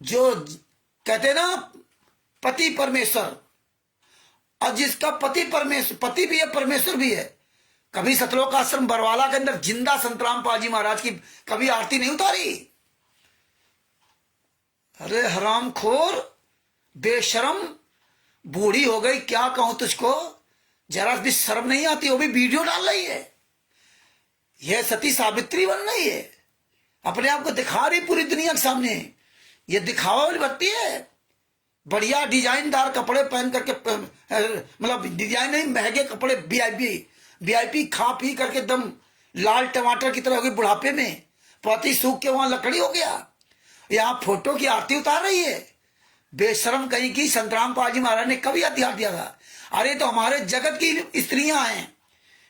जो कहते ना पति परमेश्वर, और जिसका पति परमेश्वर, पति भी है परमेश्वर भी है। कभी सतलोक आश्रम बरवाला के अंदर जिंदा संत रामपाल जी महाराज की कभी आरती नहीं उतारी। अरे हरामखोर, बेशरम, बूढ़ी हो गई, क्या कहूं तुझको, जरा भी शर्म नहीं आती। वो भी वीडियो डाल रही है, यह सती सावित्री बन रही है, अपने आप को दिखा रही पूरी दुनिया के सामने। ये दिखावा वाली बत्ती है। बढ़िया डिजाइनदार कपड़े पहन करके, मतलब डिजाइन नहीं, महंगे कपड़े, वीआईपी खा पी करके एकदम लाल टमाटर की तरह हो गई बुढ़ापे में। पति सूख के वहां लकड़ी हो गया, यहाँ फोटो की आरती उतार रही है। बेशरम कहीं की। संत रामपाल जी महाराज ने कभी हथियार दिया था? अरे तो हमारे जगत की स्त्रियां हैं,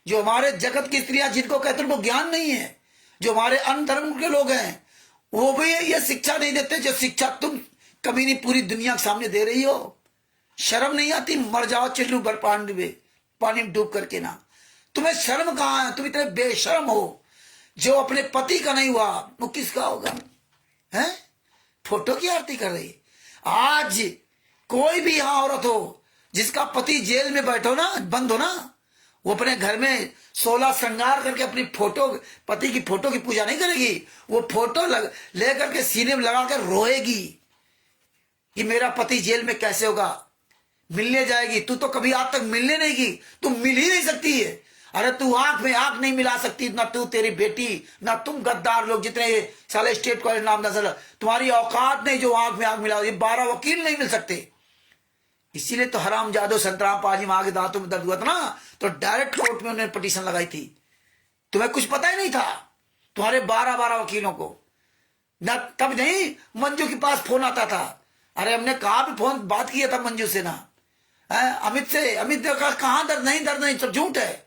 जो हमारे जगत की स्त्रियां जिनको कहते हैं वो ज्ञान नहीं है, जो हमारे अन्य धर्म के लोग हैं, वो भी ये शिक्षा नहीं देते जो शिक्षा तुम कभी नहीं पूरी दुनिया के सामने दे रही हो। शर्म नहीं आती? मर जाओ चिल्लू भर पानी में डूब करके ना। तुम्हें शर्म कहाँ है? तुम इतने बेशर्म हो। जो अपने पति का नहीं हुआ वो किसका होगा? है फोटो की आरती कर रही। आज कोई भी यहां औरत हो जिसका पति जेल में बैठो ना, बंद हो ना, वो अपने घर में 16 श्रृंगार करके अपनी फोटो, पति की फोटो की पूजा नहीं करेगी। वो फोटो लेकर के सीने में लगा कर रोएगी कि मेरा पति जेल में कैसे होगा। मिलने जाएगी, तू तो कभी आज तक मिलने नहीं की, तू मिल ही नहीं सकती है। अरे तू आंख में आंख नहीं मिला सकती, ना तू, तेरी बेटी, ना तुम गद्दार लोग जितने साले स्टेट कॉलेज नाम नजर, तुम्हारी औकात नहीं जो आंख में आंख मिला। ये 12 वकील नहीं मिल सकते। इसीलिए तो हराम जादव संत रामपाल जी वहां के दांतों में दर्द हुआ था ना, तो डायरेक्ट कोर्ट में उन्होंने पिटीशन लगाई थी। तुम्हें कुछ पता ही नहीं था, तुम्हारे 12 वकीलों को ना। तब नहीं मंजू के पास फोन आता था। अरे हमने कहा भी फोन बात किया था मंजू से ना, अमित से। अमित ने कहा कहां दर्द नहीं, सब झूठ है।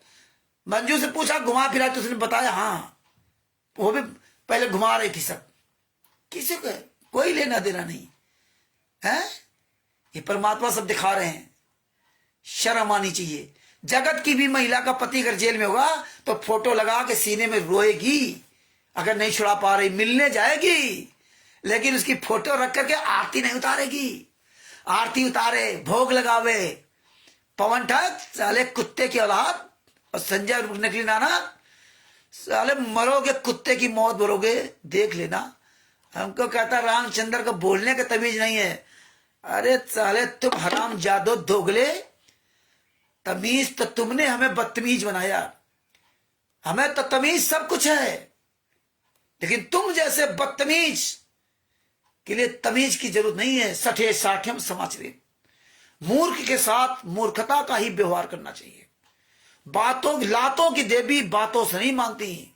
मंजू से पूछा, घुमा फिरा तो उसने बताया हाँ। वो भी पहले साले घुमा रहे किसी को कोई लेना देना नहीं है। ये परमात्मा सब दिखा रहे हैं, शर्म आनी चाहिए। जगत की भी महिला का पति अगर जेल में होगा तो फोटो लगा के सीने में रोएगी, अगर नहीं छुड़ा पा रही मिलने जाएगी, लेकिन उसकी फोटो रख करके आरती नहीं उतारेगी। आरती उतारे, भोग लगावे। पवन ठग साले कुत्ते की औलाद, और संजय नकली नाना साले मरोगे, कुत्ते की मौत मरोगे, देख लेना। हमको कहता रामचंद्र को बोलने का तमीज नहीं है। अरे साले तुम हराम जादो दोगले, तमीज तो तुमने हमें बदतमीज बनाया। हमें तो तमीज सब कुछ है, लेकिन तुम जैसे बदतमीज के लिए तमीज की जरूरत नहीं है। सठे साठ्यम समाचरे, मूर्ख के साथ मूर्खता का ही व्यवहार करना चाहिए। लातों की देवी बातों से नहीं मानती,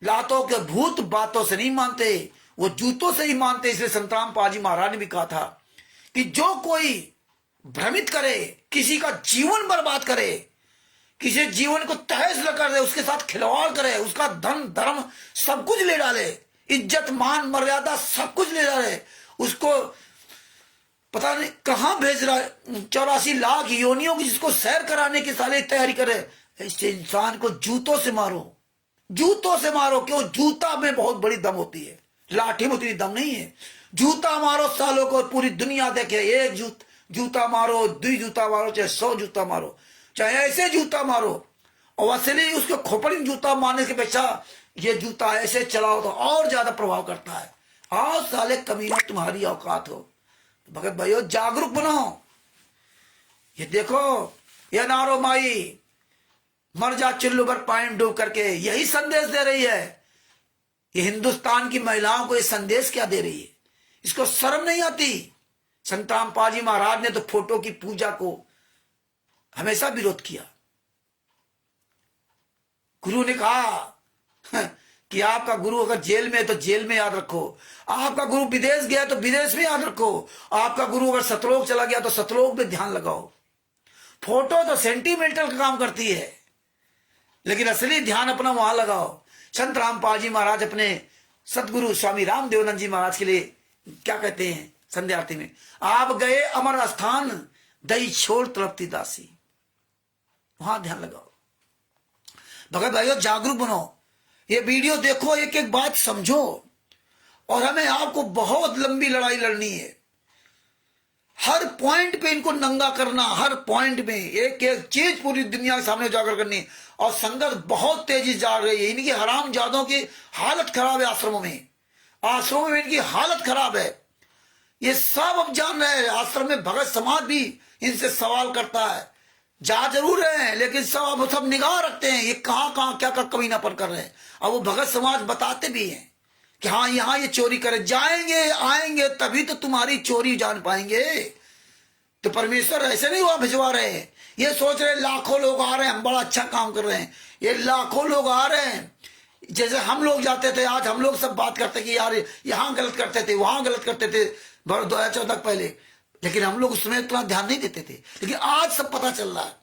लातों के भूत बातों से नहीं मानते, वो जूतों से ही मानते। इसलिए संतराम पाजी महाराज ने भी कहा था कि जो कोई भ्रमित करे, किसी का जीवन बर्बाद करे, किसी जीवन को तहस न कर दे, उसके साथ खिलवाड़ करे, उसका धन धर्म सब कुछ ले डाले, इज्जत मान मर्यादा सब कुछ ले डाले, उसको पता नहीं कहां भेज रहा है, 84 लाख योनियों की जिसको सैर कराने की साले तैयारी करे, ऐसे इंसान को जूतों से मारो, जूतों से मारो। क्यों? जूता में बहुत बड़ी दम होती है, लाठी में उतनी दम नहीं है। जूता मारो सालों को, पूरी दुनिया देखे। एक जूता मारो, 2 जूता मारो, चाहे 100 जूता मारो, चाहे ऐसे जूता मारो, और असली उसके खोपड़ी में जूता मारने के पेक्षा ये जूता ऐसे चलाओ तो और ज्यादा प्रभाव करता है। आओ साले कमीने, तुम्हारी औकात हो। भगत भाइयों जागरूक बनो। ये देखो, ये नारो माई मर जा चुल्लू भर पानी डूब करके, यही संदेश दे रही है। ये हिंदुस्तान की महिलाओं को ये संदेश क्या दे रही है? इसको शर्म नहीं आती? संतराम पाजी महाराज ने तो फोटो की पूजा को हमेशा विरोध किया। गुरु ने कहा कि आपका गुरु अगर जेल में है तो जेल में याद रखो, आपका गुरु विदेश गया तो विदेश में याद रखो, आपका गुरु अगर सतलोक चला गया तो सतलोक में ध्यान लगाओ। फोटो तो सेंटीमेंटल का काम करती है, लेकिन असली ध्यान अपना वहां लगाओ। संत रामपाल जी महाराज अपने सतगुरु स्वामी रामदेवानंद जी महाराज के लिए क्या कहते हैं संध्या आरती में? आप गए अमर स्थान, दई छोड़ तड़पती दासी, वहां ध्यान लगाओ। भगत भाइयों जागरूक बनो, ये वीडियो देखो, एक एक बात समझो, और हमें आपको बहुत लंबी लड़ाई लड़नी है। हर पॉइंट पे इनको नंगा करना, हर पॉइंट में एक एक चीज पूरी दुनिया के सामने उजागर करनी। और संगत बहुत तेजी जा रही है, इनकी हराम जादों की हालत खराब है। आश्रमों में इनकी हालत खराब है। ये सब अब जान रहे हैं। आश्रम में भगत समाज भी इनसे सवाल करता है, जा जरूर रहे हैं, लेकिन सब निगाह रखते हैं, ये कहां क्या कमीनापन कर रहे हैं। अब वो भगत समाज बताते भी हैं कि हाँ यहाँ ये चोरी करे, जाएंगे आएंगे तभी तो तुम्हारी चोरी जान पाएंगे। तो परमेश्वर ऐसे नहीं हुआ भिजवा रहे हैं। ये सोच रहे लाखों लोग आ रहे हैं, हम बड़ा अच्छा काम कर रहे हैं। ये लाखों लोग आ रहे हैं, जैसे हम लोग जाते थे, आज हम लोग सब बात करते कि यार यहाँ गलत करते थे, वहां गलत करते थे 2014 पहले, लेकिन हम लोग उसमें इतना ध्यान नहीं देते थे, लेकिन आज सब पता चल रहा है।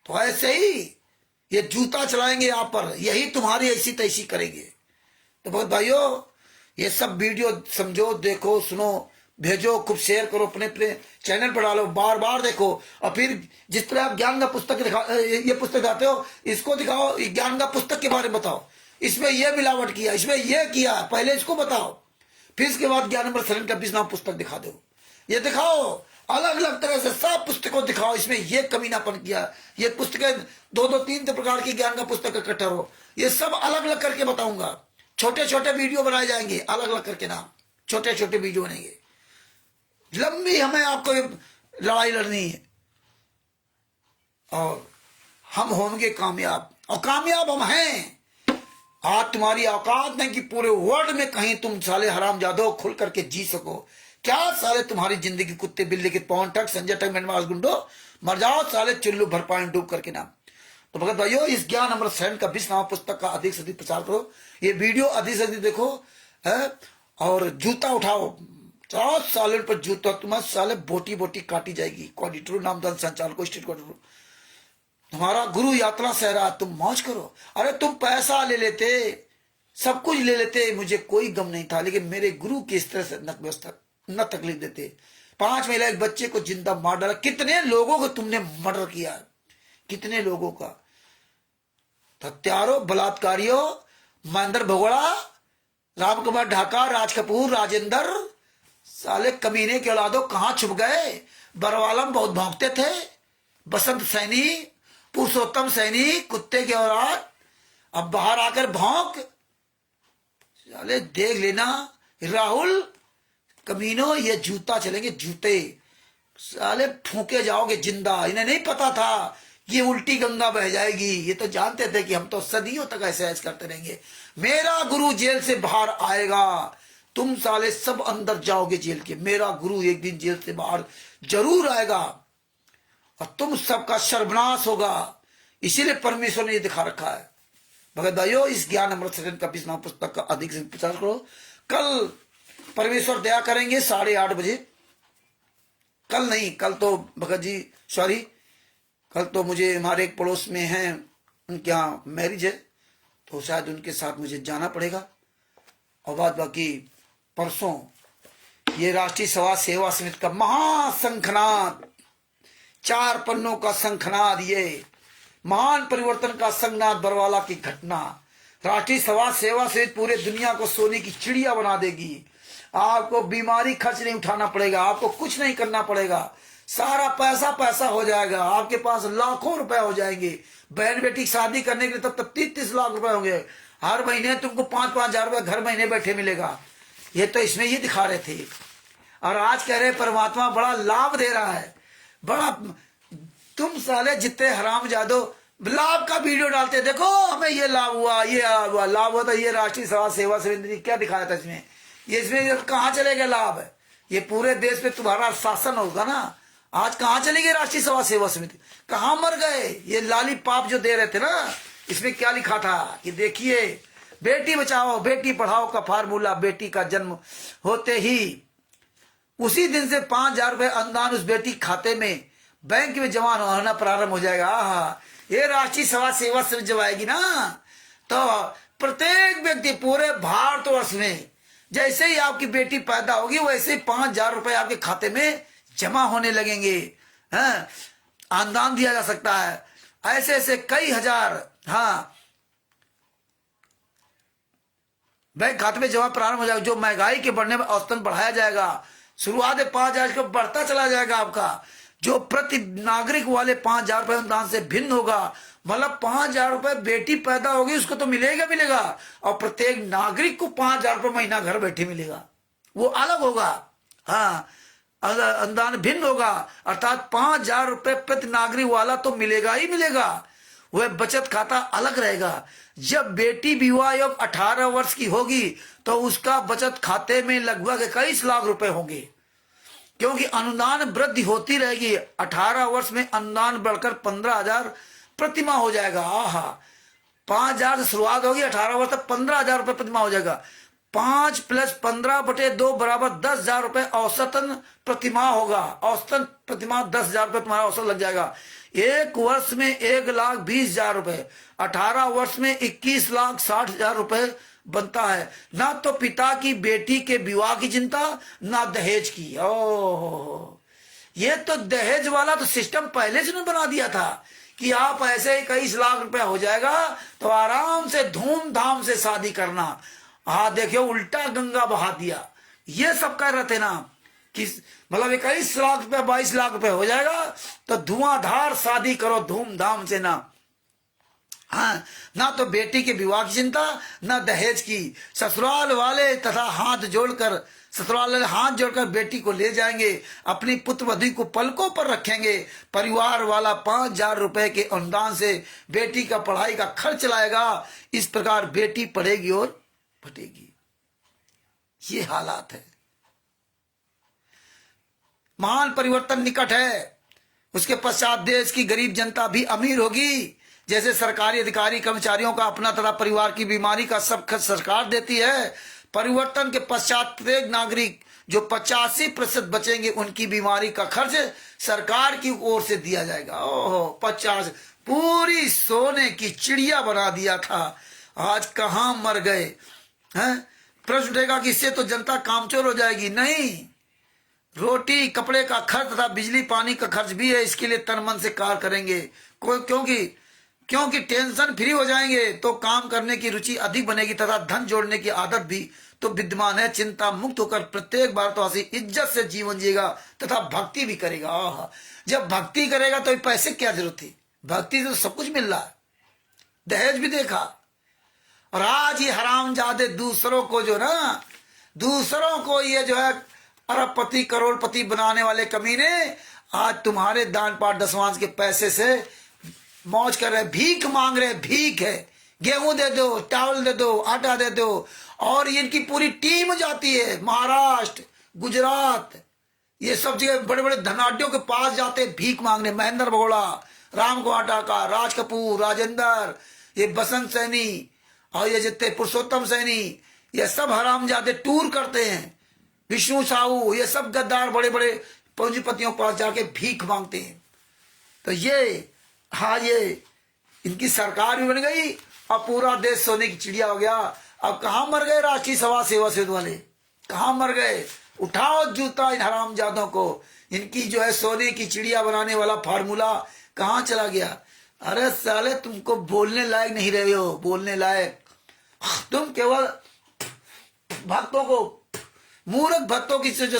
तो ऐसे ही ये जूता चलाएंगे आप पर, यही तुम्हारी ऐसी तैसी करेंगे। तो बहुत भाइयों ये सब वीडियो समझो, देखो, सुनो, भेजो, खूब शेयर करो, अपने चैनल पर डालो, बार बार देखो। और फिर जिस तरह आप ज्ञान का पुस्तक ये पुस्तक दिखाते हो, इसको दिखाओ, ज्ञान का पुस्तक के बारे में बताओ, इसमें यह मिलावट किया, इसमें यह किया, पहले इसको बताओ, फिर इसके बाद ज्ञान नंबर 7 का 20 नाम पुस्तक दिखा दो। ये दिखाओ, अलग अलग तरह से सब पुस्तकों दिखाओ, इसमें यह कमीनापन किया। ये पुस्तकें 2-3 प्रकार की ज्ञान का पुस्तक इकट्ठा हो, ये सब अलग अलग करके बताऊंगा। छोटे छोटे वीडियो बनाए जाएंगे, अलग अलग करके नाम, छोटे छोटे वीडियो बनेंगे। लंबी हमें आपको लड़ाई लड़नी है, और हम होंगे कामयाब, और कामयाब हम हैं। आज तुम्हारी औकात नहीं कि पूरे वर्ल्ड में कहीं तुम साले हराम जादो खुल करके जी सको। क्या साले तुम्हारी जिंदगी कुत्ते बिल्ली के पवन ठग संजय ठग मेनवास गुंडो, मर जाओ साले चुल्लू भर पानी डूब करके नाम। तो भगत भाइयों इस ज्ञान नंबर 7 का 20 नाम पुस्तक का अधिक से अधिक प्रचार करो, ये वीडियो अधिक से अधिक देखो है, और जूता उठाओ। 4 सालों पर जूता तुम्हारे साले बोटी बोटी काटी जाएगी। कोऑर्डिनेटर नामदान संचालक स्टेट कोऑर्डिनेटर, तुम्हारा गुरु यात्रा सह रहा, तुम मौज करो। अरे तुम पैसा ले लेते, सब कुछ ले लेते, मुझे कोई गम नहीं था, लेकिन मेरे गुरु किस तरह से न तकलीफ देते। 5 महिला एक बच्चे को जिंदा मार डाला। कितने लोगों को तुमने मर्डर किया, कितने लोगों का। हत्यारों, बलात्कारियों, महेंद्र भगोड़ा, राम कुमार ढाका, राज कपूर, राजेंद्र, साले कमीने के औलादों कहां छुप गए। बरवाला में बहुत भौंकते थे, बसंत सैनी, पुरुषोत्तम सैनी, कुत्ते के औलाद, अब बाहर आकर भौंक। साले देख लेना राहुल कमीनों, ये जूता चलेंगे जूते, साले फूके जाओगे जिंदा। इन्हें नहीं पता था ये उल्टी गंगा बह जाएगी, ये तो जानते थे कि हम तो सदियों तक ऐसे ऐसे करते रहेंगे। मेरा गुरु जेल से बाहर आएगा, तुम साले सब अंदर जाओगे जेल के। मेरा गुरु एक दिन जेल से बाहर जरूर आएगा और तुम सबका सर्वनाश होगा। इसीलिए परमेश्वर ने ये दिखा रखा है। भगत भाइयों, इस ज्ञान अमृत सदन का 20 पुस्तक का अधिक से प्रचार करो। कल परमेश्वर दया करेंगे 8:30 बजे। कल नहीं, कल तो भगत जी सॉरी, कल तो मुझे हमारे एक पड़ोस में हैं, उनके यहाँ मैरिज है, तो शायद उनके साथ मुझे जाना पड़ेगा। और बात बाकी परसों ये राष्ट्रीय समाज सेवा समिति का महाशंखनाद, 4 पन्नों का शंखनाद, ये महान परिवर्तन का संगनाद, बरवाला की घटना। राष्ट्रीय समाज सेवा समिति पूरे दुनिया को सोने की चिड़िया बना देगी। आपको बीमारी खर्च नहीं उठाना पड़ेगा, आपको कुछ नहीं करना पड़ेगा, सारा पैसा पैसा हो जाएगा। आपके पास लाखों रुपए हो जाएंगे। बहन बेटी की शादी करने के लिए तब तक 30-30 लाख रुपए होंगे। हर महीने तुमको 5-5 हजार रुपए घर महीने बैठे मिलेगा। ये तो इसमें ये दिखा रहे थे। और आज कह रहे परमात्मा बड़ा लाभ दे रहा है, बड़ा। तुम साले जितने हराम जादो लाभ का वीडियो डालते, देखो हमें ये लाभ हुआ, ये लाभ हुआ, तो ये राष्ट्रीय समाज सेवा समिति क्या दिखाया था इसमें। ये इसमें कहाँ चलेगा लाभ है। ये पूरे देश में तुम्हारा शासन होगा ना। आज कहाँ चली गई राष्ट्रीय समाज सेवा समिति, कहाँ मर गए ये लाली पाप जो दे रहे थे ना। इसमें क्या लिखा था कि देखिए, बेटी बचाओ बेटी पढ़ाओ का फार्मूला, बेटी का जन्म होते ही उसी दिन से 5,000 रुपए अनुदान उस बेटी खाते में बैंक में जमा होना प्रारंभ हो जाएगा। ये राष्ट्रीय समाज सेवा समिति जब आएगी ना, तो प्रत्येक व्यक्ति पूरे भारतवर्ष में जैसे ही आपकी बेटी पैदा होगी वैसे ही 5,000 रुपए आपके खाते में जमा होने लगेंगे। अनुदान दिया जा सकता है। ऐसे ऐसे कई हजार बैंक खाते में जमा प्रारंभ हो जाएगा। जो महंगाई के बढ़ने में औसतन बढ़ाया जाएगा, शुरुआत में 5,000 को बढ़ता चला जाएगा आपका। जो प्रति नागरिक वाले 5,000 रुपए अनुदान से भिन्न होगा, मतलब 5,000 रुपए बेटी पैदा होगी उसको तो मिलेगा, और प्रत्येक नागरिक को 5,000 रुपए महीना घर बैठे मिलेगा। वो अलग होगा। अनुदान भिन्न होगा, अर्थात 5,000 रुपए प्रति नागरिक वाला तो मिलेगा ही मिलेगा। वह बचत खाता अलग रहेगा। जब बेटी विवाह योग 18 वर्ष की होगी तो उसका बचत खाते में लगभग 21 लाख रुपए होंगे, क्योंकि अनुदान वृद्धि होती रहेगी। 18 वर्ष में अनुदान बढ़कर 15,000 प्रतिमाह हो जाएगा। 5,000 से शुरुआत होगी, 18 वर्ष तक 15,000 रुपए प्रतिमाह हो जाएगा। 5 + 15/2 बराबर 10,000 रुपए औसतन प्रतिमाह होगा। औसतन प्रतिमाह 10,000 रुपए तुम्हारा औसत लग जाएगा। 1 वर्ष में 1,20,000 रुपए, 18 वर्ष में 21,60,000 रुपए बनता है। ना तो पिता की बेटी के विवाह की चिंता, ना दहेज की। ओह, ये तो दहेज वाला तो सिस्टम पहले से बना दिया था कि आप ऐसे 21 लाख रुपए हो जाएगा तो आराम से धूमधाम से शादी करना। देखियो उल्टा गंगा बहा दिया। ये सब कह रहे थे ना कि मतलब 21 लाख रुपए 22 लाख रुपए हो जाएगा तो धुआंधार शादी करो धूमधाम से ना। ना तो बेटी के विवाह की चिंता, ना दहेज की। ससुराल वाले तथा ससुराल वाले हाथ जोड़कर बेटी को ले जाएंगे, अपनी पुत्र वधू को पलकों पर रखेंगे। परिवार वाला 5,000 रुपए के अनुदान से बेटी का पढ़ाई का खर्च चलाएगा। इस प्रकार बेटी पढ़ेगी और फटेगी। ये हालात है। महान परिवर्तन निकट है। उसके पश्चात देश की गरीब जनता भी अमीर होगी। जैसे सरकारी अधिकारी कर्मचारियों का अपना तथा परिवार की बीमारी का सब खर्च सरकार देती है, परिवर्तन के पश्चात प्रत्येक नागरिक जो 85% बचेंगे उनकी बीमारी का खर्च सरकार की ओर से दिया जाएगा। ओहो, 50 पूरी सोने की चिड़िया बना दिया था। आज कहाँ मर गए हैं। प्रश्न उठेगा कि इससे तो जनता कामचोर हो जाएगी। नहीं, रोटी कपड़े का खर्च तथा बिजली पानी का खर्च भी है, इसके लिए तन मन से कार्य करेंगे। क्योंकि टेंशन फ्री हो जाएंगे तो काम करने की रुचि अधिक बनेगी तथा धन जोड़ने की आदत भी तो विद्यमान है। चिंता मुक्त होकर प्रत्येक बार तो हंसी इज्जत से जीवन जिएगा तथा भक्ति भी करेगा। आहा, जब भक्ति करेगा तो पैसे क्या जरूरत थी, भक्ति से तो सब कुछ मिल रहा है। दहेज भी देखा। और आज ये हरामजादे दूसरों को जो ना, दूसरों को ये जो है अरबपति करोड़पति बनाने वाले कमीने आज तुम्हारे दान पाठ दसवांश के पैसे से मौज कर रहे, भीख मांग रहे। भीख है, गेहूं दे दो, चावल दे दो, आटा दे दो। और इनकी पूरी टीम जाती है महाराष्ट्र, गुजरात, ये सब जगह बड़े बड़े धनाढ़ियों के पास जाते भीख मांगने। महेंद्र भगोड़ा, राम गोवाटा का, राज कपूर, राजेंद्र, ये बसंत सैनी और ये जितने पुरुषोत्तम सैनी, ये सब हरामजादे टूर करते हैं। विष्णु साहू, ये सब गद्दार बड़े बड़े पूंजीपतियों के पास जाके भीख मांगते हैं। तो ये हाँ, ये इनकी सरकार भी बन गई और पूरा देश सोने की चिड़िया हो गया। अब कहाँ मर गए राष्ट्रीय सभा सेवा सेतु वाले, कहाँ मर गए। उठाओ जूता इन हरामजादों को। इनकी जो है सोने की चिड़िया बनाने वाला फार्मूला कहाँ चला गया। अरे साले, तुमको बोलने लायक नहीं रहे हो, बोलने लायक। तुम केवल भक्तों को, मूर्ख भक्तों की जो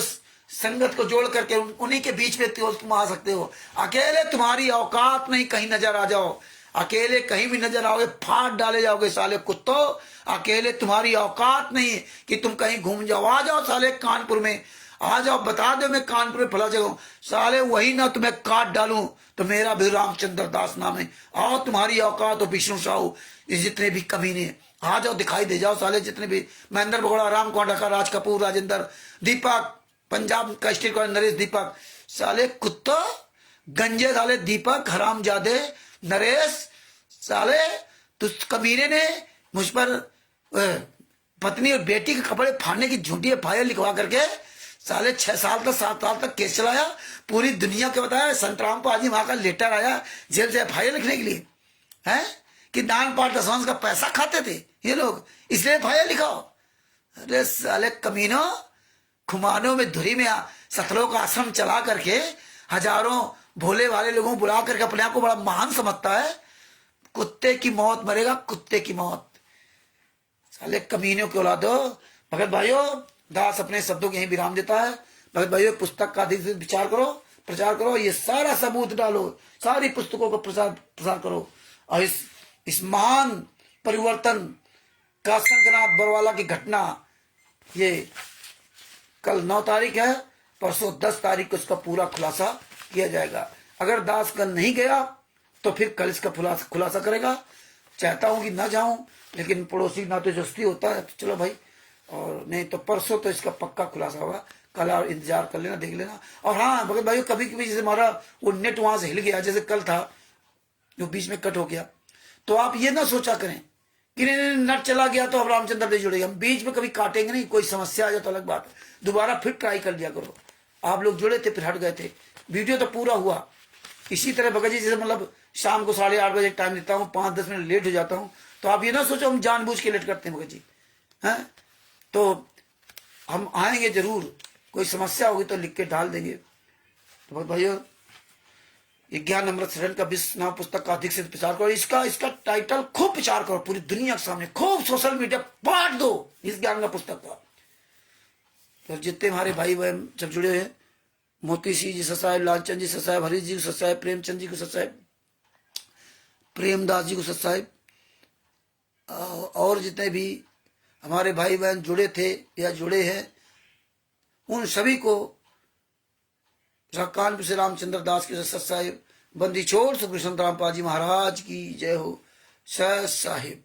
संगत को जोड़ करके उन्हीं के बीच में तुम आ सकते हो। अकेले तुम्हारी औकात नहीं, कहीं नजर आ जाओ। अकेले कहीं भी नजर आओगे फाड़ डाले जाओगे साले कुत्तों। अकेले तुम्हारी औकात नहीं कि तुम कहीं घूम जाओ। आ जाओ साले कानपुर में, आ जाओ, बता दो मैं कानपुर में फला जगह साले, वही ना तुम्हें काट डालूं तो मेरा भी रामचंद्र दास नाम है। आओ, तुम्हारी औकात हो विष्णु साहू, जितने भी कमीने आ जाओ, दिखाई दे जाओ साले, जितने भी महेंद्र भगोड़ा, राम कोंडा, राज कपूर, राजेंद्र, दीपक, पंजाब का स्टेट का नरेश दीपक, साले कुत्ता गंजे साले दीपक हरामजादे नरेश साले, तो कमीने ने मुझ पर पत्नी और बेटी के कपड़े फाड़ने की झूठी एफआईआर लिखवा करके साले 6 साल तक 7 साल तक केस चलाया। पूरी दुनिया को बताया। संतराम को आज ही वहां का लेटर आया जेल से एफआईआर लिखने के लिए, है कि दान पाठ दसवांश का पैसा खाते थे ये लोग, इसलिए एफआईआर लिखाओ। अरे साले कमीनों, खुमानों में धुरी में सतलों का आश्रम चला करके हजारों भोले वाले लोगों को बुला करके अपने आप को बड़ा महान समझता है। कुत्ते की मौत मरेगा, कुत्ते की मौत। साले कमीनों की औलादो। भगत भाइयों, दास अपने शब्दों के यही विराम देता है। भगत भाइयों, पुस्तक का अधिक से विचार करो, प्रचार करो, ये सारा सबूत डालो, सारी पुस्तकों का प्रसार करो। और इस महान परिवर्तन का शंखनाद बरवाला की घटना, ये कल 9 तारीख है, परसों 10 तारीख को इसका पूरा खुलासा किया जाएगा। अगर दास कल नहीं गया तो फिर कल इसका खुलासा करेगा। चाहता हूं कि ना जाऊं, लेकिन पड़ोसी नातेजस्ती होता है, तो चलो भाई, और नहीं तो परसों तो इसका पक्का खुलासा होगा। कल और इंतजार कर लेना, देख लेना। और हाँ भगत भाई, कभी कभी जैसे हमारा वो नेट वहां से हिल गया, जैसे कल था जो बीच में कट हो गया, तो आप ये ना सोचा करें कि नेट चला गया तो अब रामचंद्र देव जुड़ेगा। हम बीच में कभी काटेंगे नहीं, कोई समस्या आ जाए तो अलग बात है, दोबारा फिर ट्राई कर लिया करो। आप लोग जुड़े थे फिर हट गए थे, वीडियो तो पूरा हुआ। इसी तरह भगत जी जैसे मतलब शाम को 8:30 बजे टाइम देता हूँ, 5-10 मिनट लेट हो जाता हूँ, तो आप ये ना सोचो हम जानबूझ के लेट करते हैं भगत जी, हैं। तो हम आएंगे जरूर, कोई समस्या होगी तो लिख के डाल देंगे। तो भगत भाइयों, ज्ञान अमृत शरण का विश्व नाम पुस्तक का अधिक से प्रचार करो। इसका टाइटल खूब प्रचार करो, पूरी दुनिया के सामने खूब सोशल मीडिया बांट दो इस ज्ञान का पुस्तक का। तो जितने हमारे भाई बहन सब जुड़े हुए हैं, मोती सिंह जी ससाहेब, लालचंद जी ससाहेब, हरीश जी को ससाहेब, प्रेमचंद जी को ससाहेब, प्रेमदास जी को ससाहेब, और जितने भी हमारे भाई बहन जुड़े थे या जुड़े हैं, उन सभी को कानपुर से रामचंद्र दास के सत साहिब, बंदी छोड़ सुकृष्ण रामपाल जी महाराज की जय हो। सत साहिब।